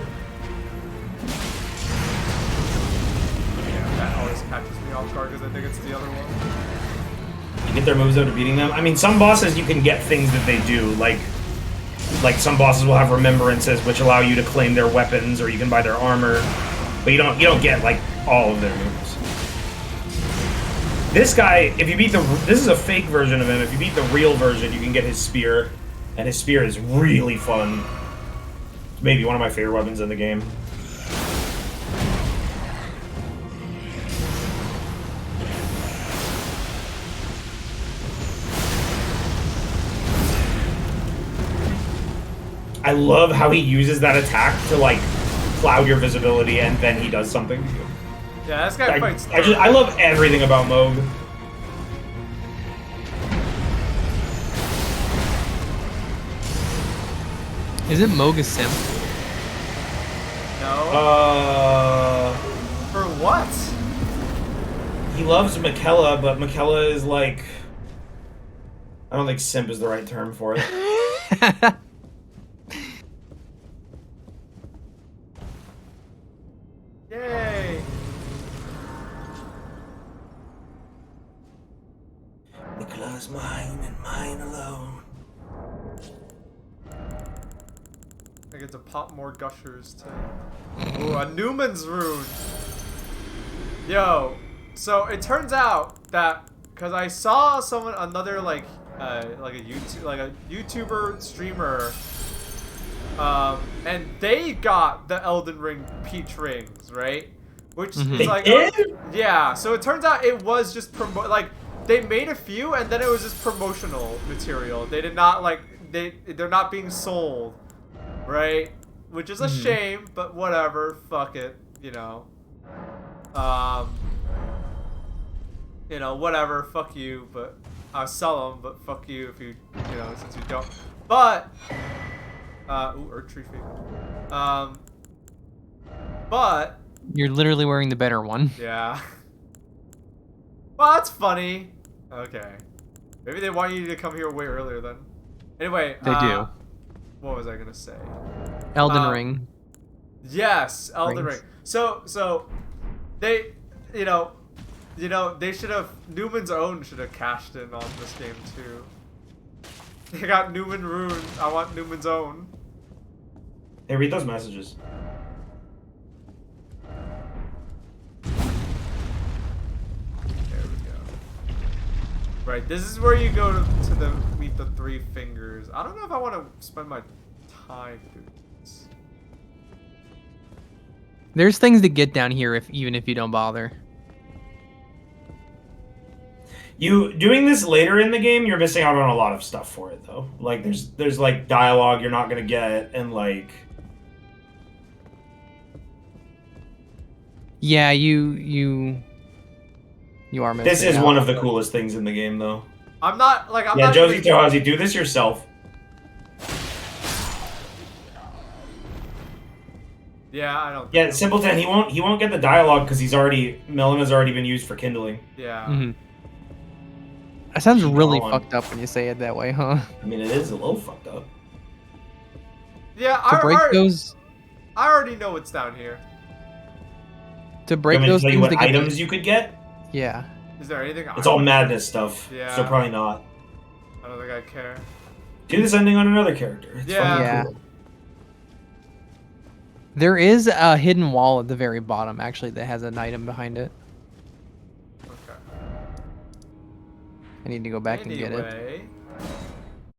Yeah, that always catches me off guard because I think it's the other one. You get their moves out of beating them. I mean, some bosses you can get things that they do, like some bosses will have remembrances which allow you to claim their weapons, or you can buy their armor, but you don't get like all of their moves. This guy, if you beat this is a fake version of him. If you beat the real version, you can get his spear, and his spear is really fun. It's maybe one of my favorite weapons in the game. I love how he uses that attack to like cloud your visibility, and then he does something to you. Yeah, this guy fights. I love everything about Moog. Isn't Moog a simp? No. For what? He loves Mikella, but Mikella is like... I don't think simp is the right term for it. Yay! Mikella is mine and mine alone. I get to pop more gushers too. Ooh, a Newman's rune. Yo, so it turns out that because I saw another like a YouTuber streamer And they got the Elden Ring peach rings, right? Which is They like, did? yeah. So it turns out it was just like they made a few, and then it was just promotional material. They did not like they're not being sold, right? Which is a shame, but whatever. Fuck it, you know. Whatever. Fuck you, but I'll sell them. But fuck you if you since you don't. But or tree fig. But You're literally wearing the better one. yeah. Well, that's funny. Okay. Maybe they want you to come here way earlier then. Anyway, They do. What was I gonna say? Elden Ring. Yes, Elden Rings. Ring. So they, they should have Newman's Own should have cashed in on this game too. They got Newman Rune. I want Newman's Own. Hey, read those messages. There we go. Right, this is where you go to meet the three fingers. I don't know if I want to spend my time doing this. There's things to get down here even if you don't bother. You doing this later in the game, you're missing out on a lot of stuff for it though. Like there's like dialogue you're not gonna get, and like Yeah, you are missing this is out. one of the coolest things in the game though. I'm not. Yeah, Josie Tohazi, do this yourself. Yeah, I don't. Yeah, Simpleton, he won't get the dialogue because Melena's already been used for kindling. Yeah. Mm-hmm. That sounds really on. fucked up when you say it that way, huh? I mean, it is a little fucked up. Yeah, To break those, I already know what's down here. to break I'm gonna those tell you things what to get items you could get. Yeah. Is there anything? It's all madness stuff, Yeah. so probably not. I don't think I care. Do this ending on another character. It's Yeah. fucking Yeah. cool. There is a hidden wall at the very bottom, actually, that has an item behind it. Okay. I need to go back and get it. Anyway,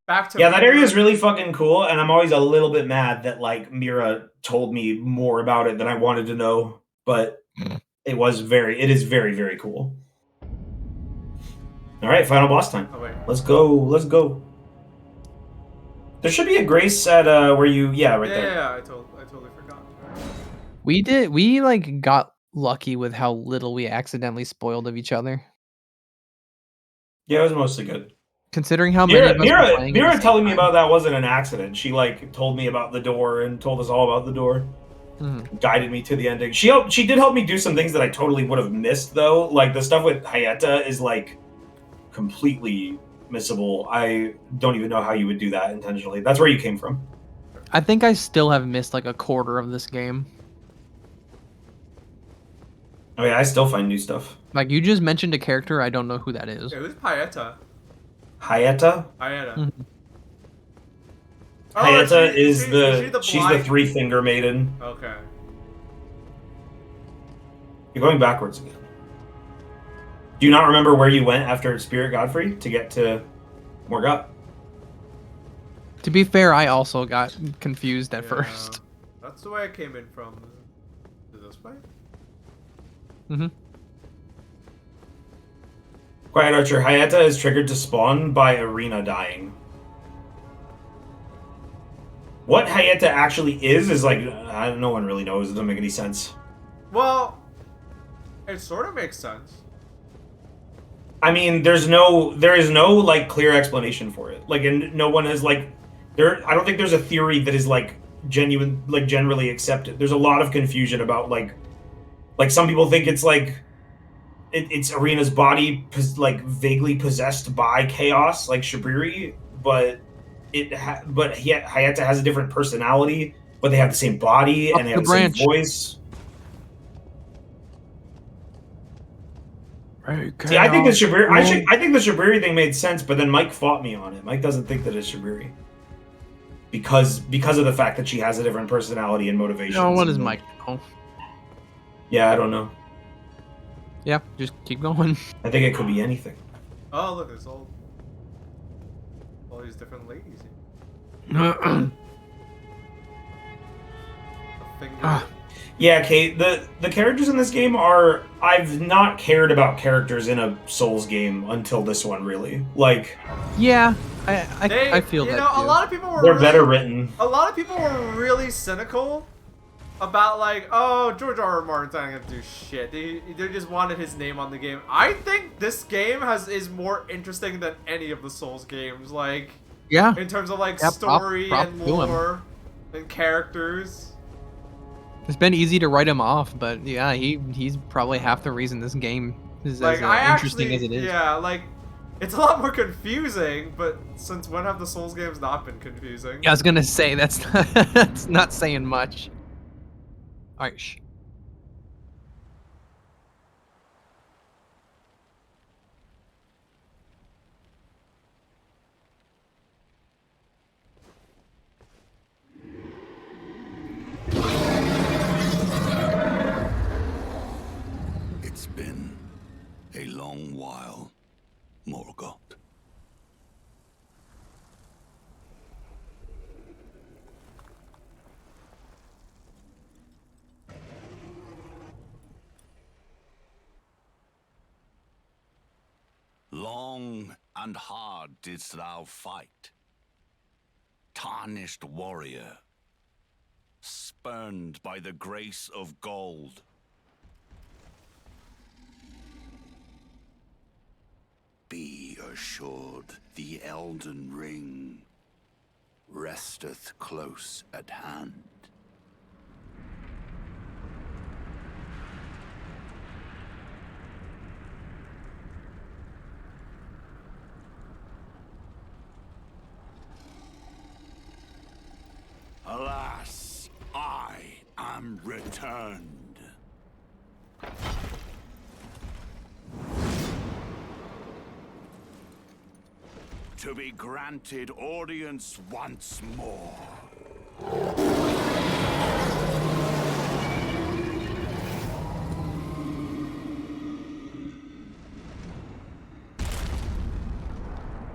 back to Yeah, that area is really fucking cool, and I'm always a little bit mad that like Mira told me more about it than I wanted to know, but it is very, very cool. All right, final boss time. Oh wait. Let's go. There should be a grace at where you right there. Yeah, I totally forgot. We like got lucky with how little we accidentally spoiled of each other. Yeah, it was mostly good. Considering how many of us were playing at the Mira same telling me time. about that wasn't an accident. She like told me about the door and told us all about the door. Guided me to the ending. She did help me do some things that I totally would have missed though. Like the stuff with Hayata is like completely missable. I don't even know how you would do that intentionally. That's where you came from. I think I still have missed like a quarter of this game. Oh yeah, I still find new stuff. Like you just mentioned a character, I don't know who that is. It was Hayata. Hayata? Hayata. Mhm. Hayata is she's the blind- three-finger maiden. Okay. You're going backwards again. Do you not remember where you went after Spirit Godfrey to get to Morgott? To be fair, I also got confused at Yeah. first. That's the way I came in from. Is it this way? Mm-hmm. Quiet Archer, Hayata is triggered to spawn by Arena dying. What Hayata actually is like, no one really knows. It doesn't make any sense. Well, it sort of makes sense. I mean, there is no like clear explanation for it. Like, and no one has like, I don't think there's a theory that is like genuine, like generally accepted. There's a lot of confusion about like some people think it's like, it's Arena's body like vaguely possessed by chaos, like Shibriri, but Hayata has a different personality, but they have the same body and they have the same voice. See, I think the Shibriri thing made sense, but then Mike fought me on it. Mike doesn't think that it's Shibriri because of the fact that she has a different personality and motivation. No, what does Mike know? Yeah, I don't know. Yeah, just keep going. I think it could be anything. Oh, look, there's all these different ladies. anything good. Ah. Yeah, Kate, the characters in this game are... I've not cared about characters in a Souls game until this one, really. Like... Yeah, I feel that a too. lot of people were They're really, better written. A lot of people were really cynical about like, oh, George R.R. Martin's not gonna do shit. They just wanted his name on the game. I think this game is more interesting than any of the Souls games. Like, Yeah. in terms of like Yeah, story prop and to him. lore and characters. It's been easy to write him off, but yeah, he's probably half the reason this game is Like, as interesting as it is. Yeah, like, it's a lot more confusing, but since when have the Souls games not been confusing? Yeah, I was gonna say that's that's not saying much. All right, shh. It's been a long while, Morgoth. Long and hard didst thou fight, tarnished warrior, spurned by the grace of gold. Be assured the Elden Ring resteth close at hand. Alas, I am returned. To be granted audience once more.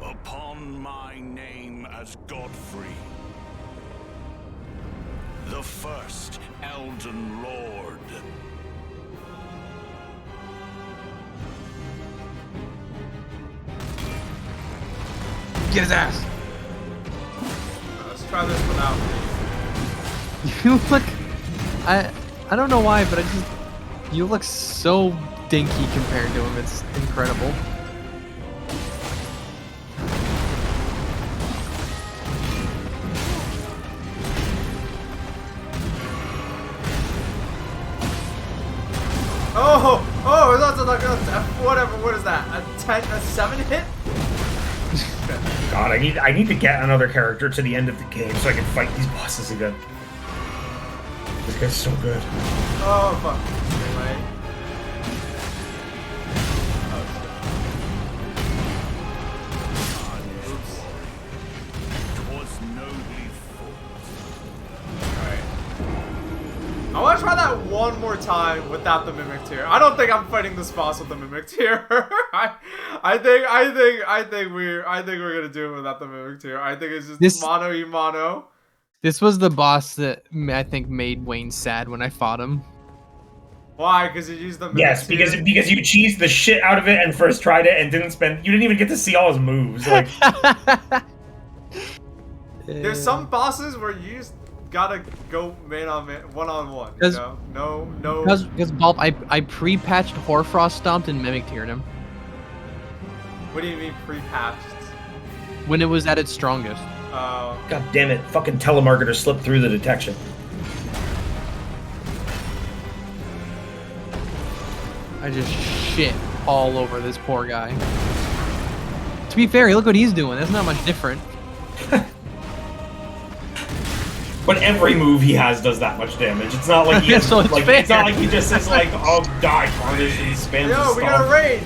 Upon my name as Godfrey, the first Elden Lord. Get his ass. Let's try this without me. You look. I don't know why, but you look so dinky compared to him. It's incredible. Oh, that's like whatever. What is that? A 7 hit? God, I need to get another character to the end of the game so I can fight these bosses again. This guy's so good. Oh fuck. Anyway. Was nobly fought. Alright. I want to try that one more time without the Mimic Tear. I don't think I'm fighting this boss with the Mimic Tear. I think we're gonna do it without the Mimic Tear. I think it's just mono y mono. This was the boss that I think made Wayne sad when I fought him. Why? Because you used the Mimic Yes, Tear? because you cheesed the shit out of it and first tried it and you didn't even get to see all his moves. Like, there's some bosses where you just gotta go man on man, one on one. You know? No. Because Baaulp, I pre-patched Hoarfrost stomped and Mimic Tiered him What do you mean pre-patched? when it was at its strongest. God damn it, fucking telemarketer slipped through the detection. I just shit all over this poor guy. To be fair, look what he's doing. That's not much different. But every move he has does that much damage. It's not like he has, So it's like, fair. it's not like he just says like, "Oh, die, tarnish," and spams Yo, his we got a stomp. raid.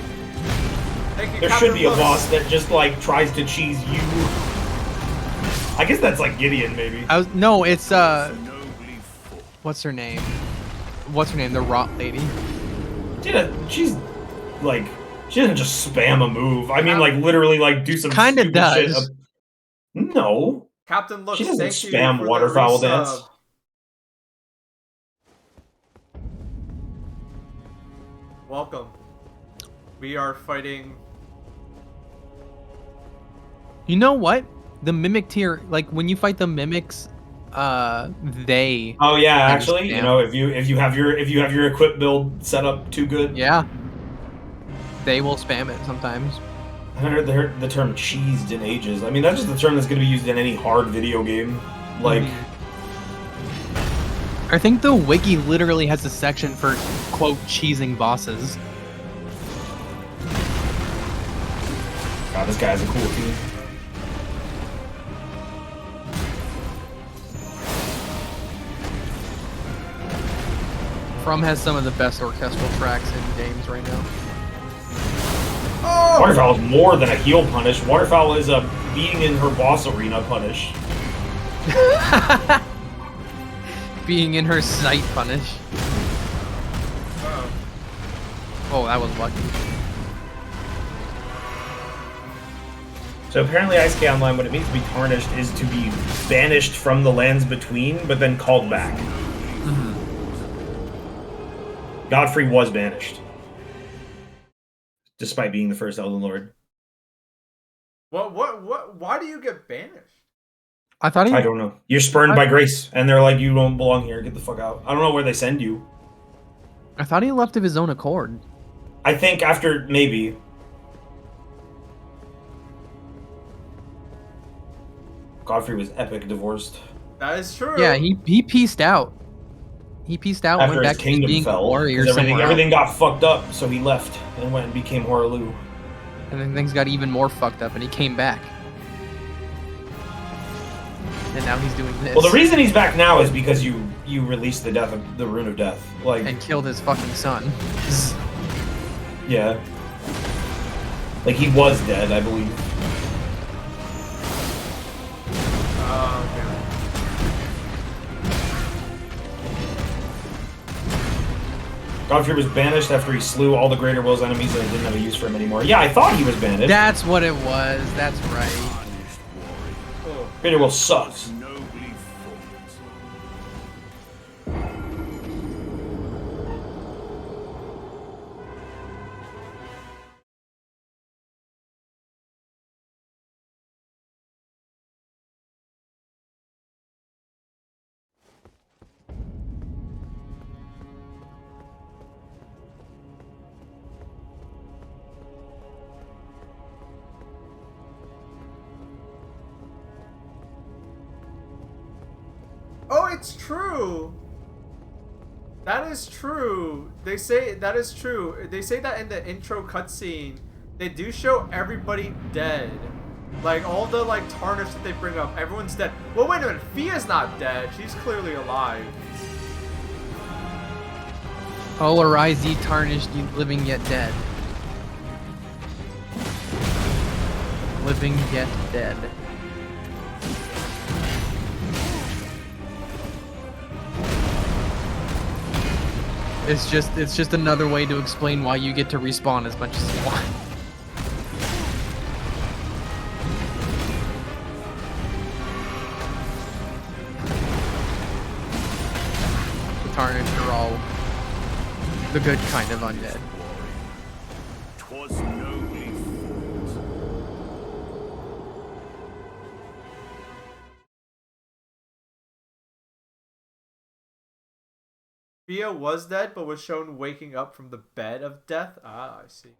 Thank you, There Captain should be a Brooks. boss that just like tries to cheese you. I guess that's like Gideon, maybe. No, it's Nobly fought. what's her name? The rot lady. She's like, she doesn't just spam a move. I mean, like literally, like do some Kinda stupid does. shit. No, Captain Looks, she doesn't thank you spam for waterfowl the dance. resub. Welcome. We are fighting. You know what? The mimic tier, like when you fight the mimics, they. Oh yeah, kind of actually, you spam. know, if you have your equip build set up too good. Yeah. They will spam it sometimes. I haven't heard the term cheesed in ages. I mean, that's just the term that's going to be used in any hard video game. Like, I think the wiki literally has a section for quote cheesing bosses. God, this guy has a cool team. From has some of the best orchestral tracks in games right now. Oh! Waterfowl is more than a heal punish. Waterfowl is a being in her boss arena punish. Being in her sight punish. Oh, that was lucky. So apparently ISK Online, what it means to be tarnished is to be banished from the lands between, but then called back. Godfrey was banished. Despite being the first Elden Lord. What? Why do you get banished? I thought he. I don't know. You're spurned by grace, and they're like, you don't belong here, get the fuck out. I don't know where they send you. I thought he left of his own accord. I think after, maybe. Godfrey was epic divorced. That is true. Yeah, he pieced out. He pieced out and After went his back to kingdom being a fell. warrior 'Cause somewhere everything else. got fucked up, so he left and went and became Horalu. And then things got even more fucked up, and he came back. And now he's doing this. Well, the reason he's back now is because you released the rune of death. Like, and killed his fucking son. yeah. Like, he was dead, I believe. Okay. Godfrey was banished after he slew all the Greater Will's enemies and didn't have a use for him anymore. Yeah, I thought he was banished. That's what it was. That's right. Greater Will sucks. Nobly fought. Oh, it's true. That is true. They say that is true. They say that in the intro cutscene. They do show everybody dead. Like all the like tarnish that they bring up, everyone's dead. Well, wait a minute. Fia's not dead. She's clearly alive. Oh, arise ye tarnished, ye living yet dead. Living yet dead. It's just another way to explain why you get to respawn as much as you want. The tarnished are all the good kind of undead. 'Twas nobly fought. Fia was dead, but was shown waking up from the bed of death. Ah, I see.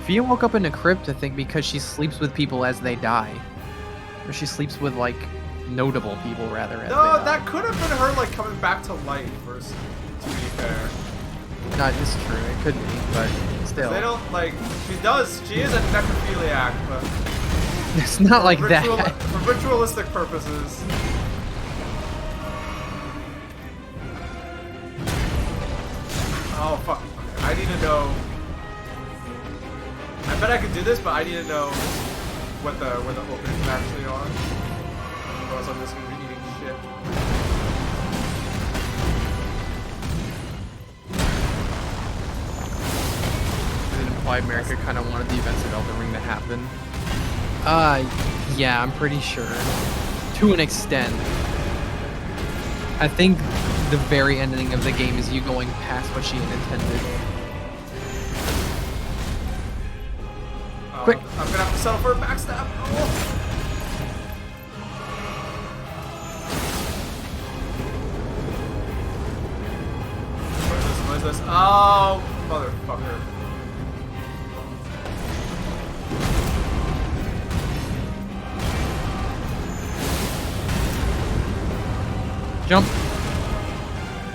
Fia woke up in a crypt, I think, because she sleeps with people as they die. Or she sleeps with, like, notable people, rather, as they No, die. that could have been her like coming back to life. First, to be fair, Not it's true, it could be, but still. they don't like. She is a necrophiliac, but It's not like that. for ritualistic purposes. Oh fuck! Okay, I need to know. I bet I could do this, but I need to know what where the openings actually are. Or else I'm just gonna be eating shit. why America kind of wanted the events of Elden Ring to happen. Yeah, I'm pretty sure. To an extent. I think the very ending of the game is you going past what she had intended. Quick! I'm gonna have to settle for a backstab. Oh. What is this? Oh, motherfucker. Jump.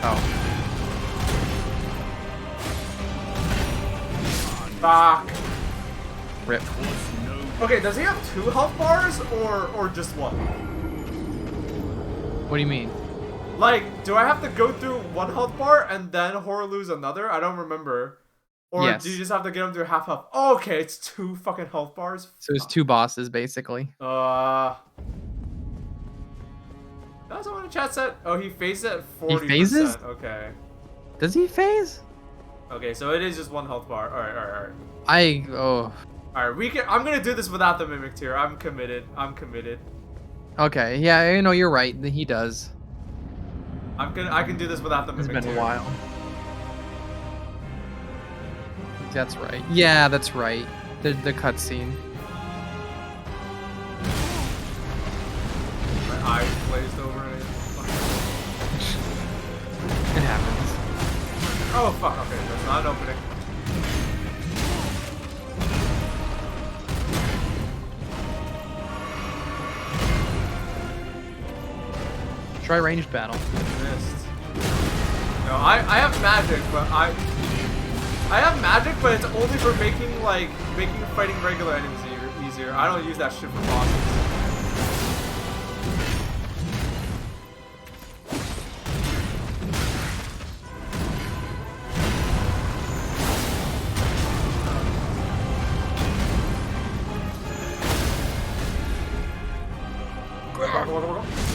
Oh. Fuck. Rip. Okay, does he have 2 health bars or just 1? What do you mean? Like, do I have to go through 1 health bar and then horror lose another? I don't remember. Or Yes. do you just have to get him to half health? Oh, okay, it's 2 fucking health bars. So it's 2 bosses, basically. That's what the chat said. Oh, he phased at 40%. He phases? Okay. Does he phase? Okay, so it is just 1 health bar. Alright. Alright, we can. I'm gonna do this without the mimic tier. I'm committed. Okay, yeah, you're right. He does. I can do this without the It's mimic been tier. a while. That's right. Yeah, that's right. The cutscene. My eyes glazed over it. It happens. Oh fuck, okay, that's not an opening. Try ranged battle. Missed. No, I have magic, but I have magic, but it's only for making fighting regular enemies easier. I don't use that shit for bosses.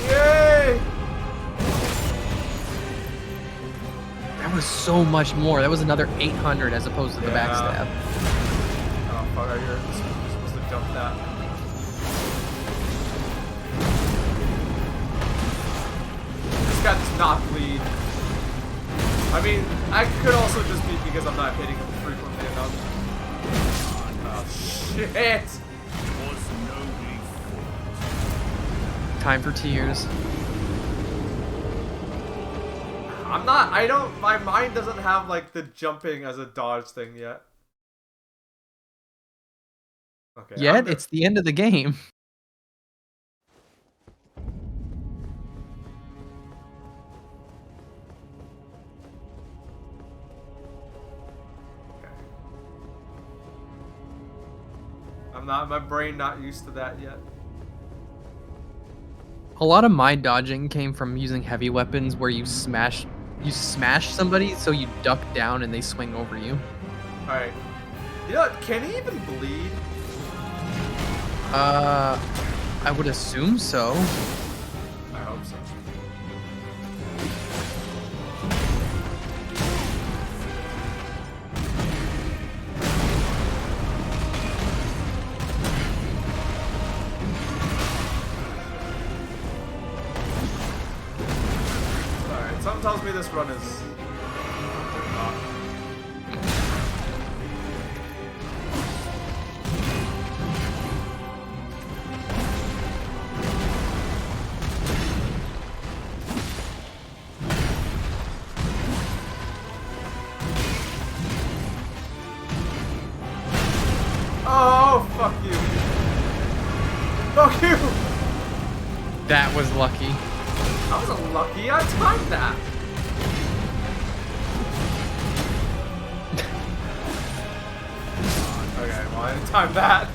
Yay! That was so much more. That was another 800 as opposed to the backstab. Oh fuck, you're supposed to jump that. This guy does not bleed. I mean, I could also just be because I'm not hitting him frequently enough. Oh shit! Time for tears. My mind doesn't have like the jumping as a dodge thing yet. Okay. Yet, it's the end of the game. Okay. My brain not used to that yet. A lot of my dodging came from using heavy weapons where you smash somebody so you duck down and they swing over you. Alright. You know what? Can he even bleed? I would assume so. I hope so. Alright, something tells me this run is... Oh, fuck you. Fuck you! That was lucky. I wasn't lucky, I timed that. Okay, well, I didn't time that.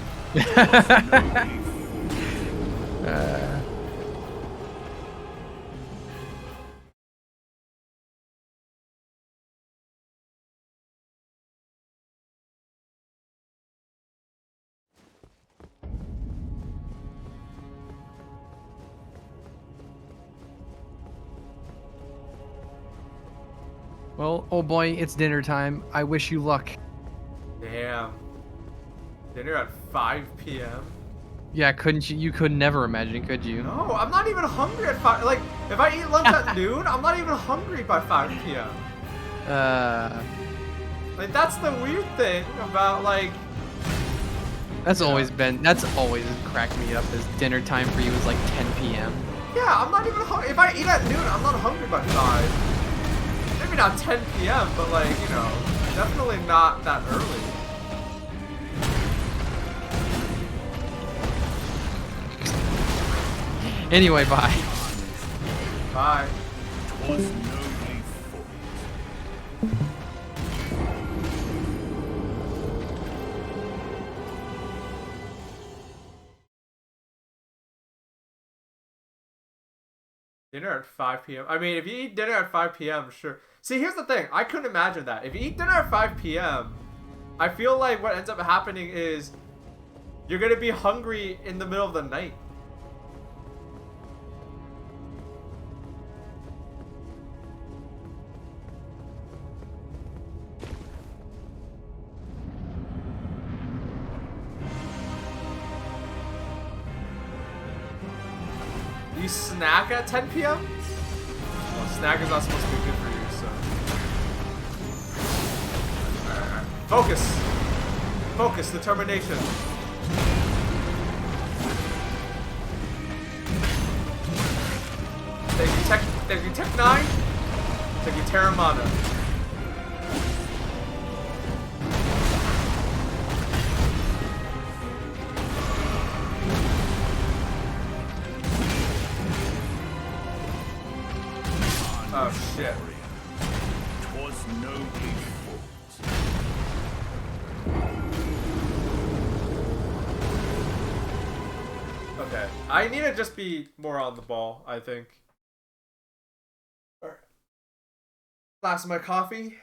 Well, oh boy, it's dinner time. I wish you luck. Damn. Dinner at 5 p.m. Yeah, couldn't you? You could never imagine, could you? No, I'm not even hungry at 5. Like, if I eat lunch at noon, I'm not even hungry by 5 p.m. Like, that's the weird thing about, like... That's always cracked me up. As dinner time for you is like 10 p.m. Yeah, I'm not even hungry. If I eat at noon, I'm not hungry by 5. Maybe not 10 p.m., but, like, you know, definitely not that early. Anyway, bye. Bye. Dinner at 5 p.m. I mean, if you eat dinner at 5 p.m., sure. See, here's the thing. I couldn't imagine that. If you eat dinner at 5 p.m., I feel like what ends up happening is you're going to be hungry in the middle of the night. You snack at 10 p.m.? Well, snack is not supposed to be good for you, so... Alright. Focus! Focus, determination. Thank you, Tech 9. Thank you, Terramana. Oh shit. Twas nobly fought. Okay. I need to just be more on the ball, I think. Alright. Glass of my coffee.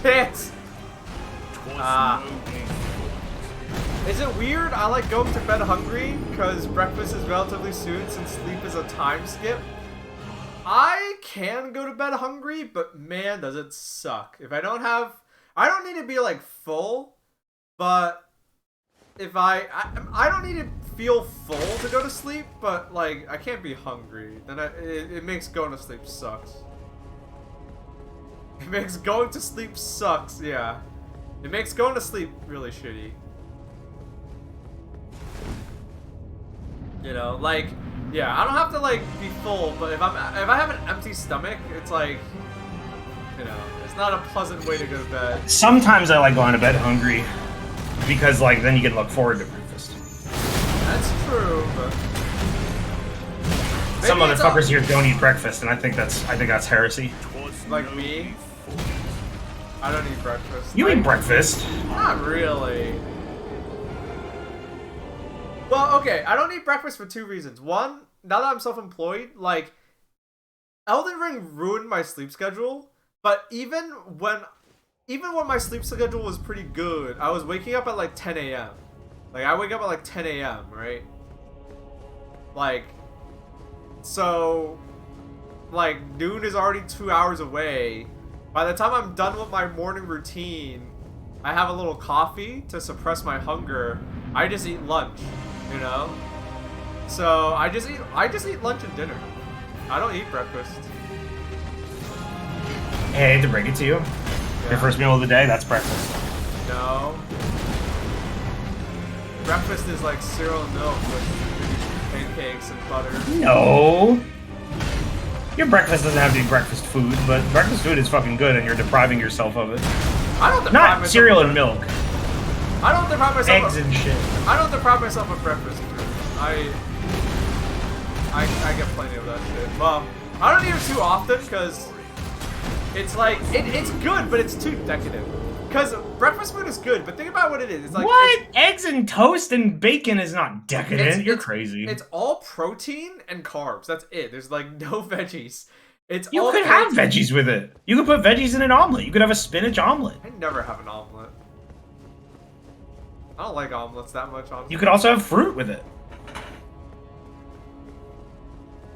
Shit! Is it weird? I like going to bed hungry because breakfast is relatively soon since sleep is a time skip. I can go to bed hungry, but man, does it suck. If I don't need to be like full, but if I don't need to feel full to go to sleep, but like I can't be hungry. Then it makes going to sleep sucks. It makes going to sleep sucks, yeah. It makes going to sleep really shitty. You know, like, yeah, I don't have to like be full, but if I have an empty stomach, it's like, you know, it's not a pleasant way to go to bed. Sometimes I like going to bed hungry because like then you can look forward to breakfast. That's true, but some motherfuckers here don't eat breakfast, and I think that's heresy. Like me, I don't eat breakfast. You eat breakfast? Not really. Well, okay, I don't eat breakfast for 2 reasons. One, now that I'm self-employed, like, Elden Ring ruined my sleep schedule, but even when my sleep schedule was pretty good, I was waking up at like 10 a.m. Like, I wake up at like 10 a.m., right? Like, so, like noon is already 2 hours away. By the time I'm done with my morning routine, I have a little coffee to suppress my hunger. I just eat lunch, you know? So I just eat lunch and dinner. I don't eat breakfast. Hey, I hate to break it to you. Yeah. Your first meal of the day, that's breakfast. No. Breakfast is like cereal and milk with pancakes and butter. No. Your breakfast doesn't have to be breakfast food, but breakfast food is fucking good and you're depriving yourself of it. I don't deprive Not myself cereal of and milk. I don't deprive myself Eggs and shit. I don't deprive myself of breakfast food. I get plenty of that shit. Well, I don't eat it too often because it's like it's good, but it's too decadent. Because breakfast food is good, but think about what it is. It's like what? Eggs and toast and bacon is not decadent. You're crazy. It's all protein and carbs. That's it. There's like no veggies. You all could have veggies with it. You could put veggies in an omelet. You could have a spinach omelet. I never have an omelet. I don't like omelets that much, honestly. You could also have fruit with it.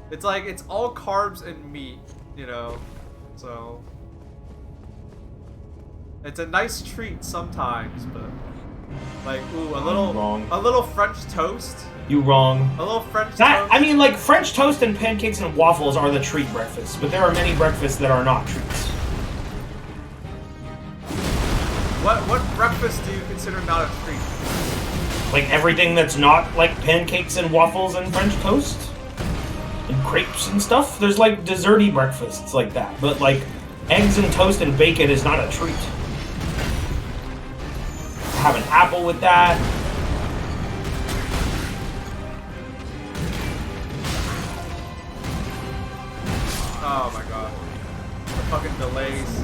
It's like, it's all carbs and meat, you know? So... it's a nice treat sometimes, but... like, ooh, a little French toast. You wrong. A little French That, toast. I mean, like, French toast and pancakes and waffles are the treat breakfasts, but there are many breakfasts that are not treats. What breakfast do you consider not a treat? Like, everything that's not, like, pancakes and waffles and French toast? And crepes and stuff? There's, like, desserty breakfasts like that, but, like, eggs and toast and bacon is not a treat. Have an apple with that. Oh my god. The fucking delays.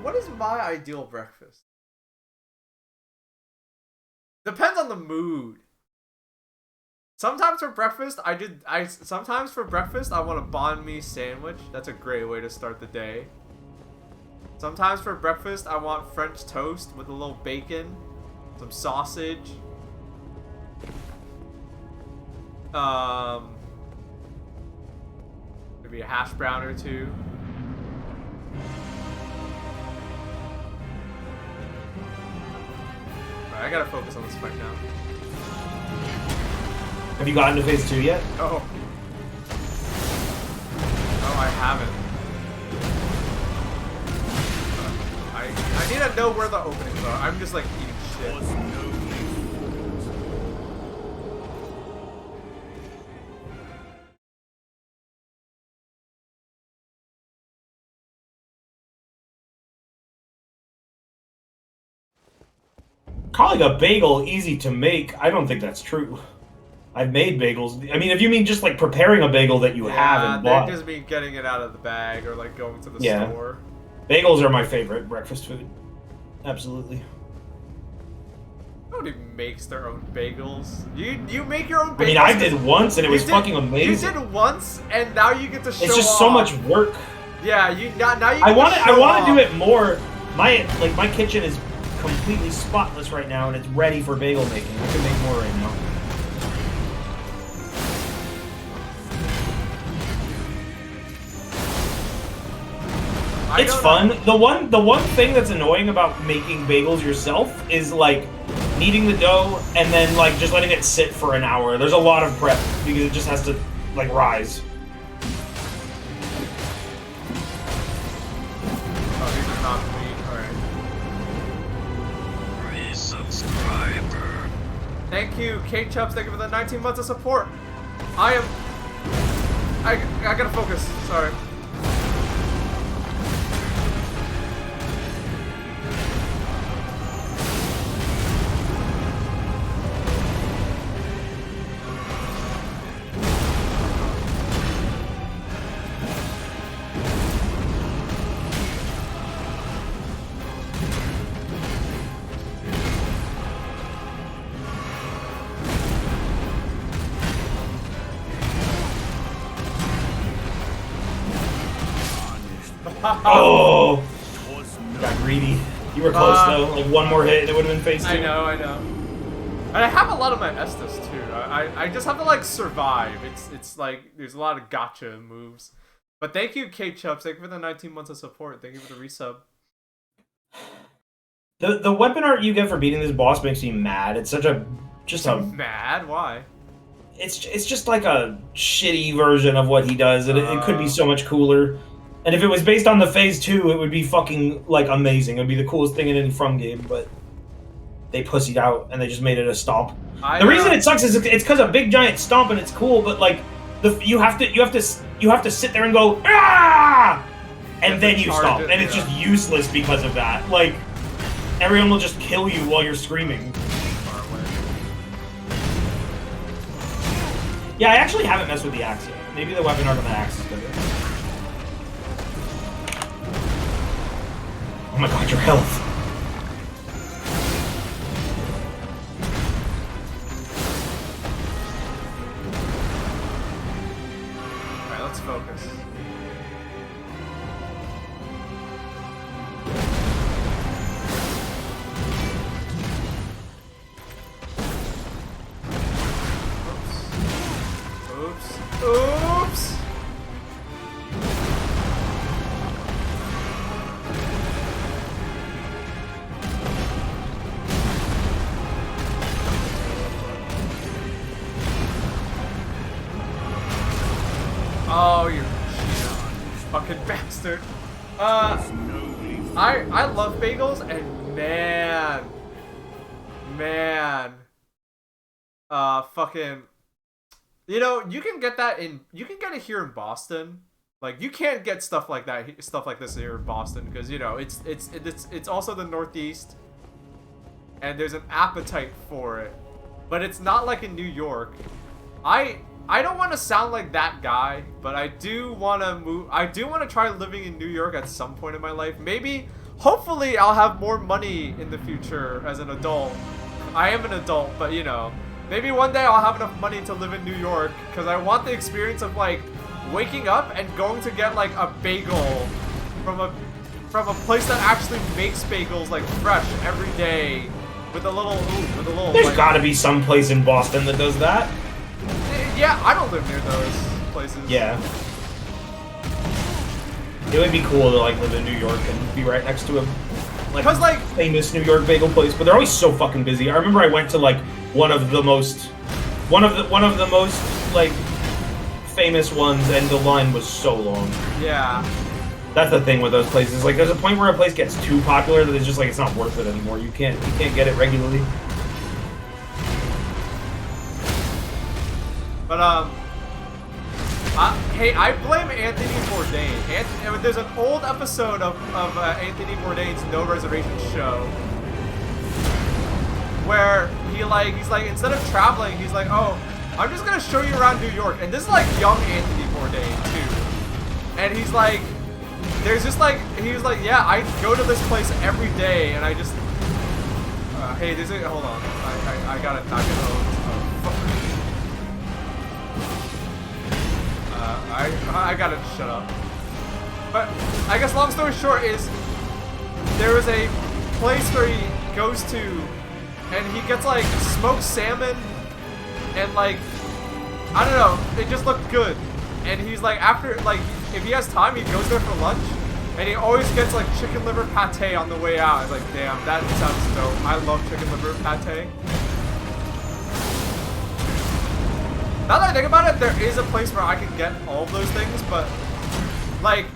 What is my ideal breakfast? Depends on the mood. Sometimes for breakfast, sometimes for breakfast I want a banh mi sandwich. That's a great way to start the day. Sometimes for breakfast I want French toast with a little bacon, some sausage. Maybe a hash brown or two. Alright, I gotta focus on this fight now. Have you gotten to phase 2 yet? Oh. Oh, I haven't. I need to know where the openings are. I'm just like eating shit. Calling a bagel easy to make, I don't think that's true. I've made bagels. I mean, if you mean just like preparing a bagel that you have and bought. They just mean getting it out of the bag or like going to the store. Bagels are my favorite breakfast food. Absolutely. Nobody makes their own bagels. You make your own bagels. I mean, I did once and it was fucking amazing. You did once and now you get to show off. It's just so much work. Yeah, now you. I want to do it more. My kitchen is completely spotless right now and it's ready for bagel making. I can make more right now. It's fun. The one thing that's annoying about making bagels yourself is like kneading the dough and then like just letting it sit for an hour. There's a lot of prep because it just has to like rise. Oh, these are not me. Alright. Resubscriber. Thank you, Kate Chubbs. Thank you for the 19 months of support. I gotta focus. Sorry. Oh, got greedy. You were close though. Like one more hit, and it would have been phase 2. I know. And I have a lot of my Estus too. I just have to like survive. It's like there's a lot of gotcha moves. But thank you, Kate Chubbs. Thank you for the 19 months of support. Thank you for the resub. The weapon art you get for beating this boss makes me mad. It's such a mad. Why? It's just like a shitty version of what he does, and it could be so much cooler. And if it was based on the Phase 2, it would be fucking like amazing. It would be the coolest thing in any From game, but they pussied out and they just made it a stomp. The reason it sucks is it's because a big giant stomp and it's cool, but like you have to sit there and go ah, and then you stomp, and it's just useless because of that. Like everyone will just kill you while you're screaming. Yeah, I actually haven't messed with the axe yet. Maybe the weapon art on the axe is better. Oh my god, your health. Alright, let's focus. Oops! Oh, you fucking bastard. I love bagels, and man. Fucking, you know, you can get it here in Boston. Like, you can't get stuff like this here in Boston because, you know, it's also the Northeast, and there's an appetite for it, but it's not like in New York. I don't want to sound like that guy, but I do want to move. I do want to try living in New York at some point in my life. Maybe, hopefully, I'll have more money in the future as an adult. I am an adult, but you know, maybe one day I'll have enough money to live in New York because I want the experience of like waking up and going to get like a bagel from a place that actually makes bagels like fresh every day with a little. There's like, got to be some place in Boston that does that. Yeah, I don't live near those places. Yeah. It would be cool to like live in New York and be right next to a like famous New York bagel place, but they're always so fucking busy. I remember I went to like one of the most like famous ones, and the line was so long. Yeah. That's the thing with those places. Like, there's a point where a place gets too popular that it's just like it's not worth it anymore. You can't get it regularly. But hey, I blame Anthony Bourdain. There's an old episode of Anthony Bourdain's No Reservation show where he's like instead of traveling, he's like, oh, I'm just gonna show you around New York, and this is like young Anthony Bourdain too, and he's like, there's just like he was like, yeah, I go to this place every day, and I just hey, there's a hold on, I gotta knock it over. I gotta shut up. But I guess long story short is there is a place where he goes to and he gets like smoked salmon and like I don't know, it just looked good. And he's like after like if he has time he goes there for lunch and he always gets like chicken liver pate on the way out. I was like, damn, that sounds dope. I love chicken liver pate. Now that I think about it, there is a place where I can get all of those things, but, like,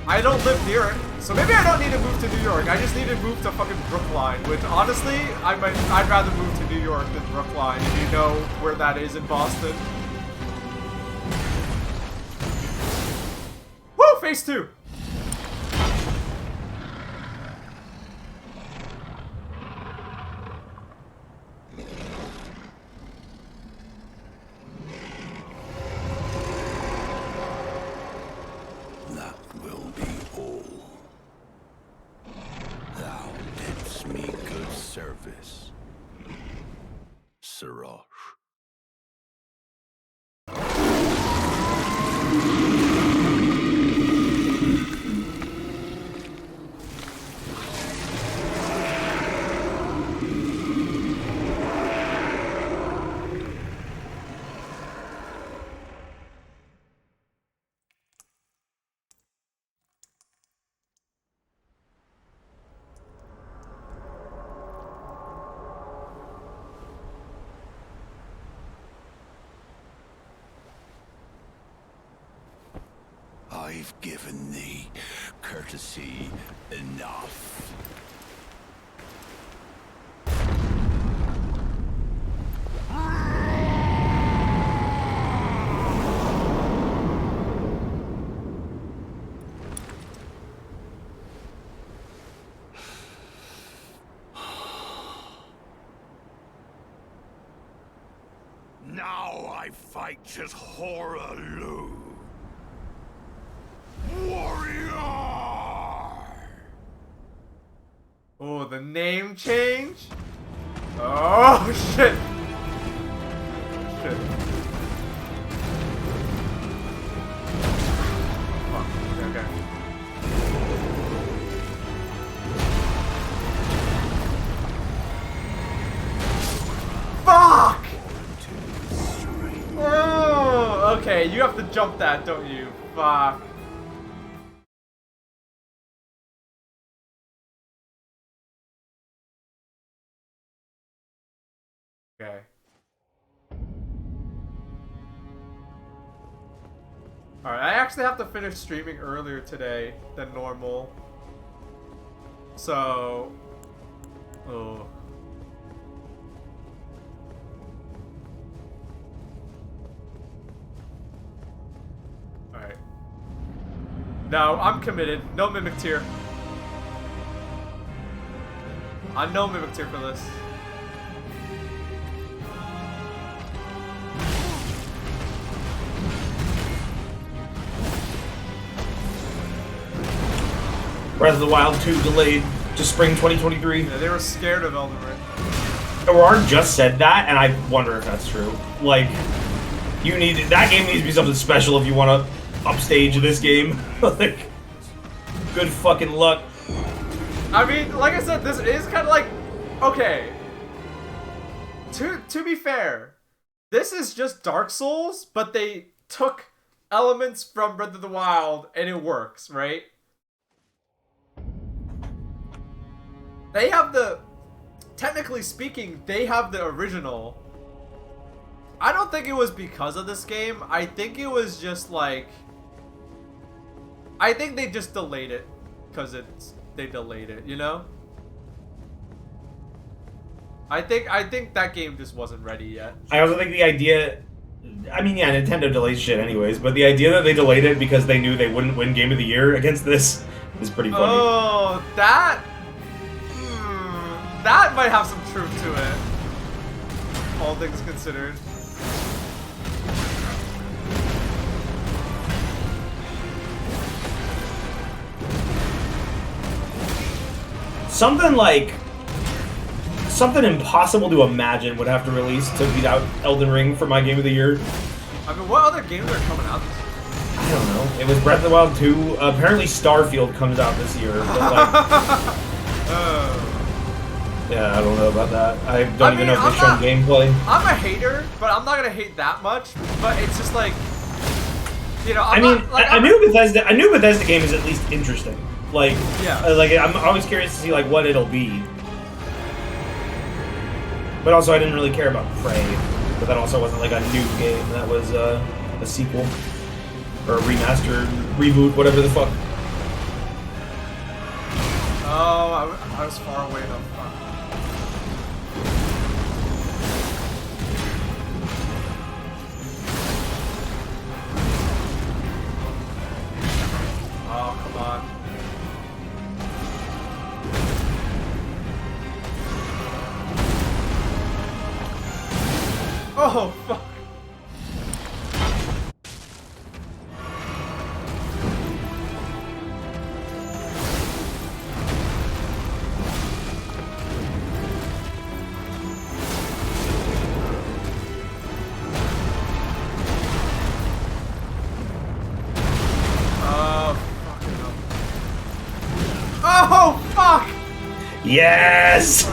I don't live near it, so maybe I don't need to move to New York. I just need to move to fucking Brookline, which, honestly, I'd rather move to New York than Brookline, if you know where that is in Boston. Woo! Phase 2! Service. Siraj. I've given thee courtesy enough. Now I fight as Horalu. Warrior! Oh, the name change? Oh, shit. Shit. Fuck. Okay. Fuck! Oh, okay, you have to jump that, don't you? Fuck. Okay. Alright, I actually have to finish streaming earlier today than normal. So... Oh. Alright. No, I'm committed. No Mimic Tier. I'm no Mimic Tier for this. Breath of the Wild 2 delayed to spring 2023. Yeah, they were scared of Elden Ring. Aurora just said that, and I wonder if that's true. Like, that game needs to be something special if you want to upstage this game. Like, good fucking luck. I mean, like I said, this is kind of like, okay. To be fair, this is just Dark Souls, but they took elements from Breath of the Wild and it works, right? They have technically speaking, they have the original. I don't think it was because of this game. I think it was just like, I think they just delayed it because they delayed it, you know? I think that game just wasn't ready yet. I also think the idea, I mean, yeah, Nintendo delays shit anyways, but the idea that they delayed it because they knew they wouldn't win Game of the Year against this is pretty funny. Oh, that might have some truth to it. All things considered. Something impossible to imagine would have to release to beat out Elden Ring for my Game of the Year. I mean, what other games are coming out this year? I don't know. It was Breath of the Wild 2. Apparently Starfield comes out this year. But like, yeah, I don't know about that. I don't even know if they've shown gameplay. I'm a hater, but I'm not gonna hate that much. But it's just like, you know, I knew Bethesda game is at least interesting. Like, yeah. Like I'm always curious to see like what it'll be. But also, I didn't really care about Prey. But that also wasn't like a new game. That was a sequel or a remastered reboot, whatever the fuck. Oh, I was far away enough. Oh, come on. Oh, fuck. Oh, fuck! Yes!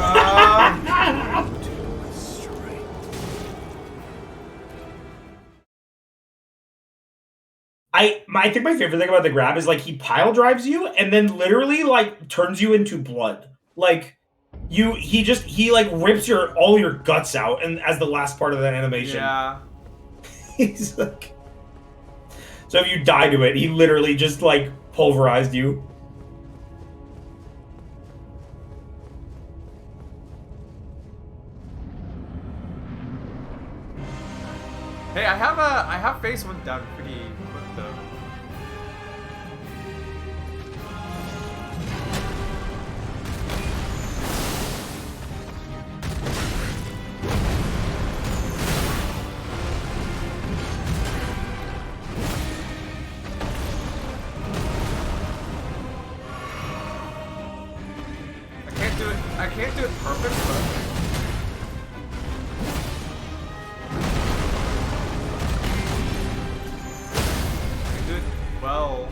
I think my favorite thing about the grab is like he pile drives you and then literally like turns you into blood. Like he like rips all your guts out and as the last part of that animation. Yeah. He's like So if you die to it, he literally just like pulverized you. Hey, I have phase 1 down pretty quick though. I can't do it perfect, but well.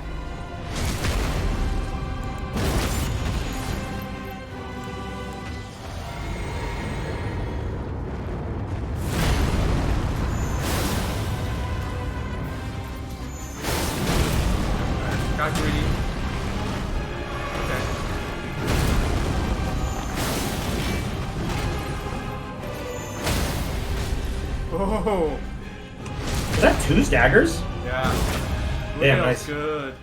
Got greedy. Okay. Oh. Is that 2 staggers? Yeah. Damn, nice. Good.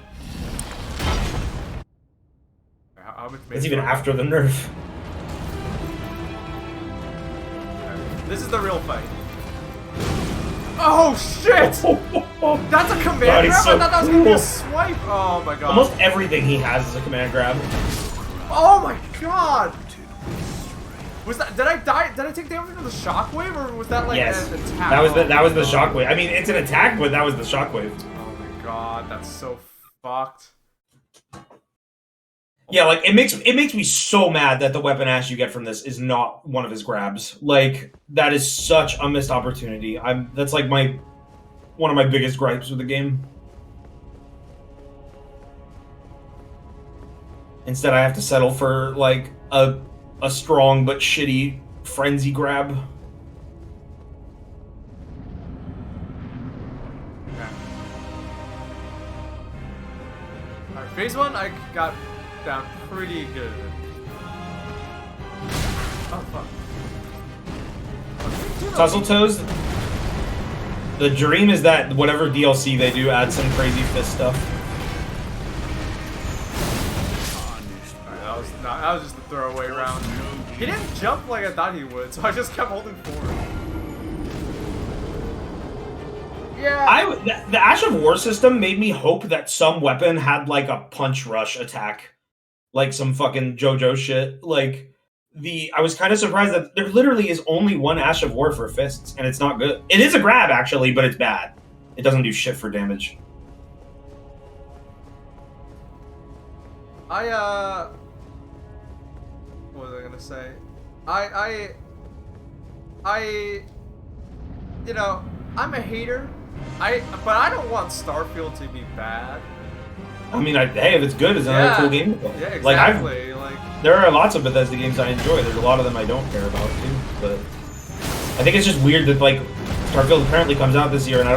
How much That's even after the nerf. This is the real fight. Oh shit! That's a command grab? So I thought that was gonna be a swipe! Oh my god. Almost everything he has is a command grab. Oh my god! Was that, did I die? Did I take damage from the shockwave, or was that like an attack? That was the shockwave. I mean, it's an attack, but that was the shockwave. Oh my god, that's so fucked. Yeah, like it makes me so mad that the weapon ash you get from this is not one of his grabs. Like that is such a missed opportunity. That's like one of my biggest gripes with the game. Instead, I have to settle for like a strong but shitty frenzy grab. Okay. Alright, phase 1 I got down pretty good. Oh fuck. Tussle-toes. The dream is that whatever DLC they do adds some crazy fist stuff. Alright, that was just a throwaway round. He didn't jump like I thought he would, so I just kept holding forward. Yeah. The Ash of War system made me hope that some weapon had like a punch rush attack. Like some fucking JoJo shit. Like, I was kind of surprised that there literally is only one Ash of War for fists, and it's not good. It is a grab, actually, but it's bad. It doesn't do shit for damage. What was I gonna say? You know, I'm a hater. But I don't want Starfield to be bad. I mean, hey, if it's good, it's another cool game to play. Yeah, exactly. There are lots of Bethesda games I enjoy. There's a lot of them I don't care about too. But I think it's just weird that like Starfield apparently comes out this year, and I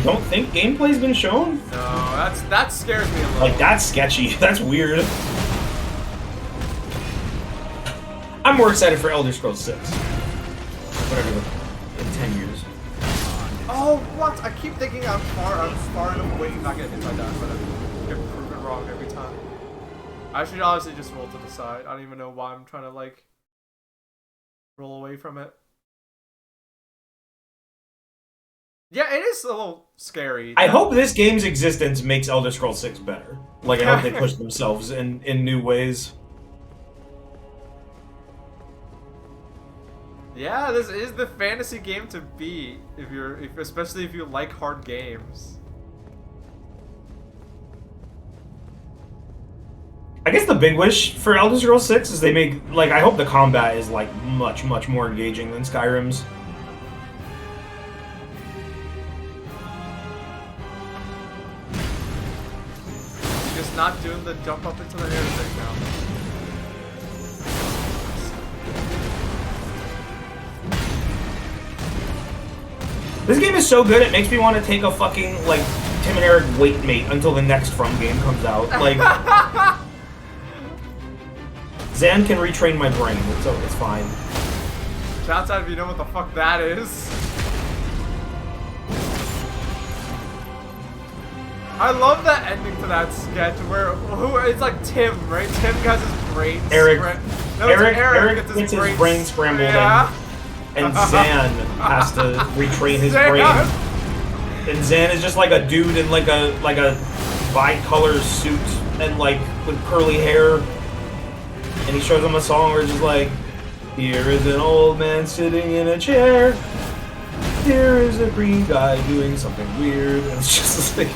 don't think gameplay's been shown. No, that scares me a little. Like that's sketchy. That's weird. I'm more excited for Elder Scrolls 6. Whatever. In 10 years. Oh, what? I keep thinking I'm far enough away from not getting hit by that, but I get proven wrong every time. I should honestly just roll to the side. I don't even know why I'm trying to, like, roll away from it. Yeah, it is a little scary. I hope this game's existence makes Elder Scrolls 6 better. Like, I hope they push themselves in new ways. Yeah, this is the fantasy game to beat especially if you like hard games. I guess the big wish for Elder Scrolls 6 is they make, like, I hope the combat is, like, much, much more engaging than Skyrim's. Just not doing the jump up into the air thing now. This game is so good, it makes me want to take a fucking, like, Tim and Eric wait mate until the next From game comes out. Like, Zan can retrain my brain, so it's fine. Shouts out if you know what the fuck that is. I love that ending to that sketch where it's like Tim, right? Tim has his brain. Eric. No, Eric gets his brain scrambled in, and Zan has to retrain his brain. And Zan is just like a dude in like a bi-color suit and like with curly hair. And he shows him a song where it's just like, here is an old man sitting in a chair. Here is a green guy doing something weird. And it's just like...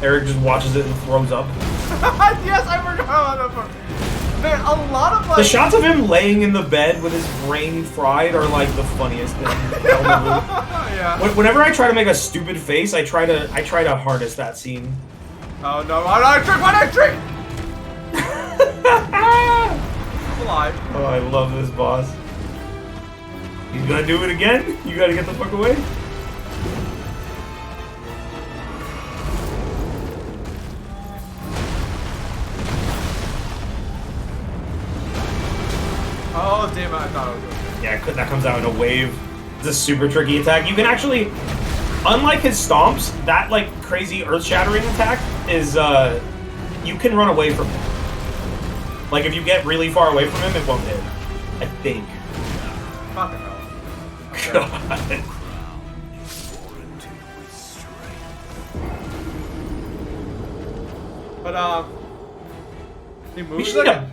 Eric just watches it and throws up. Yes, I forgot about that part. Man, a lot of like... The shots of him laying in the bed with his brain fried are like the funniest thing. Yeah. Whenever I try to make a stupid face, I try to harness that scene. Oh no! Why not trick? Alive. Oh, I love this boss. He's gonna do it again? You gotta get the fuck away? Oh damn it! I thought it was okay. Yeah, that comes out in a wave. It's a super tricky attack. You can actually, unlike his stomps, that like crazy earth-shattering attack is you can run away from him. Like if you get really far away from him, it won't hit. I think. Fucking hell. Okay. God. But he We moves should like need a-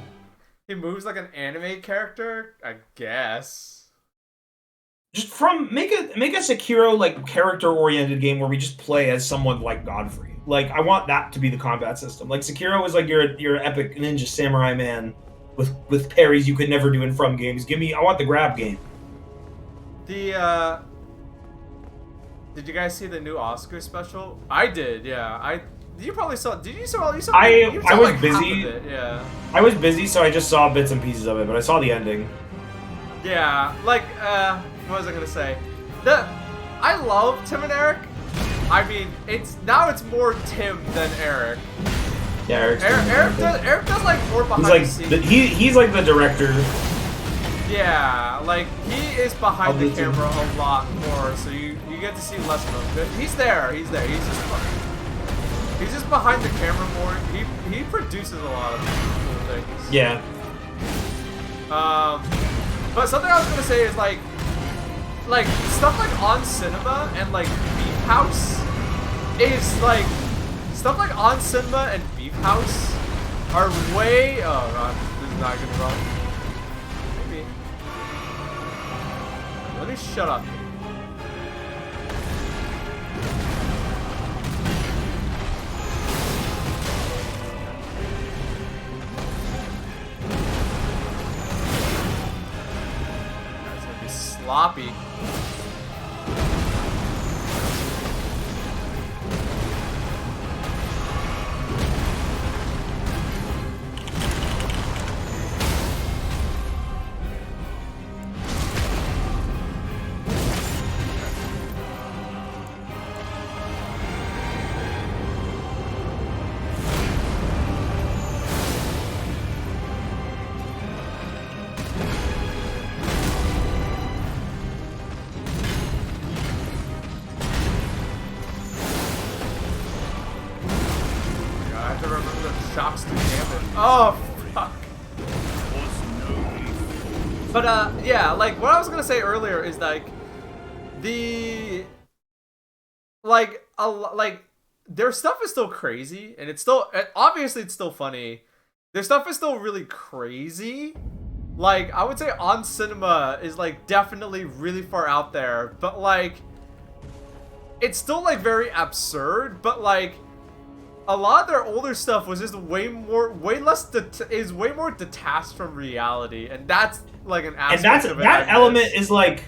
he moves like an anime character, I guess. Just make a Sekiro like character-oriented game where we just play as someone like Godfrey. Like I want that to be the combat system. Like Sekiro is like your epic ninja samurai man with parries you could never do in From games. I want the grab game. The did you guys see the new Oscar special? I did, yeah. You probably saw. Did you saw? You saw. I you saw was like busy. half of it, yeah. I was busy, so I just saw bits and pieces of it, but I saw the ending. Yeah, like what was I gonna say? I love Tim and Eric. I mean, it's more Tim than Eric. Yeah, Eric does like more behind he's like the scenes. he's like the director. Yeah, like he is behind the camera a lot more, so you get to see less of him. But he's there. He's just behind the camera more. He produces a lot of cool things. Yeah. But something I was gonna say is like stuff like On Cinema and like Beef House is like stuff like On Cinema and Beef House are way. Oh god, this is not gonna run. Maybe. Let me shut up. Sloppy. Shocks to damage. Oh, fuck. But, yeah, like, what I was gonna say earlier is, like, their stuff is still crazy, and it's still, obviously it's still funny. Their stuff is still really crazy. Like, I would say On Cinema is, like, definitely really far out there, but, like, it's still, like, very absurd, but, like, a lot of their older stuff was just way more detached from reality, and that's like an aspect of it. That element is like,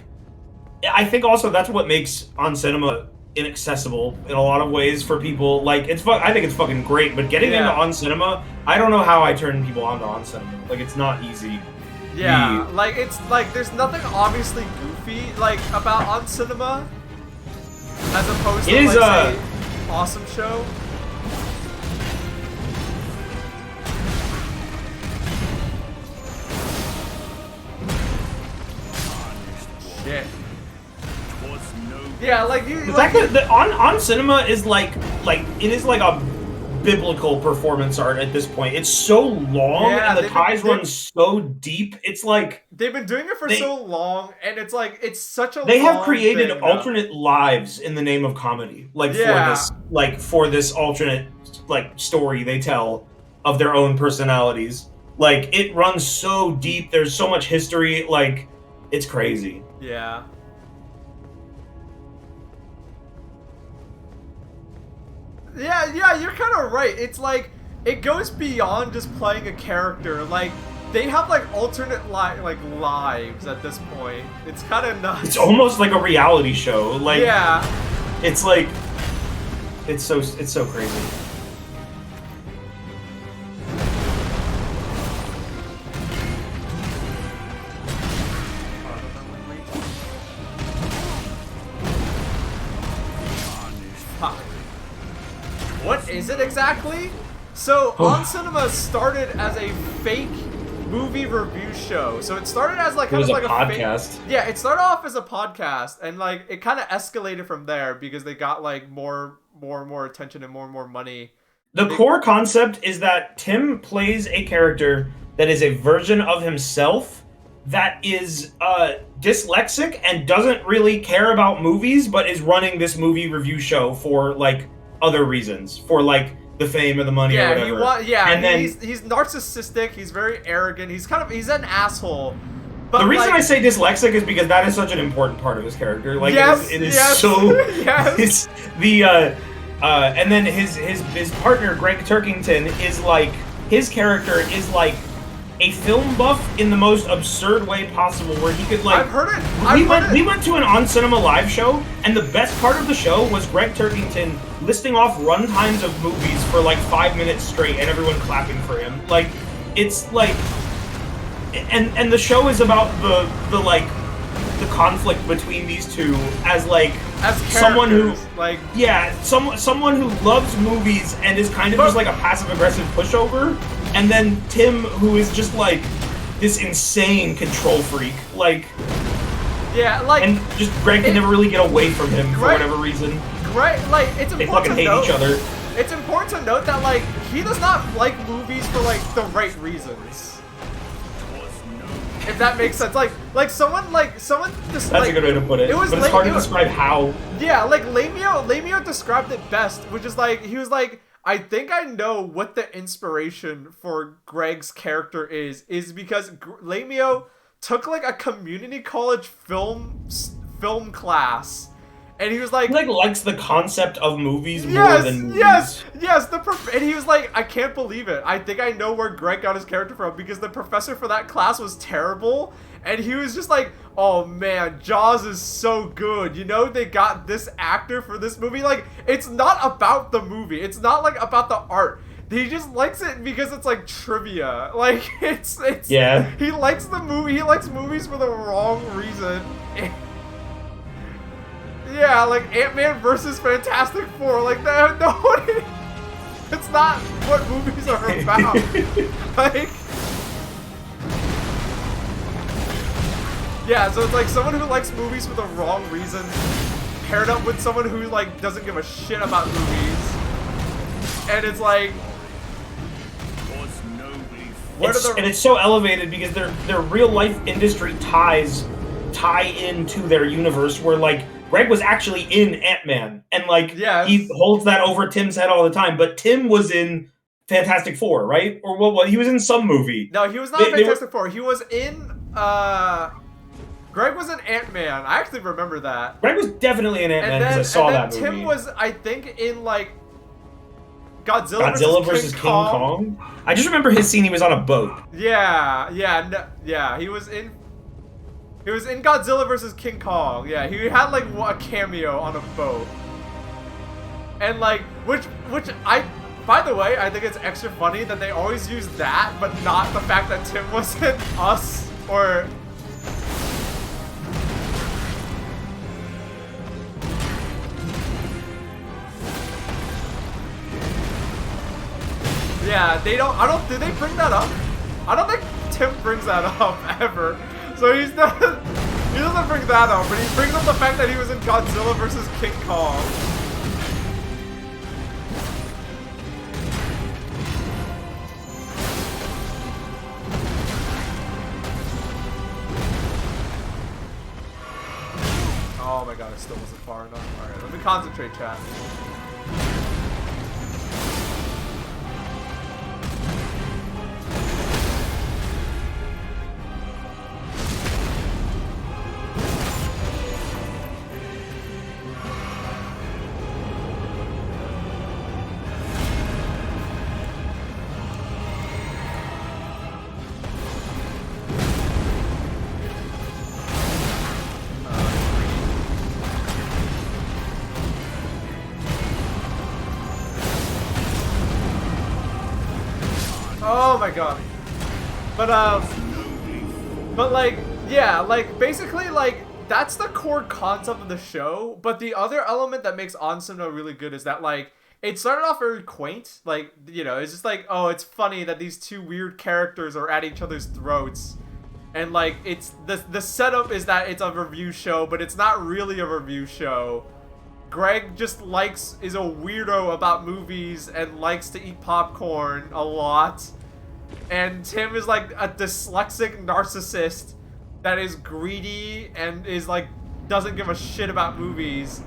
I think also that's what makes On Cinema inaccessible in a lot of ways for people. Like I think it's fucking great, but getting into On Cinema, I don't know how I turn people on to On Cinema. Like it's not easy. Yeah, like it's like there's nothing obviously goofy like about On Cinema, as opposed to say Awesome Show. Shit. Yeah, like you. The Like, fact that on cinema is like it is like a biblical performance art at this point. It's so long Yeah, and the ties run so deep. It's like they've been doing it for so long, and it's like it's such a. they have long created thing, alternate lives in the name of comedy, for this alternate story they tell of their own personalities. Like it runs so deep. There's so much history. Like it's crazy. Yeah. Yeah, you're kind of right. It's like it goes beyond just playing a character. Like they have like alternate lives at this point. It's kind of nuts. It's almost like a reality show. Like yeah, it's like it's so crazy. What is it exactly? So, On Cinema started as a fake movie review show. So it started as like kind of like a podcast. Yeah, it started off as a podcast, and like it kind of escalated from there because they got like more and more attention and more money. The core concept is that Tim plays a character that is a version of himself that is dyslexic and doesn't really care about movies, but is running this movie review show for like other reasons, for like the fame or the money or whatever. And then he's narcissistic. He's very arrogant. He's an asshole. But the reason I say dyslexic is because that is such an important part of his character. Like it is so. Yes. It's the and then his partner Greg Turkington is like his character is like a film buff in the most absurd way possible, where he could like. I've heard it. We went to an On Cinema live show, and the best part of the show was Greg Turkington listing off runtimes of movies for like 5 minutes straight, and everyone clapping for him. Like, it's like, and the show is about the conflict between these two as someone who like someone who loves movies and is kind of just like a passive aggressive pushover. And then Tim, who is just like this insane control freak, and just Greg can never really get away from him for whatever reason. Greg, it's important they fucking hate each other. It's important to note that he does not like movies for the right reasons. If that makes sense, someone just that's a good way to put it. But it's hard to describe how. Yeah, Lamio described it best, which is he was like, I think I know what the inspiration for Greg's character is because Lamio took a community college film class, and he was like likes the concept of movies more than movies. Yes, and he was like, I can't believe it. I think I know where Greg got his character from because the professor for that class was terrible, and he was just like, oh man, Jaws is so good. You know, they got this actor for this movie. It's not about the movie. It's not about the art. He just likes it because it's trivia. It's yeah. He likes the movie. He likes movies for the wrong reason. Yeah, Ant-Man versus Fantastic Four. That. Nobody. It's not what movies are about. Yeah, so it's someone who likes movies for the wrong reasons paired up with someone who doesn't give a shit about movies. And it's and it's so elevated because their real life industry ties tie into their universe where Greg was actually in Ant-Man and he holds that over Tim's head all the time, but Tim was in Fantastic Four, right? Or what? He was in some movie. No, he was not in Fantastic Four. He was in Greg was in Ant-Man. I actually remember that. Greg was definitely in Ant-Man because I saw that movie. Tim was, I think, in Godzilla versus King Kong. I just remember his scene. He was on a boat. Yeah. He was in Godzilla versus King Kong. Yeah, he had a cameo on a boat. And which I, by the way, I think it's extra funny that they always use that, but not the fact that Tim was in Us or. Yeah, do they bring that up? I don't think Tim brings that up ever. So he's not, He doesn't bring that up, but he brings up the fact that he was in Godzilla vs. King Kong. Oh my god, it still wasn't far enough. Alright, let me concentrate, chat. Oh my god. But like, yeah, like basically like that's the core concept of the show, but the other element that makes Ansuna really good is that like it started off very quaint, like, you know, it's just like, oh, it's funny that these two weird characters are at each other's throats. And like it's the setup is that it's a review show, but it's not really a review show. Greg just is a weirdo about movies and likes to eat popcorn a lot. And Tim is like a dyslexic narcissist that is greedy and is like doesn't give a shit about movies.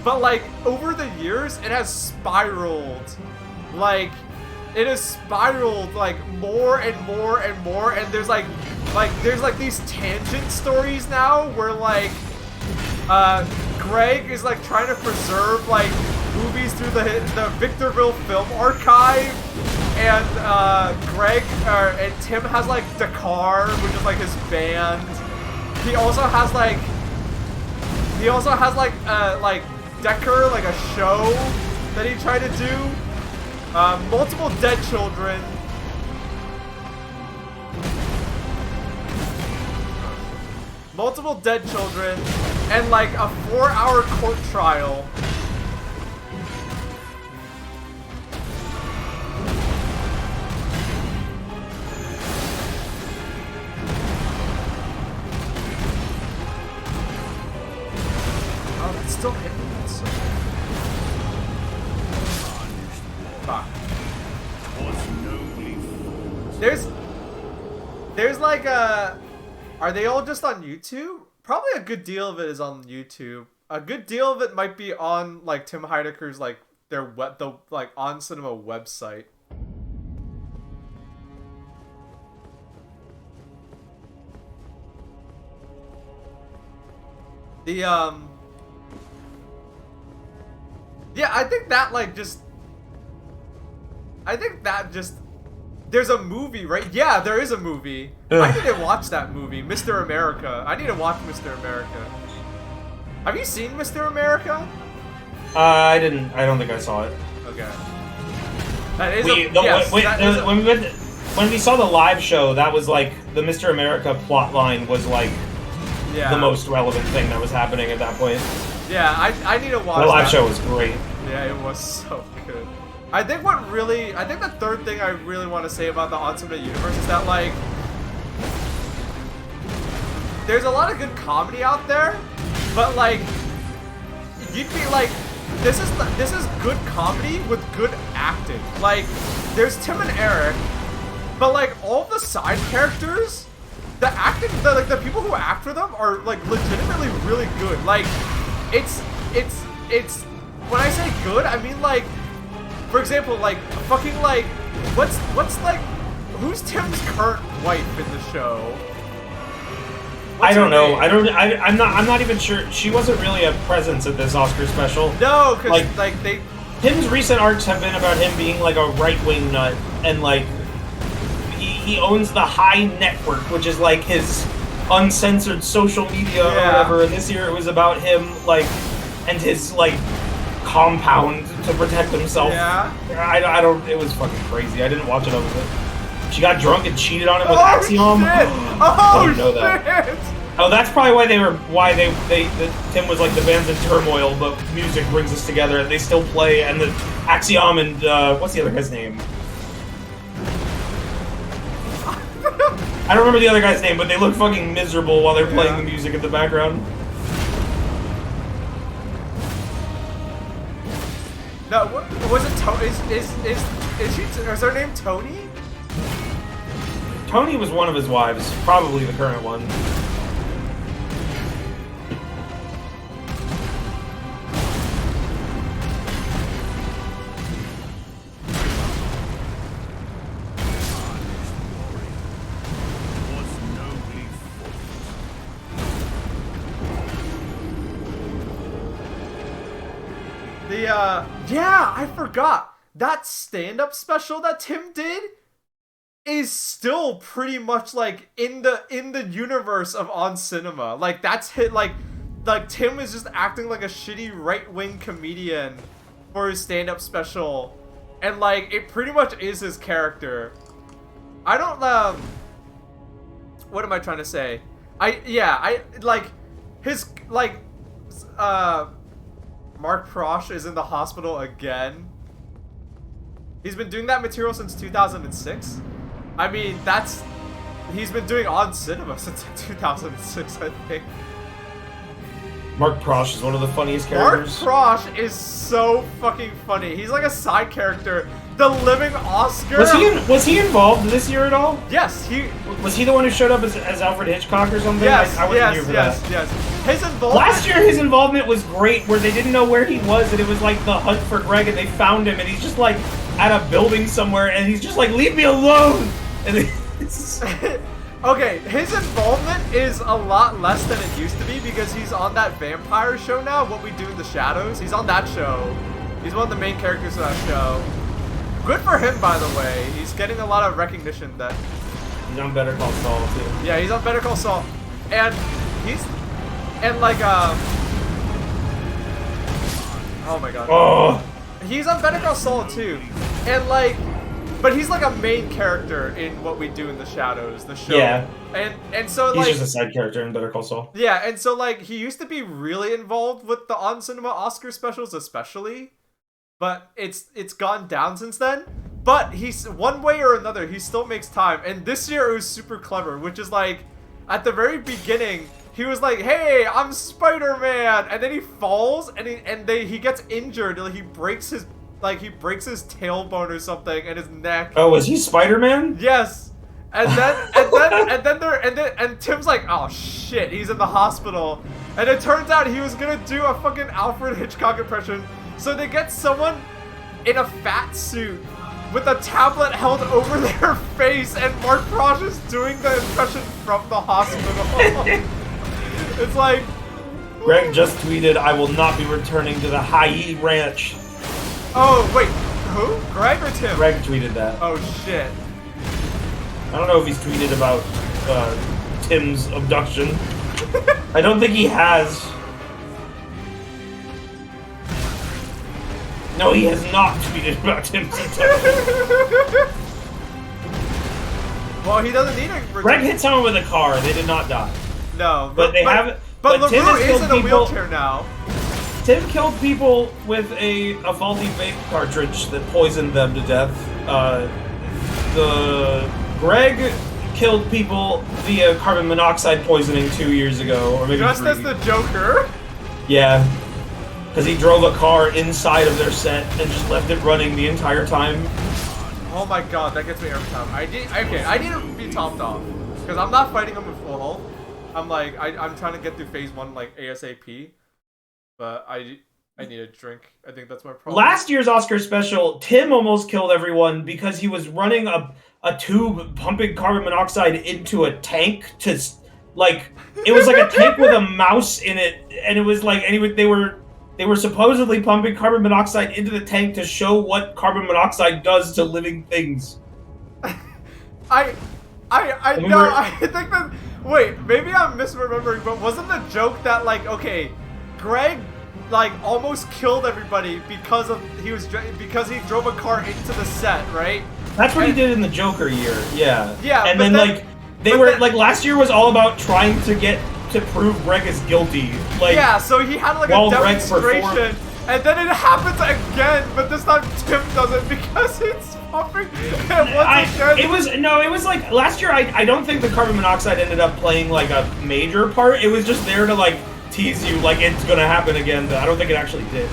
But like over the years it has spiraled. Like it has spiraled like more and more and more, and there's like these tangent stories now where like Greg is like trying to preserve like movies through the Victorville Film Archive, and Greg and Tim has like Dakar, which is like his band. He also has like Decker, like a show that he tried to do. Multiple dead children. Multiple dead children, and like a 4-hour court trial. Oh, it's still hitting me. That's so fuck. There's like a... Are they all just on YouTube? Probably a good deal of it is on YouTube. A good deal of it might be on like Tim Heidecker's like the On Cinema website. The yeah, I think that just there's a movie, right? Yeah, there is a movie. I need to watch that movie, Mr. America. I need to watch Mr. America. Have you seen Mr. America? I didn't. I don't think I saw it. Okay. That is when we saw the live show, that was like the Mr. America plot line was like the most relevant thing that was happening at that point. Yeah, I need to watch the live show was great. Yeah, it was so good. I think the third thing I really want to say about the On Cinema universe is that, like, there's a lot of good comedy out there, but, like, you'd be like, this is good comedy with good acting. Like, there's Tim and Eric, but, like, all the side characters, the acting, the people who act for them are, like, legitimately really good. Like, it's, when I say good, I mean, like, for example, like, fucking, like, what's, like, who's Tim's current wife in the show? I don't know. I'm not even sure. She wasn't really a presence at this Oscar special. No, because, like Tim's recent arcs have been about him being, like, a right-wing nut, and, like, he owns the High Network, which is, like, his uncensored social media or whatever, and this year it was about him, like, and his, like, compound to protect himself. Yeah. I don't. It was fucking crazy. I didn't watch it over it. She got drunk and cheated on him with Axiom. Shit. I didn't know that. Oh, that's probably why Tim was like, the band's in turmoil, but music brings us together, and they still play. And the Axiom and what's the other guy's name? I don't remember the other guy's name, but they look fucking miserable while they're playing the music in the background. No, what was it? Is her name Tony? Tony was one of his wives, probably the current one. Yeah, I forgot. That stand-up special that Tim did is still pretty much like in the universe of On Cinema. Like that's hit like Tim is just acting like a shitty right-wing comedian for his stand-up special. And like it pretty much is his character. I don't what am I trying to say? Mark Prosh is in the hospital again. He's been doing that material since 2006. I mean, he's been doing On Cinema since 2006, I think. Mark Prosh is one of the funniest characters. Mark Prosh is so fucking funny. He's like a side character. The living Oscar. Was he involved this year at all? Yes, was he the one who showed up as Alfred Hitchcock or something? Yes, I wasn't here for that. Yes. His involvement. Last year, his involvement was great, where they didn't know where he was, and it was like the hunt for Greg, and they found him, and he's just like at a building somewhere, and he's just like, "Leave me alone!" And okay, his involvement is a lot less than it used to be because he's on that vampire show now. What We Do in the Shadows. He's on that show. He's one of the main characters of that show. Good for him, by the way. He's getting a lot of recognition that... He's on Better Call Saul, too. Yeah, he's on Better Call Saul. And he's... And, like, oh, my God. Oh! He's on Better Call Saul, too. And, like... But he's, like, a main character in What We Do in the Shadows, the show. Yeah. And so, like... He's just a side character in Better Call Saul. Yeah, and so, like, he used to be really involved with the On Cinema Oscar specials, especially. But it's gone down since then. But he's one way or another, he still makes time. And this year it was super clever, which is like at the very beginning, he was like, "Hey, I'm Spider-Man," and then he falls and he gets injured. Like he breaks his tailbone or something and his neck. Oh, was he Spider-Man? Yes. And then Tim's like, "Oh shit, he's in the hospital." And it turns out he was gonna do a fucking Alfred Hitchcock impression. So they get someone in a fat suit with a tablet held over their face, and Mark Prosh is doing the impression from the hospital. It's like... Greg just tweeted, "I will not be returning to the Haie Ranch." Oh, wait. Who? Greg or Tim? Greg tweeted that. Oh, shit. I don't know if he's tweeted about Tim's abduction. I don't think he has. No, he has not tweeted about Tim's abduction. Well, he doesn't need a... Greg hit someone with a car. They did not die. No, but Tim LaRue has is in a people, wheelchair now. Tim killed people with a faulty vape cartridge that poisoned them to death. Greg killed people via carbon monoxide poisoning 2 years ago, or maybe Just 3. as the Joker? Yeah. Because he drove a car inside of their set and just left it running the entire time. Oh my god, that gets me every time. I need to be topped off. Because I'm not fighting him in full health. I'm like, I'm trying to get through phase 1 like ASAP. But I need a drink. I think that's my problem. Last year's Oscar special, Tim almost killed everyone because he was running a tube pumping carbon monoxide into a tank to, like, it was like a tank with a mouse in it, and it was like, they were supposedly pumping carbon monoxide into the tank to show what carbon monoxide does to living things. I think that... Wait, maybe I'm misremembering, but wasn't the joke that, like, okay, Greg, like, almost killed everybody because he drove a car into the set, right? That's what he did in the Joker year, yeah. Yeah, and then last year was all about trying to prove Greg is guilty. Like, yeah, so he had like a demonstration. And then it happens again, but this time Tim does it because it's pumping. And once again, it was like last year. I don't think the carbon monoxide ended up playing like a major part. It was just there to like tease you, like it's gonna happen again. But I don't think it actually did.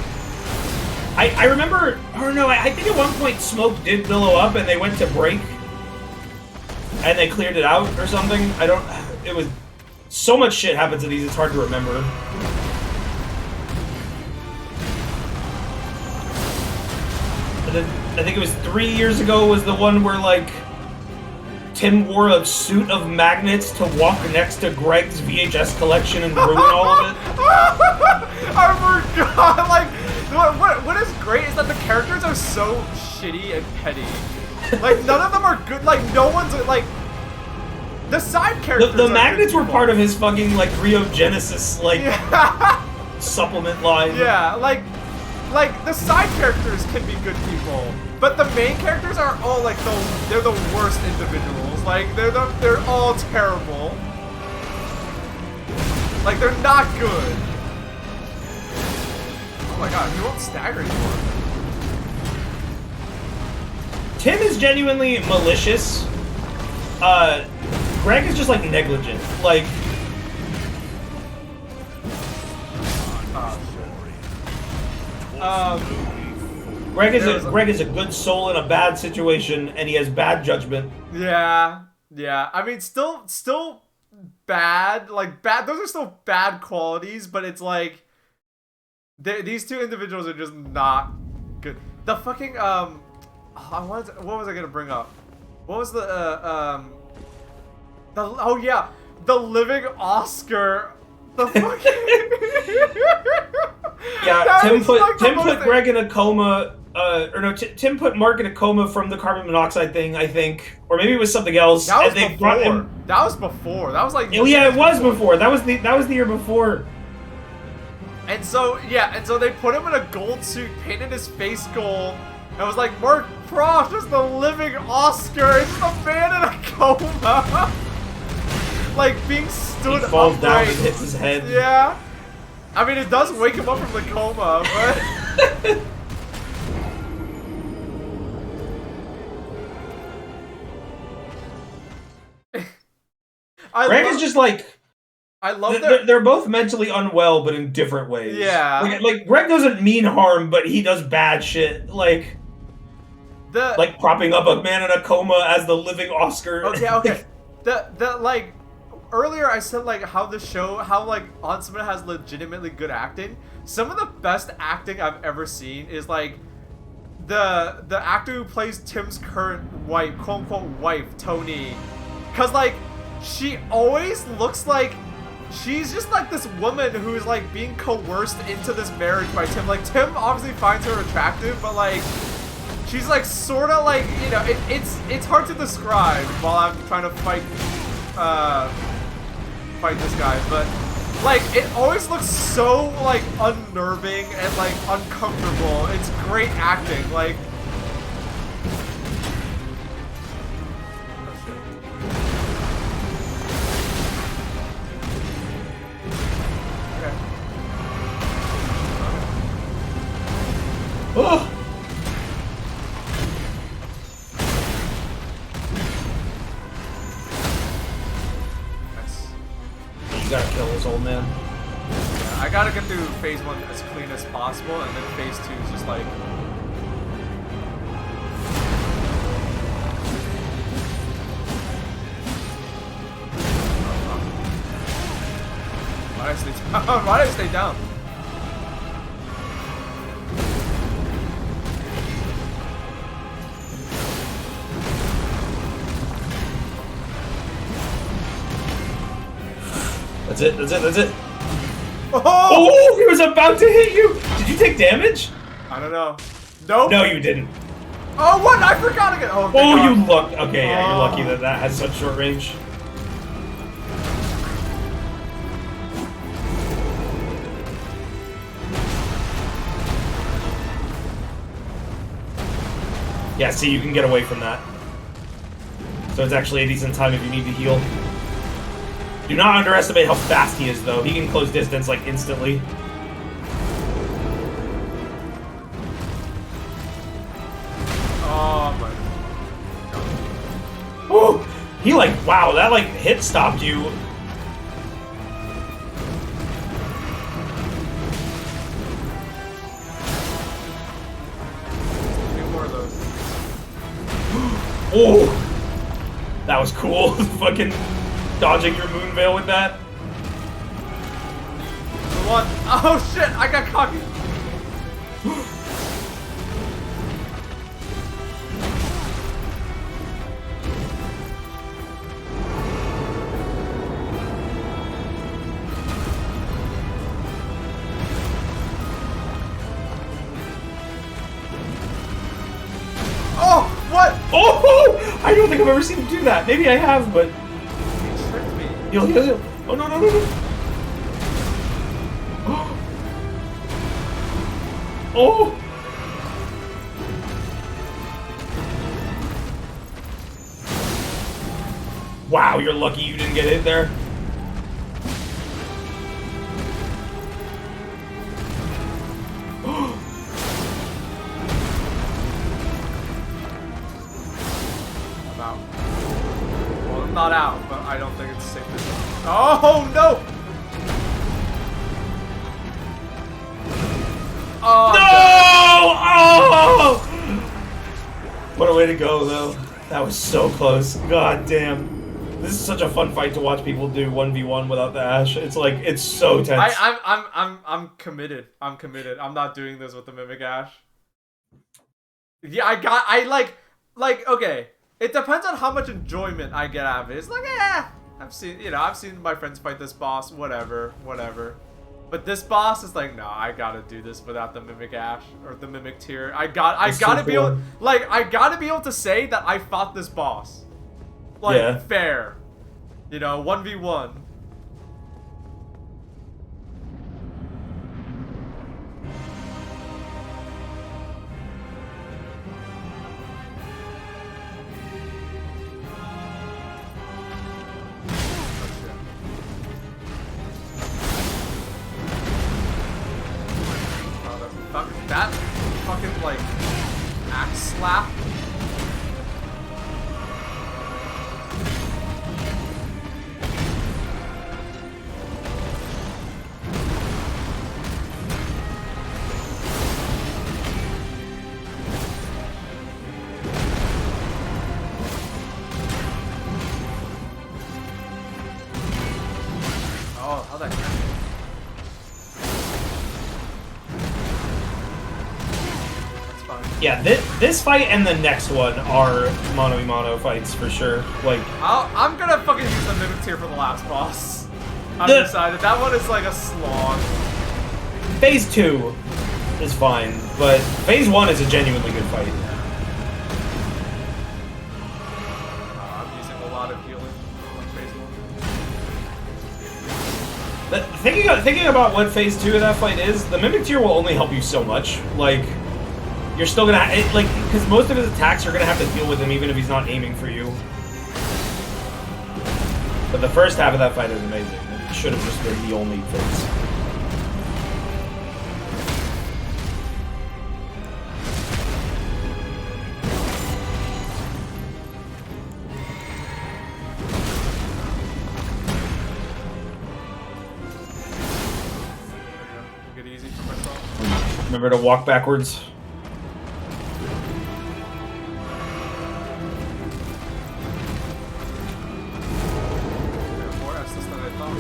I remember, or no, I think at one point smoke did billow up and they went to break, and they cleared it out or something. I don't. It was so much shit happens in these. It's hard to remember. I think it was 3 years ago was the one where like Tim wore a suit of magnets to walk next to Greg's VHS collection and ruin all of it. I forgot. Like, what is great is that the characters are so shitty and petty. Like, none of them are good. Like, no one's like the side characters. The magnets were part of his fucking like Rio Genesis like supplement line. Yeah, like the side characters can be good people, but the main characters are all like they're the worst individuals. Like they're all terrible. Like they're not good. Oh my god, he won't stagger anymore. Tim is genuinely malicious. Greg is just like negligent. Like Greg is a good soul in a bad situation, and he has bad judgment. Yeah. I mean, still bad. Like bad. Those are still bad qualities, but it's like these two individuals are just not good. The fucking what was I gonna bring up? What was the oh yeah, the living Oscar. The fucking yeah, Tim put Greg in a coma. Tim put Mark in a coma from the carbon monoxide thing, I think, or maybe it was something else. That was and before. That was before. That was like. Oh yeah, it was before. That was the year before. And so they put him in a gold suit, painted his face gold, and it was like Mark Frost is the living Oscar. It's the man in a coma, like being stood He falls upright. down and hits his head. Yeah. I mean, it does wake him up from the coma, but. Greg is just like. I love they're both mentally unwell, but in different ways. Yeah. Like Greg doesn't mean harm, but he does bad shit. Like propping up a man in a coma as the living Oscar. Okay. the like. Earlier I said like how Onsman has legitimately good acting. Some of the best acting I've ever seen is like the actor who plays Tim's current wife, quote unquote wife, Tony. Cause like she always looks like she's just like this woman who's like being coerced into this marriage by Tim. Like Tim obviously finds her attractive, but like she's like sorta like, you know, it's hard to describe while I'm trying to fight this guy, but like it always looks so like unnerving and like uncomfortable. It's great acting. Like okay. Oh. You gotta kill this old man. Yeah, I gotta get through phase 1 as clean as possible, and then phase 2 is just like. Why did I stay down? Why did I stay down? That's it. Oh! He was about to hit you! Did you take damage? I don't know. Nope. No, you didn't. Oh, what? I forgot again. Oh, you luck. Okay, yeah, you're lucky that has such short range. Yeah, see, you can get away from that. So it's actually a decent time if you need to heal. Do not underestimate how fast he is, though. He can close distance, like, instantly. He like, wow, that like hit stopped you. More of those. Oh, that was cool. Fucking dodging your moon veil with that. One. Oh shit! I got cocky. Oh, what? Oh, I don't think I've ever seen him do that. Maybe I have, but He tricked me. he'll. Oh no no no no. Oh. Wow, you're lucky you didn't get hit there. I'm out. Well, I'm not out, but I don't think it's safe to go. Oh no! Oh, No! Oh! What a way to go, though. That was so close. God damn. This is such a fun fight to watch people do 1v1 without the Ash. It's like, it's so tense. I'm committed. I'm committed. I'm not doing this with the Mimic Ash. Yeah, okay. It depends on how much enjoyment I get out of it. It's like, I've seen my friends fight this boss, whatever. But this boss is like, no, I gotta do this without the Mimic Ash or the Mimic Tier. I gotta be able to say that I fought this boss. Like, Yeah. fair. 1v1. That fucking, like, axe slap. Oh, how'd that hit? Yeah, this fight and the next one are mano-a-mano fights for sure. Like, I'm gonna fucking use the Mimic Tier for the last boss. I've decided. That one is like a slog. Phase 2 is fine, but Phase 1 is a genuinely good fight. I'm using a lot of healing on Phase 1. Thinking about what Phase 2 of that fight is, the Mimic Tier will only help you so much. Like, you're still gonna because most of his attacks are gonna have to deal with him even if he's not aiming for you. But the first half of that fight is amazing. It should have just been the only phase. Take it easy for myself. Remember to walk backwards. More assist than I thought.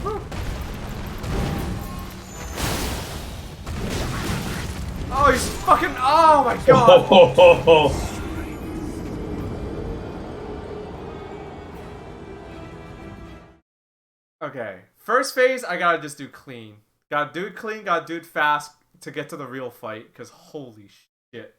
Whew. Oh, he's fucking. Oh my god. Okay, first phase, I gotta just do clean. Gotta do it clean, gotta do it fast to get to the real fight, because holy shit.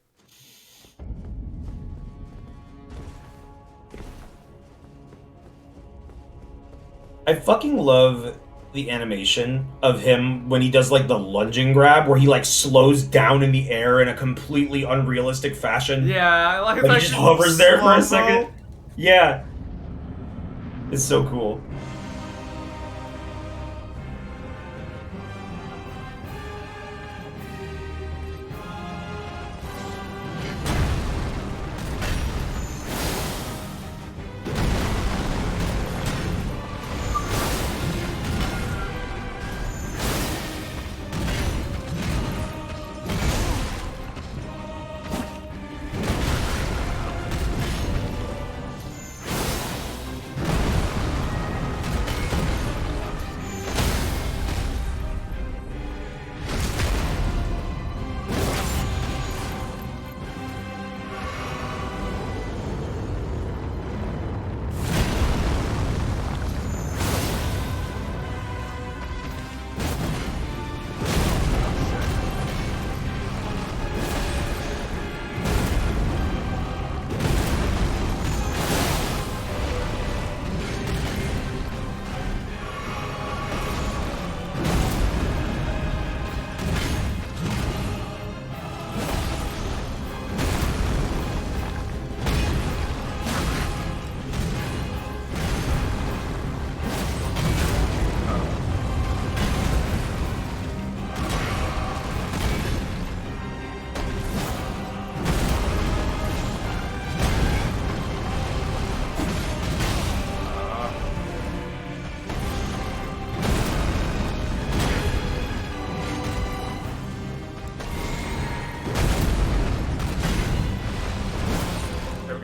I fucking love the animation of him when he does like the lunging grab where he like slows down in the air in a completely unrealistic fashion. Yeah, I like Like, he just hovers there for a slow-mo. second. Yeah. It's so cool.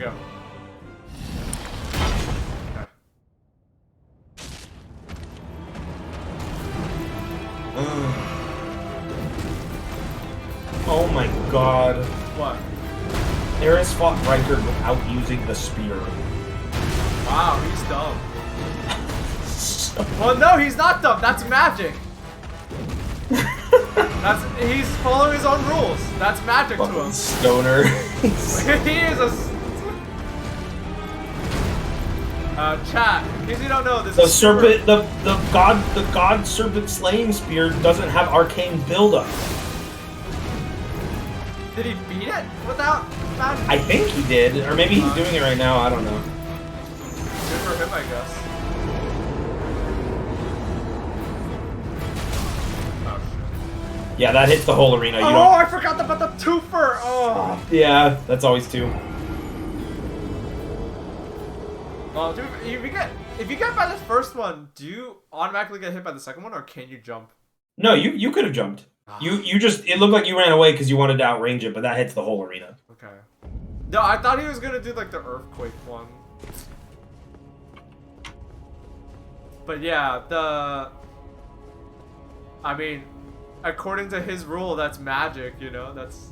go. Okay. Oh my god. What? Eris fought Riker without using the spear. Wow, he's dumb. Well, no, he's not dumb. That's magic. He's following his own rules. That's magic to him. Stoner. He is a. Chat. In case you don't know, this The is serpent, the god serpent slaying spear doesn't have arcane buildup. Did he beat it without magic? I think he did, or maybe he's doing it right now. I don't know. Good for him, I guess. Oh shit. Yeah, that hits the whole arena. You Oh, don't. I forgot about the twofer. Oh. Yeah, that's always two. Well, dude, if you get by this first one, do you automatically get hit by the second one, or can you jump? No, you could have jumped. You just, it looked like you ran away because you wanted to outrange it, but that hits the whole arena. Okay. No, I thought he was gonna do like the earthquake one. But yeah, I mean, according to his rule, that's magic, you know? That's...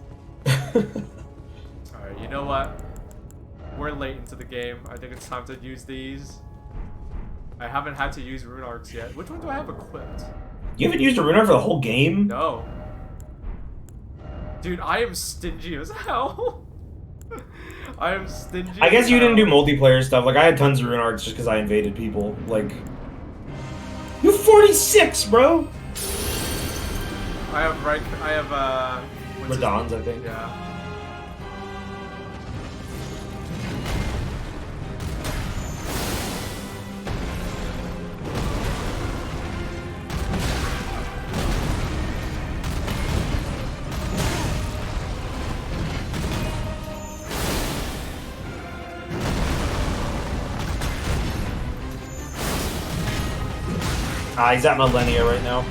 Alright, you know what? We're late into the game. I think it's time to use these. I haven't had to use rune arcs yet. Which one do I have equipped? You haven't used a rune arc for the whole game? No. Dude, I am stingy as hell. I am stingy. I guess as you didn't do hell. multiplayer stuff. Like, I had tons of rune arcs just because I invaded people. Like, you 46, bro! I have what's his- Radons, I think. Yeah. He's at Millennia right now.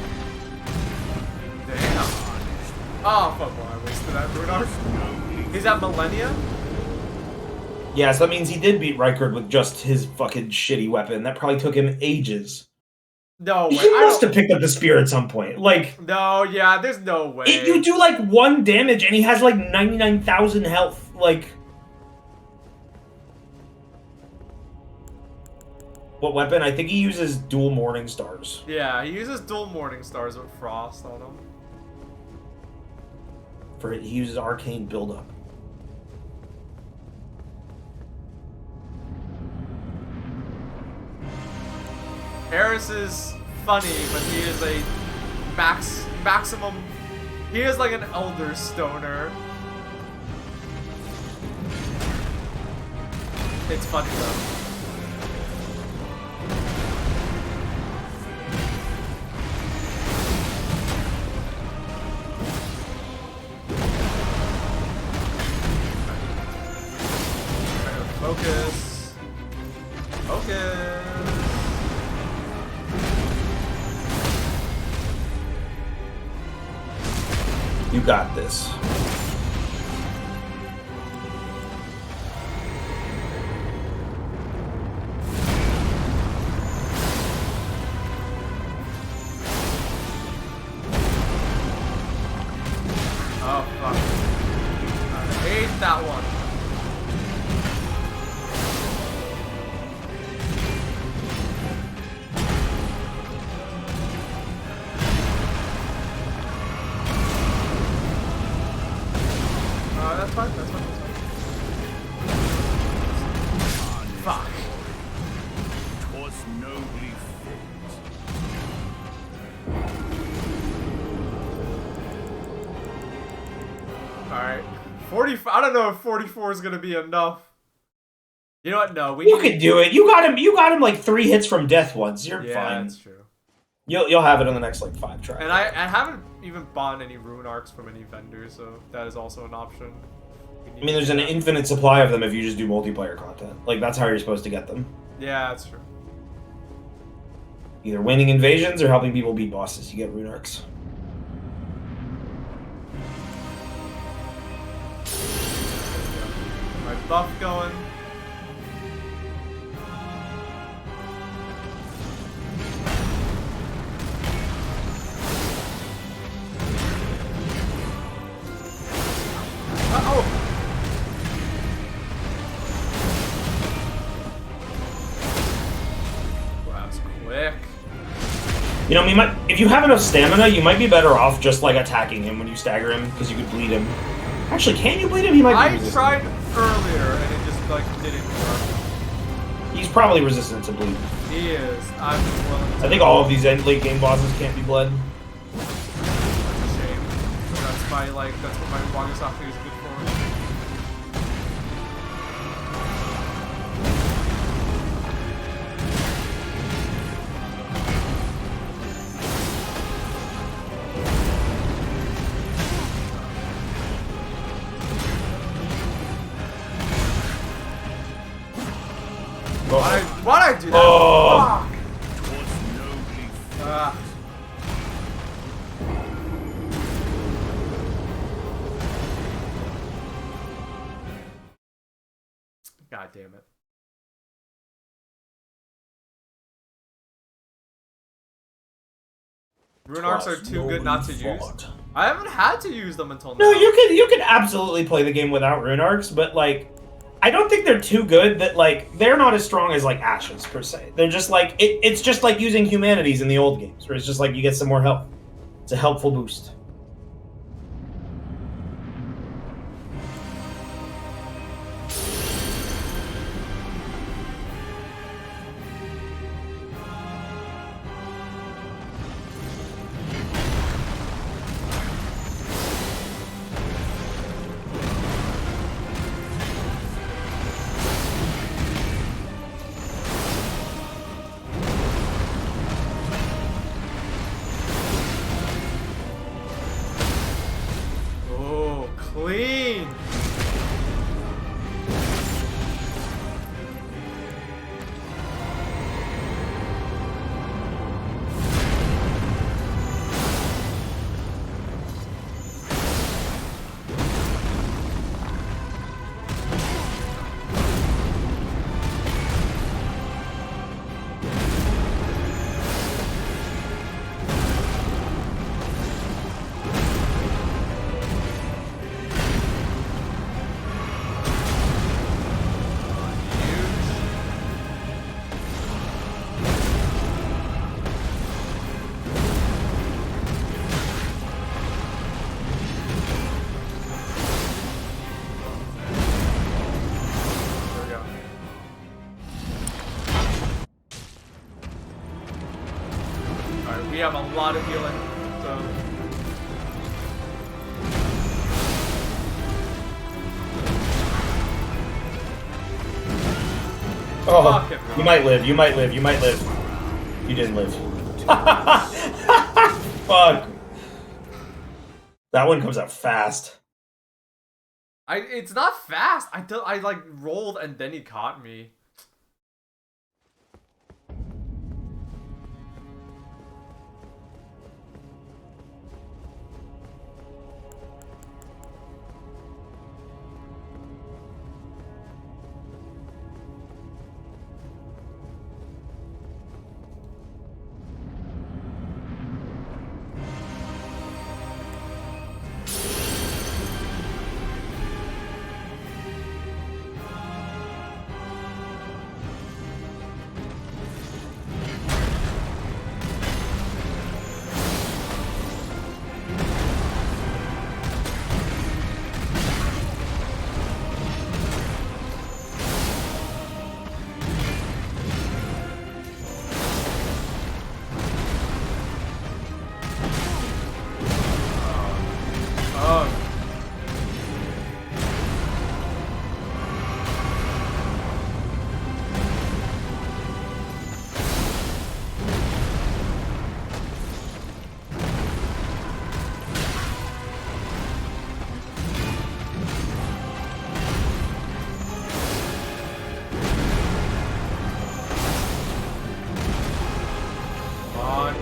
Damn. Oh, fuck, well, I wasted that rune arc. He's at Millennia? Yeah, so that means he did beat Riker with just his fucking shitty weapon. That probably took him ages. No way. He must have picked up the spear at some point. Like, No, yeah, there's no way. you do like 1 damage and he has like 99,000 health. Like, what weapon? I think he uses dual Morning Stars. Yeah, he uses dual Morning Stars with Frost on him. He uses arcane buildup. Eris is funny, but he is a maximum. He is like an elder stoner. It's funny though. Focus. Focus. You got this. Oh fuck. I hate that one. That's fine, that's fine, that's fine. Fuck. Was nobly Alright. 45. I don't know if 44 is gonna be enough. You know what? No, we You could do it. You got him like 3 hits from death once. You're yeah, fine. that's true. You'll have it on the next like 5 tries. And I haven't even bought any rune arcs from any vendor, so that is also an option. I mean, there's an infinite supply of them if you just do multiplayer content. Like, that's how you're supposed to get them. Yeah, that's true. Either winning invasions or helping people beat bosses. You get rune arcs. My buff going. You know, if you have enough stamina, you might be better off just like attacking him when you stagger him because you could bleed him. Actually, can you bleed him? He might be I resistant. tried earlier and it just like didn't work. He's probably resistant to bleed. He is. I'm willing to. I think all of these late game bosses can't be bled. That's a shame. That's what my Wagasaki is good for. Why'd I do that? Oh. Fuck. God damn it. Rune arcs are too good not to use. I haven't had to use them until now. No, you could absolutely play the game without rune arcs, but like, I don't think they're too good. That like they're not as strong as like ashes per se. They're just like it's just like using humanities in the old games, where it's just like you get some more health. It's a helpful boost. Clean. We have a lot of healing, so. Oh, Fuck it, you might live. You might live. You might live. You didn't live. Fuck. That one comes out fast. It's not fast. I like rolled and then he caught me.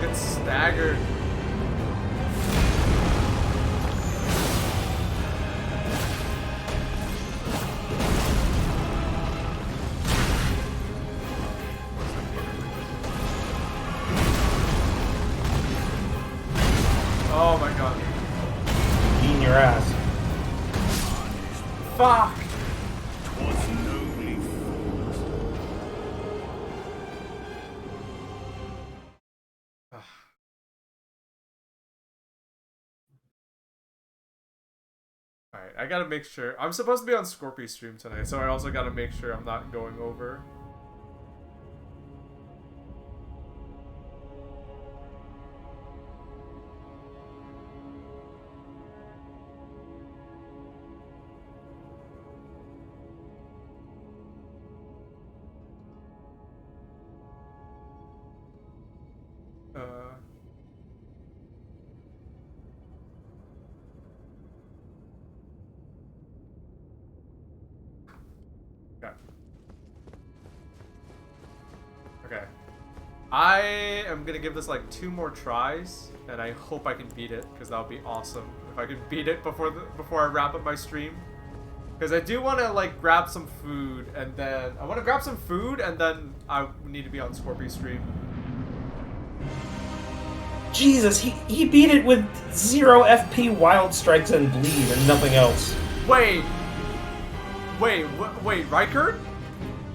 Get staggered. Oh my god. Eating your ass. Fuck. I gotta make sure. I'm supposed to be on Scorpy's stream tonight, so I also gotta make sure I'm not going over. Okay. Okay. I am gonna give this like 2 more tries, and I hope I can beat it, because that would be awesome if I could beat it before I wrap up my stream. Because I do want to like grab some food, and then I need to be on Scorpy's stream. Jesus, he beat it with 0 FP wild strikes and bleed and nothing else. Wait, Riker?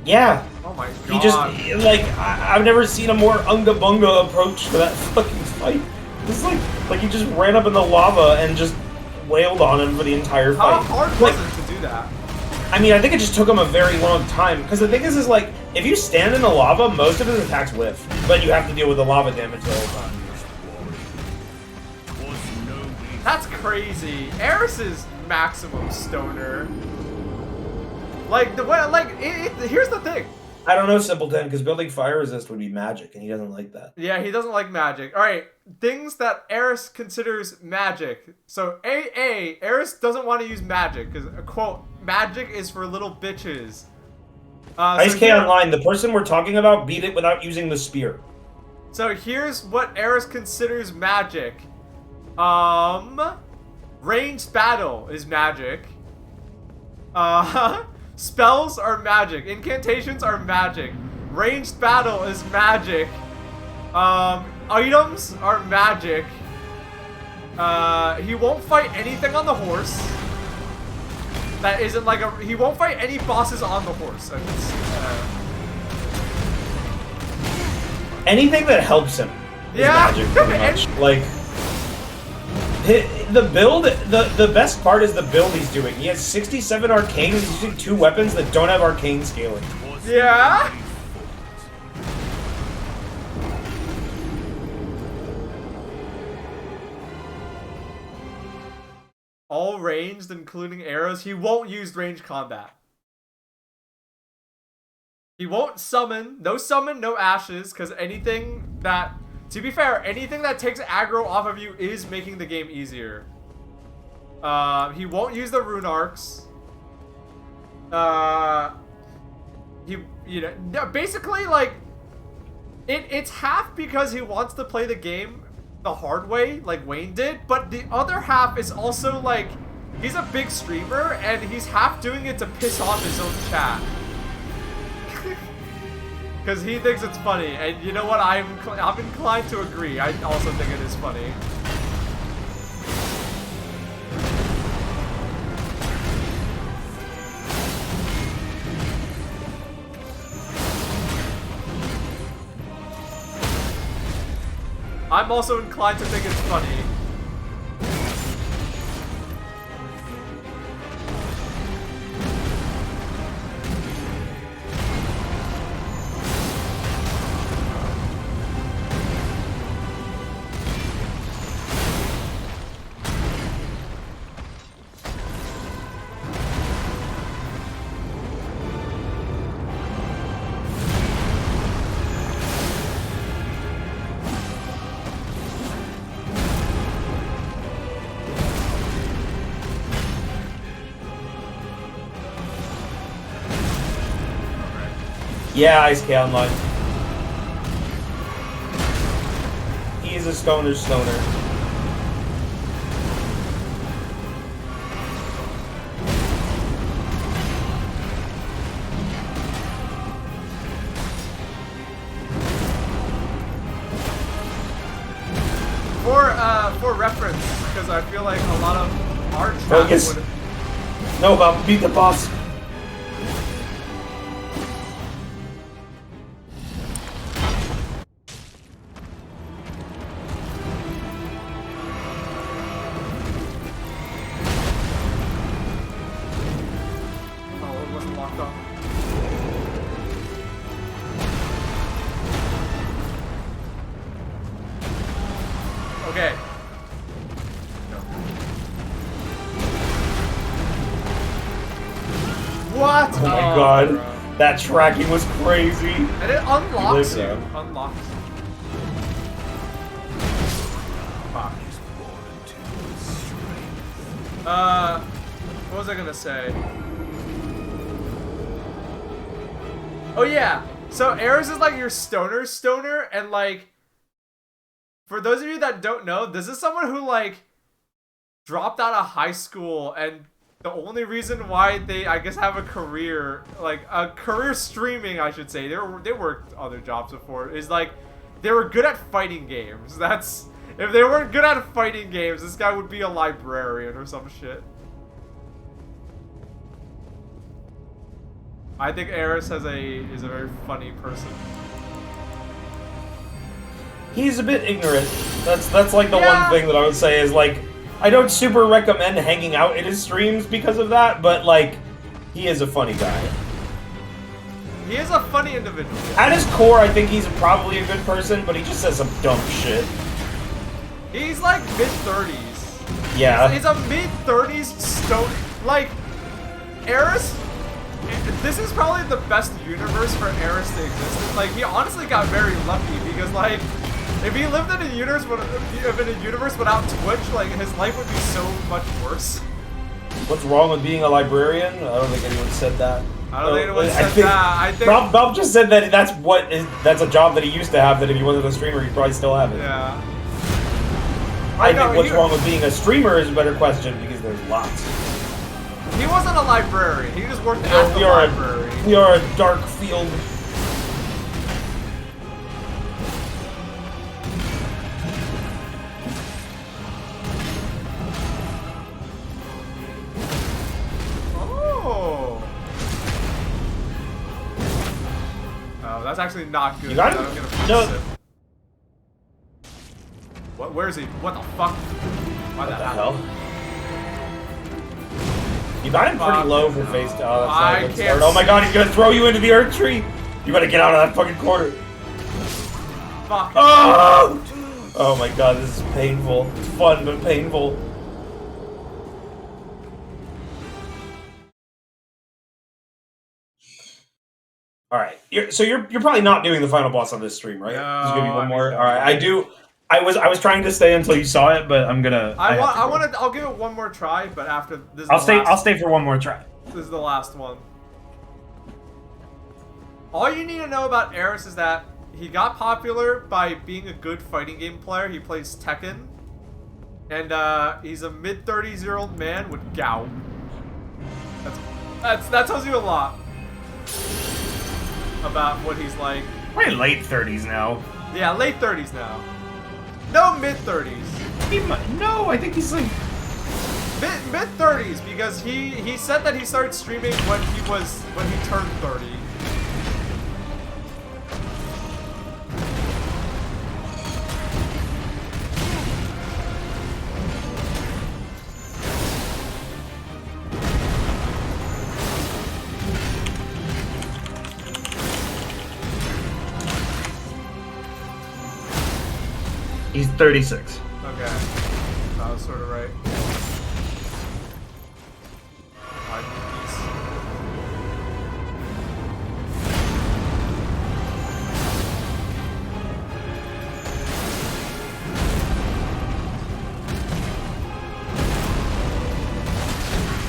Yeah. Oh my god. He just, like, I've never seen a more unga bunga approach to that fucking fight. This is like he just ran up in the lava and just wailed on him for the entire fight. How hard was it to do that? I mean, I think it just took him a very long time. Because the thing is like, if you stand in the lava, most of his attacks whiff. But you have to deal with the lava damage the whole time. That's crazy. Eris is maximum stoner. Like, the way, like, here's the thing. I don't know, Simpleton, because building fire resist would be magic, and he doesn't like that. Yeah, he doesn't like magic. Alright, things that Eris considers magic. So, Eris doesn't want to use magic, because, quote, magic is for little bitches. Ice K Online, the person we're talking about beat it without using the spear. So here's what Eris considers magic. Ranged battle is magic. Spells are magic. Incantations are magic. Ranged battle is magic. Items are magic. He won't fight anything on the horse. That isn't like he won't fight any bosses on the horse. Anything that helps him is magic, pretty much. Like, the build, the best part is the build he's doing. He has 67 arcane, and he's using 2 weapons that don't have arcane scaling. Yeah? All ranged, including arrows. He won't use ranged combat. He won't summon. No summon, no ashes, because anything that... To be fair, anything that takes aggro off of you is making the game easier. He won't use the rune arcs. Basically, like, it's half because he wants to play the game the hard way, like Wayne did, but the other half is also, like, he's a big streamer, and he's half doing it to piss off his own chat. Because he thinks it's funny, and you know what? I'm inclined to agree. I also think it is funny. I'm also inclined to think it's funny. Yeah, Ice K Online. He is a stoner. For reference, because I feel like a lot of our chat Focus. would... No, Bob, beat the boss. fuck them. Okay. What? Oh my god. Bro. That tracking was crazy. And it unlocks you. Live Unlocks. Fuck. What was I gonna say? Oh yeah. So Eris is like your stoner, and like, for those of you that don't know, this is someone who like dropped out of high school, and the only reason why they, I guess, have a career, like a career streaming, I should say, they worked other jobs before, is like they were good at fighting games. That's, if they weren't good at fighting games, this guy would be a librarian or some shit. I think Eris is a very funny person. He's a bit ignorant. That's like the one thing that I would say is like, I don't super recommend hanging out in his streams because of that, but like, he is a funny guy. He is a funny individual. At his core, I think he's probably a good person, but he just says some dumb shit. He's like mid-30s. Yeah. He's a mid-30s stone. Like, Eris, this is probably the best universe for Eris to exist in. Like, he honestly got very lucky because, like, if he lived in a universe without Twitch, like, his life would be so much worse. What's wrong with being a librarian? I don't think anyone said that. I don't think anyone said that. I think Baaulp just said that that's a job that he used to have, that if he wasn't a streamer, he'd probably still have it. Yeah. I think what's wrong with being a streamer is a better question, because there's lots. He wasn't a librarian. He just worked at the library. You're a dark field. Oh. Oh, that's actually not good. You got I'm him? gonna No. sip. What? Where is he? What the fuck? Why What that the happen? hell? You got him pretty low for face to. Oh, that's not I a good can't start. Oh my see. god, he's gonna throw you into the earth tree! You better get out of that fucking corner. Fuck. Oh! Oh my god, this is painful. It's fun, but painful. Alright, so you're probably not doing the final boss on this stream, right? No, There's gonna be one more. no. Alright, I was trying to stay until you saw it, but I'm gonna. I'll give it one more try, but after this. I'll stay for one more try. This is the last one. All you need to know about Eris is that he got popular by being a good fighting game player. He plays Tekken, and he's a mid-30s-year-old man with gout. That tells you a lot about what he's like. Probably late 30s now. Yeah, late 30s now. No, mid-30s. No, I think he's like Mid-30s, because he said that he started streaming when he turned 30. he's 36. Okay. I was sort of right.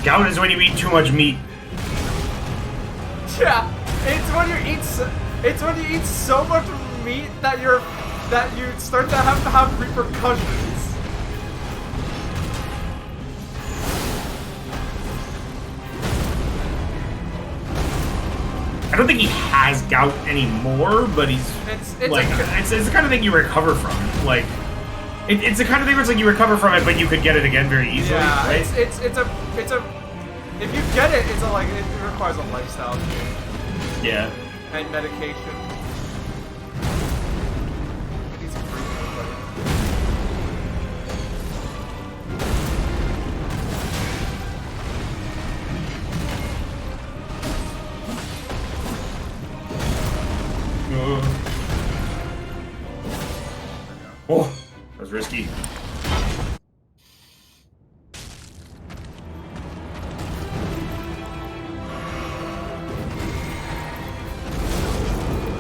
Gout is when you eat too much meat. Yeah, it's when you eat so much meat that you start to have repercussions. I don't think he has gout anymore, but he's It's like it's the kind of thing you recover from. Like it's the kind of thing where it's like you recover from it, but you could get it again very easily. Yeah, right? it's a if you get it, it's it requires a lifestyle change Yeah. and medication. He's freaking funny. risky.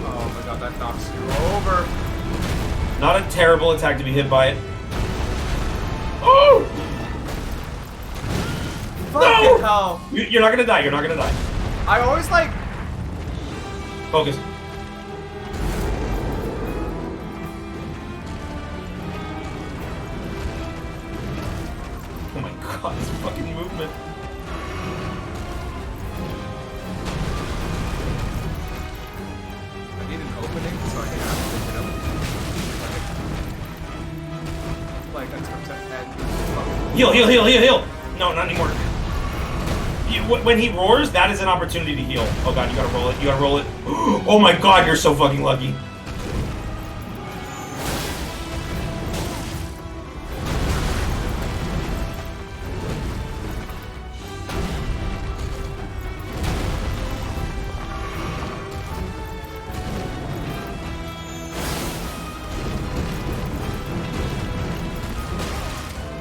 Oh my god, that knocks you over. Not a terrible attack to be hit by it. Oh! Fucking hell. You're not gonna die. You're not gonna die. I always like. Focus. Oh my god, this fucking movement. I need an opening so I can actually hit him. Like, in terms of head. Heal, heal, heal, heal, heal! No, not anymore. When he roars, that is an opportunity to heal. Oh god, you gotta roll it. You gotta roll it. Oh my god, you're so fucking lucky.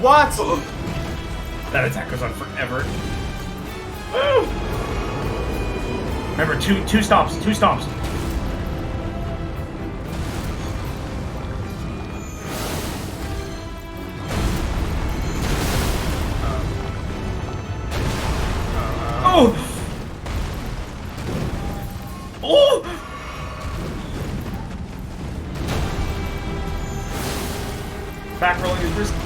What? That attack goes on forever. Remember, two stomps. Oh! Oh! Back rolling is risky.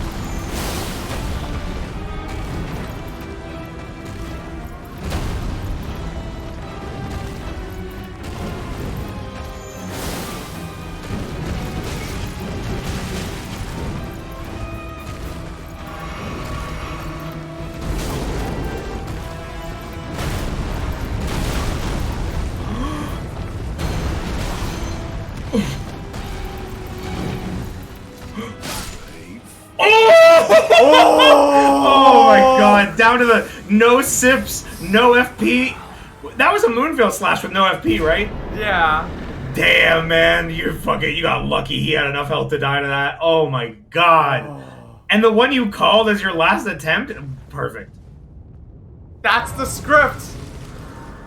Oh my god, down to the no sips, no FP. That was a Moonveil slash with no FP, right? Yeah. Damn, man, you got lucky. He had enough health to die to that. Oh my god. Oh. And the one you called as your last attempt? Perfect. That's the script.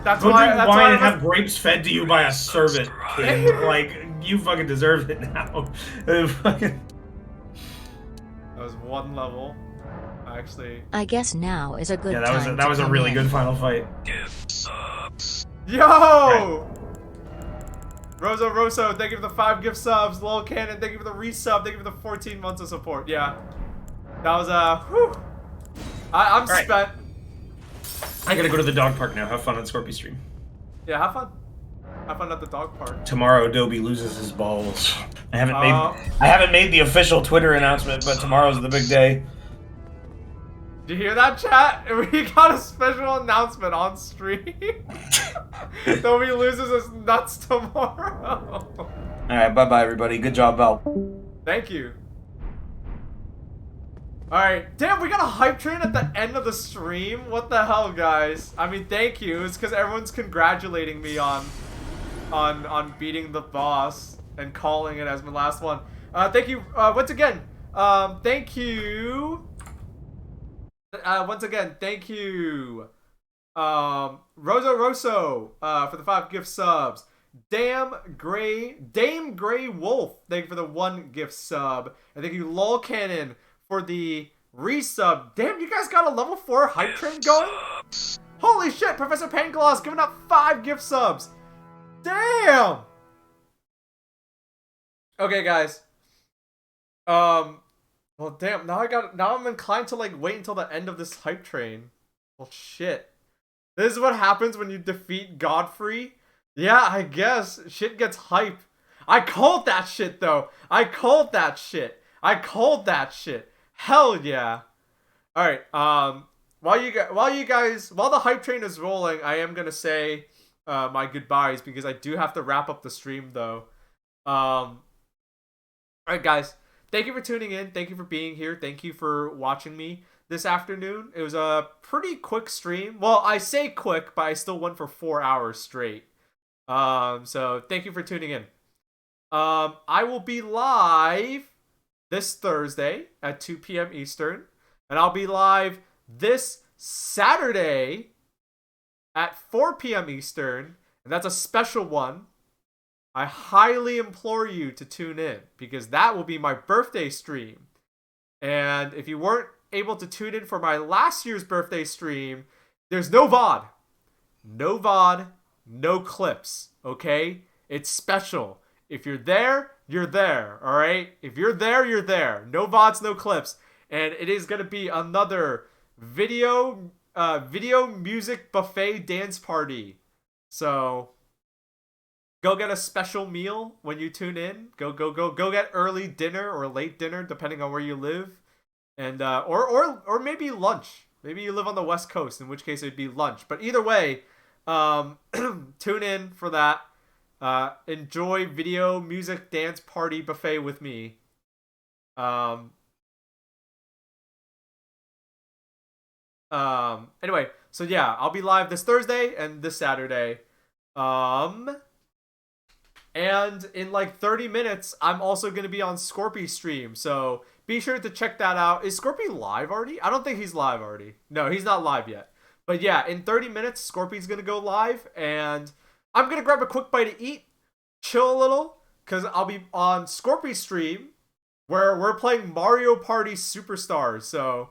That's Go why. drink That's wine why and have grapes fed to you by a servant, kid. Like, you fucking deserve it now. That was one level. Actually. I guess now is a good Yeah, time that was to a come really in. good final fight. Yo! Roso, thank you for the 5 gift subs. Lil Cannon, thank you for the resub. Thank you for the 14 months of support. Yeah. That was, whew. I'm right. spent. I gotta go to the dog park now. Have fun on Scorpio Stream. Yeah, have fun. Have fun at the dog park. Tomorrow, Adobe loses his balls. I haven't made the official Twitter announcement, but tomorrow's the big day. Did you hear that, chat? We got a special announcement on stream. Adobe loses his nuts tomorrow. Alright, bye-bye, everybody. Good job, Baaulp. Thank you. Alright, damn, we got a hype train at the end of the stream? What the hell, guys? I mean, thank you. It's because everyone's congratulating me on beating the boss and calling it as my last one. Thank you, once again. Thank you. Once again, thank you. Roso, for the 5 gift subs. Dame Gray Wolf, thank you for the 1 gift sub. And thank you, Lol Cannon, for the resub. Damn, you guys got a level 4 hype train going? Holy shit, Professor Pangloss giving up 5 gift subs. Damn! Okay, guys. Well, damn, now I'm inclined to, like, wait until the end of this hype train. Well, shit. This is what happens when you defeat Godfrey? Yeah, I guess. Shit gets hype. I called that shit, though. I called that shit. Hell yeah. Alright, while the hype train is rolling, I am gonna say my goodbyes because I do have to wrap up the stream, though. Alright, guys. Thank you for tuning in. Thank you for being here. Thank you for watching me this afternoon. It was a pretty quick stream. Well, I say quick, but I still went for 4 hours straight. So thank you for tuning in. I will be live this Thursday at 2 p.m. Eastern. And I'll be live this Saturday at 4 p.m. Eastern. And that's a special one. I highly implore you to tune in because that will be my birthday stream. And if you weren't able to tune in for my last year's birthday stream, there's no VOD. No VOD, no clips, okay? It's special. If you're there, you're there, all right? If you're there, you're there. No VODs, no clips. And it is going to be another video music buffet dance party. So go get a special meal when you tune in. Go get early dinner or late dinner, depending on where you live. And or maybe lunch. Maybe you live on the West Coast, in which case it'd be lunch. But either way, tune in for that. Enjoy video music dance party buffet with me. Anyway, so yeah, I'll be live this Thursday and this Saturday. And in like 30 minutes, I'm also going to be on Scorpy's stream. So be sure to check that out. Is Scorpy live already? I don't think he's live already. No, he's not live yet. But yeah, in 30 minutes, Scorpy's going to go live. And I'm going to grab a quick bite to eat, chill a little, because I'll be on Scorpy's stream where we're playing Mario Party Superstars. So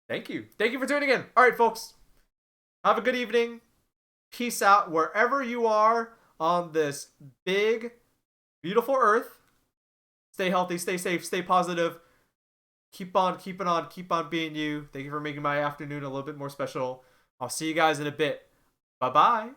thank you. Thank you for tuning in. All right, folks. Have a good evening. Peace out wherever you are on this big, beautiful earth. Stay healthy, stay safe, stay positive. Keep on keeping on, keep on being you. Thank you for making my afternoon a little bit more special. I'll see you guys in a bit. Bye-bye.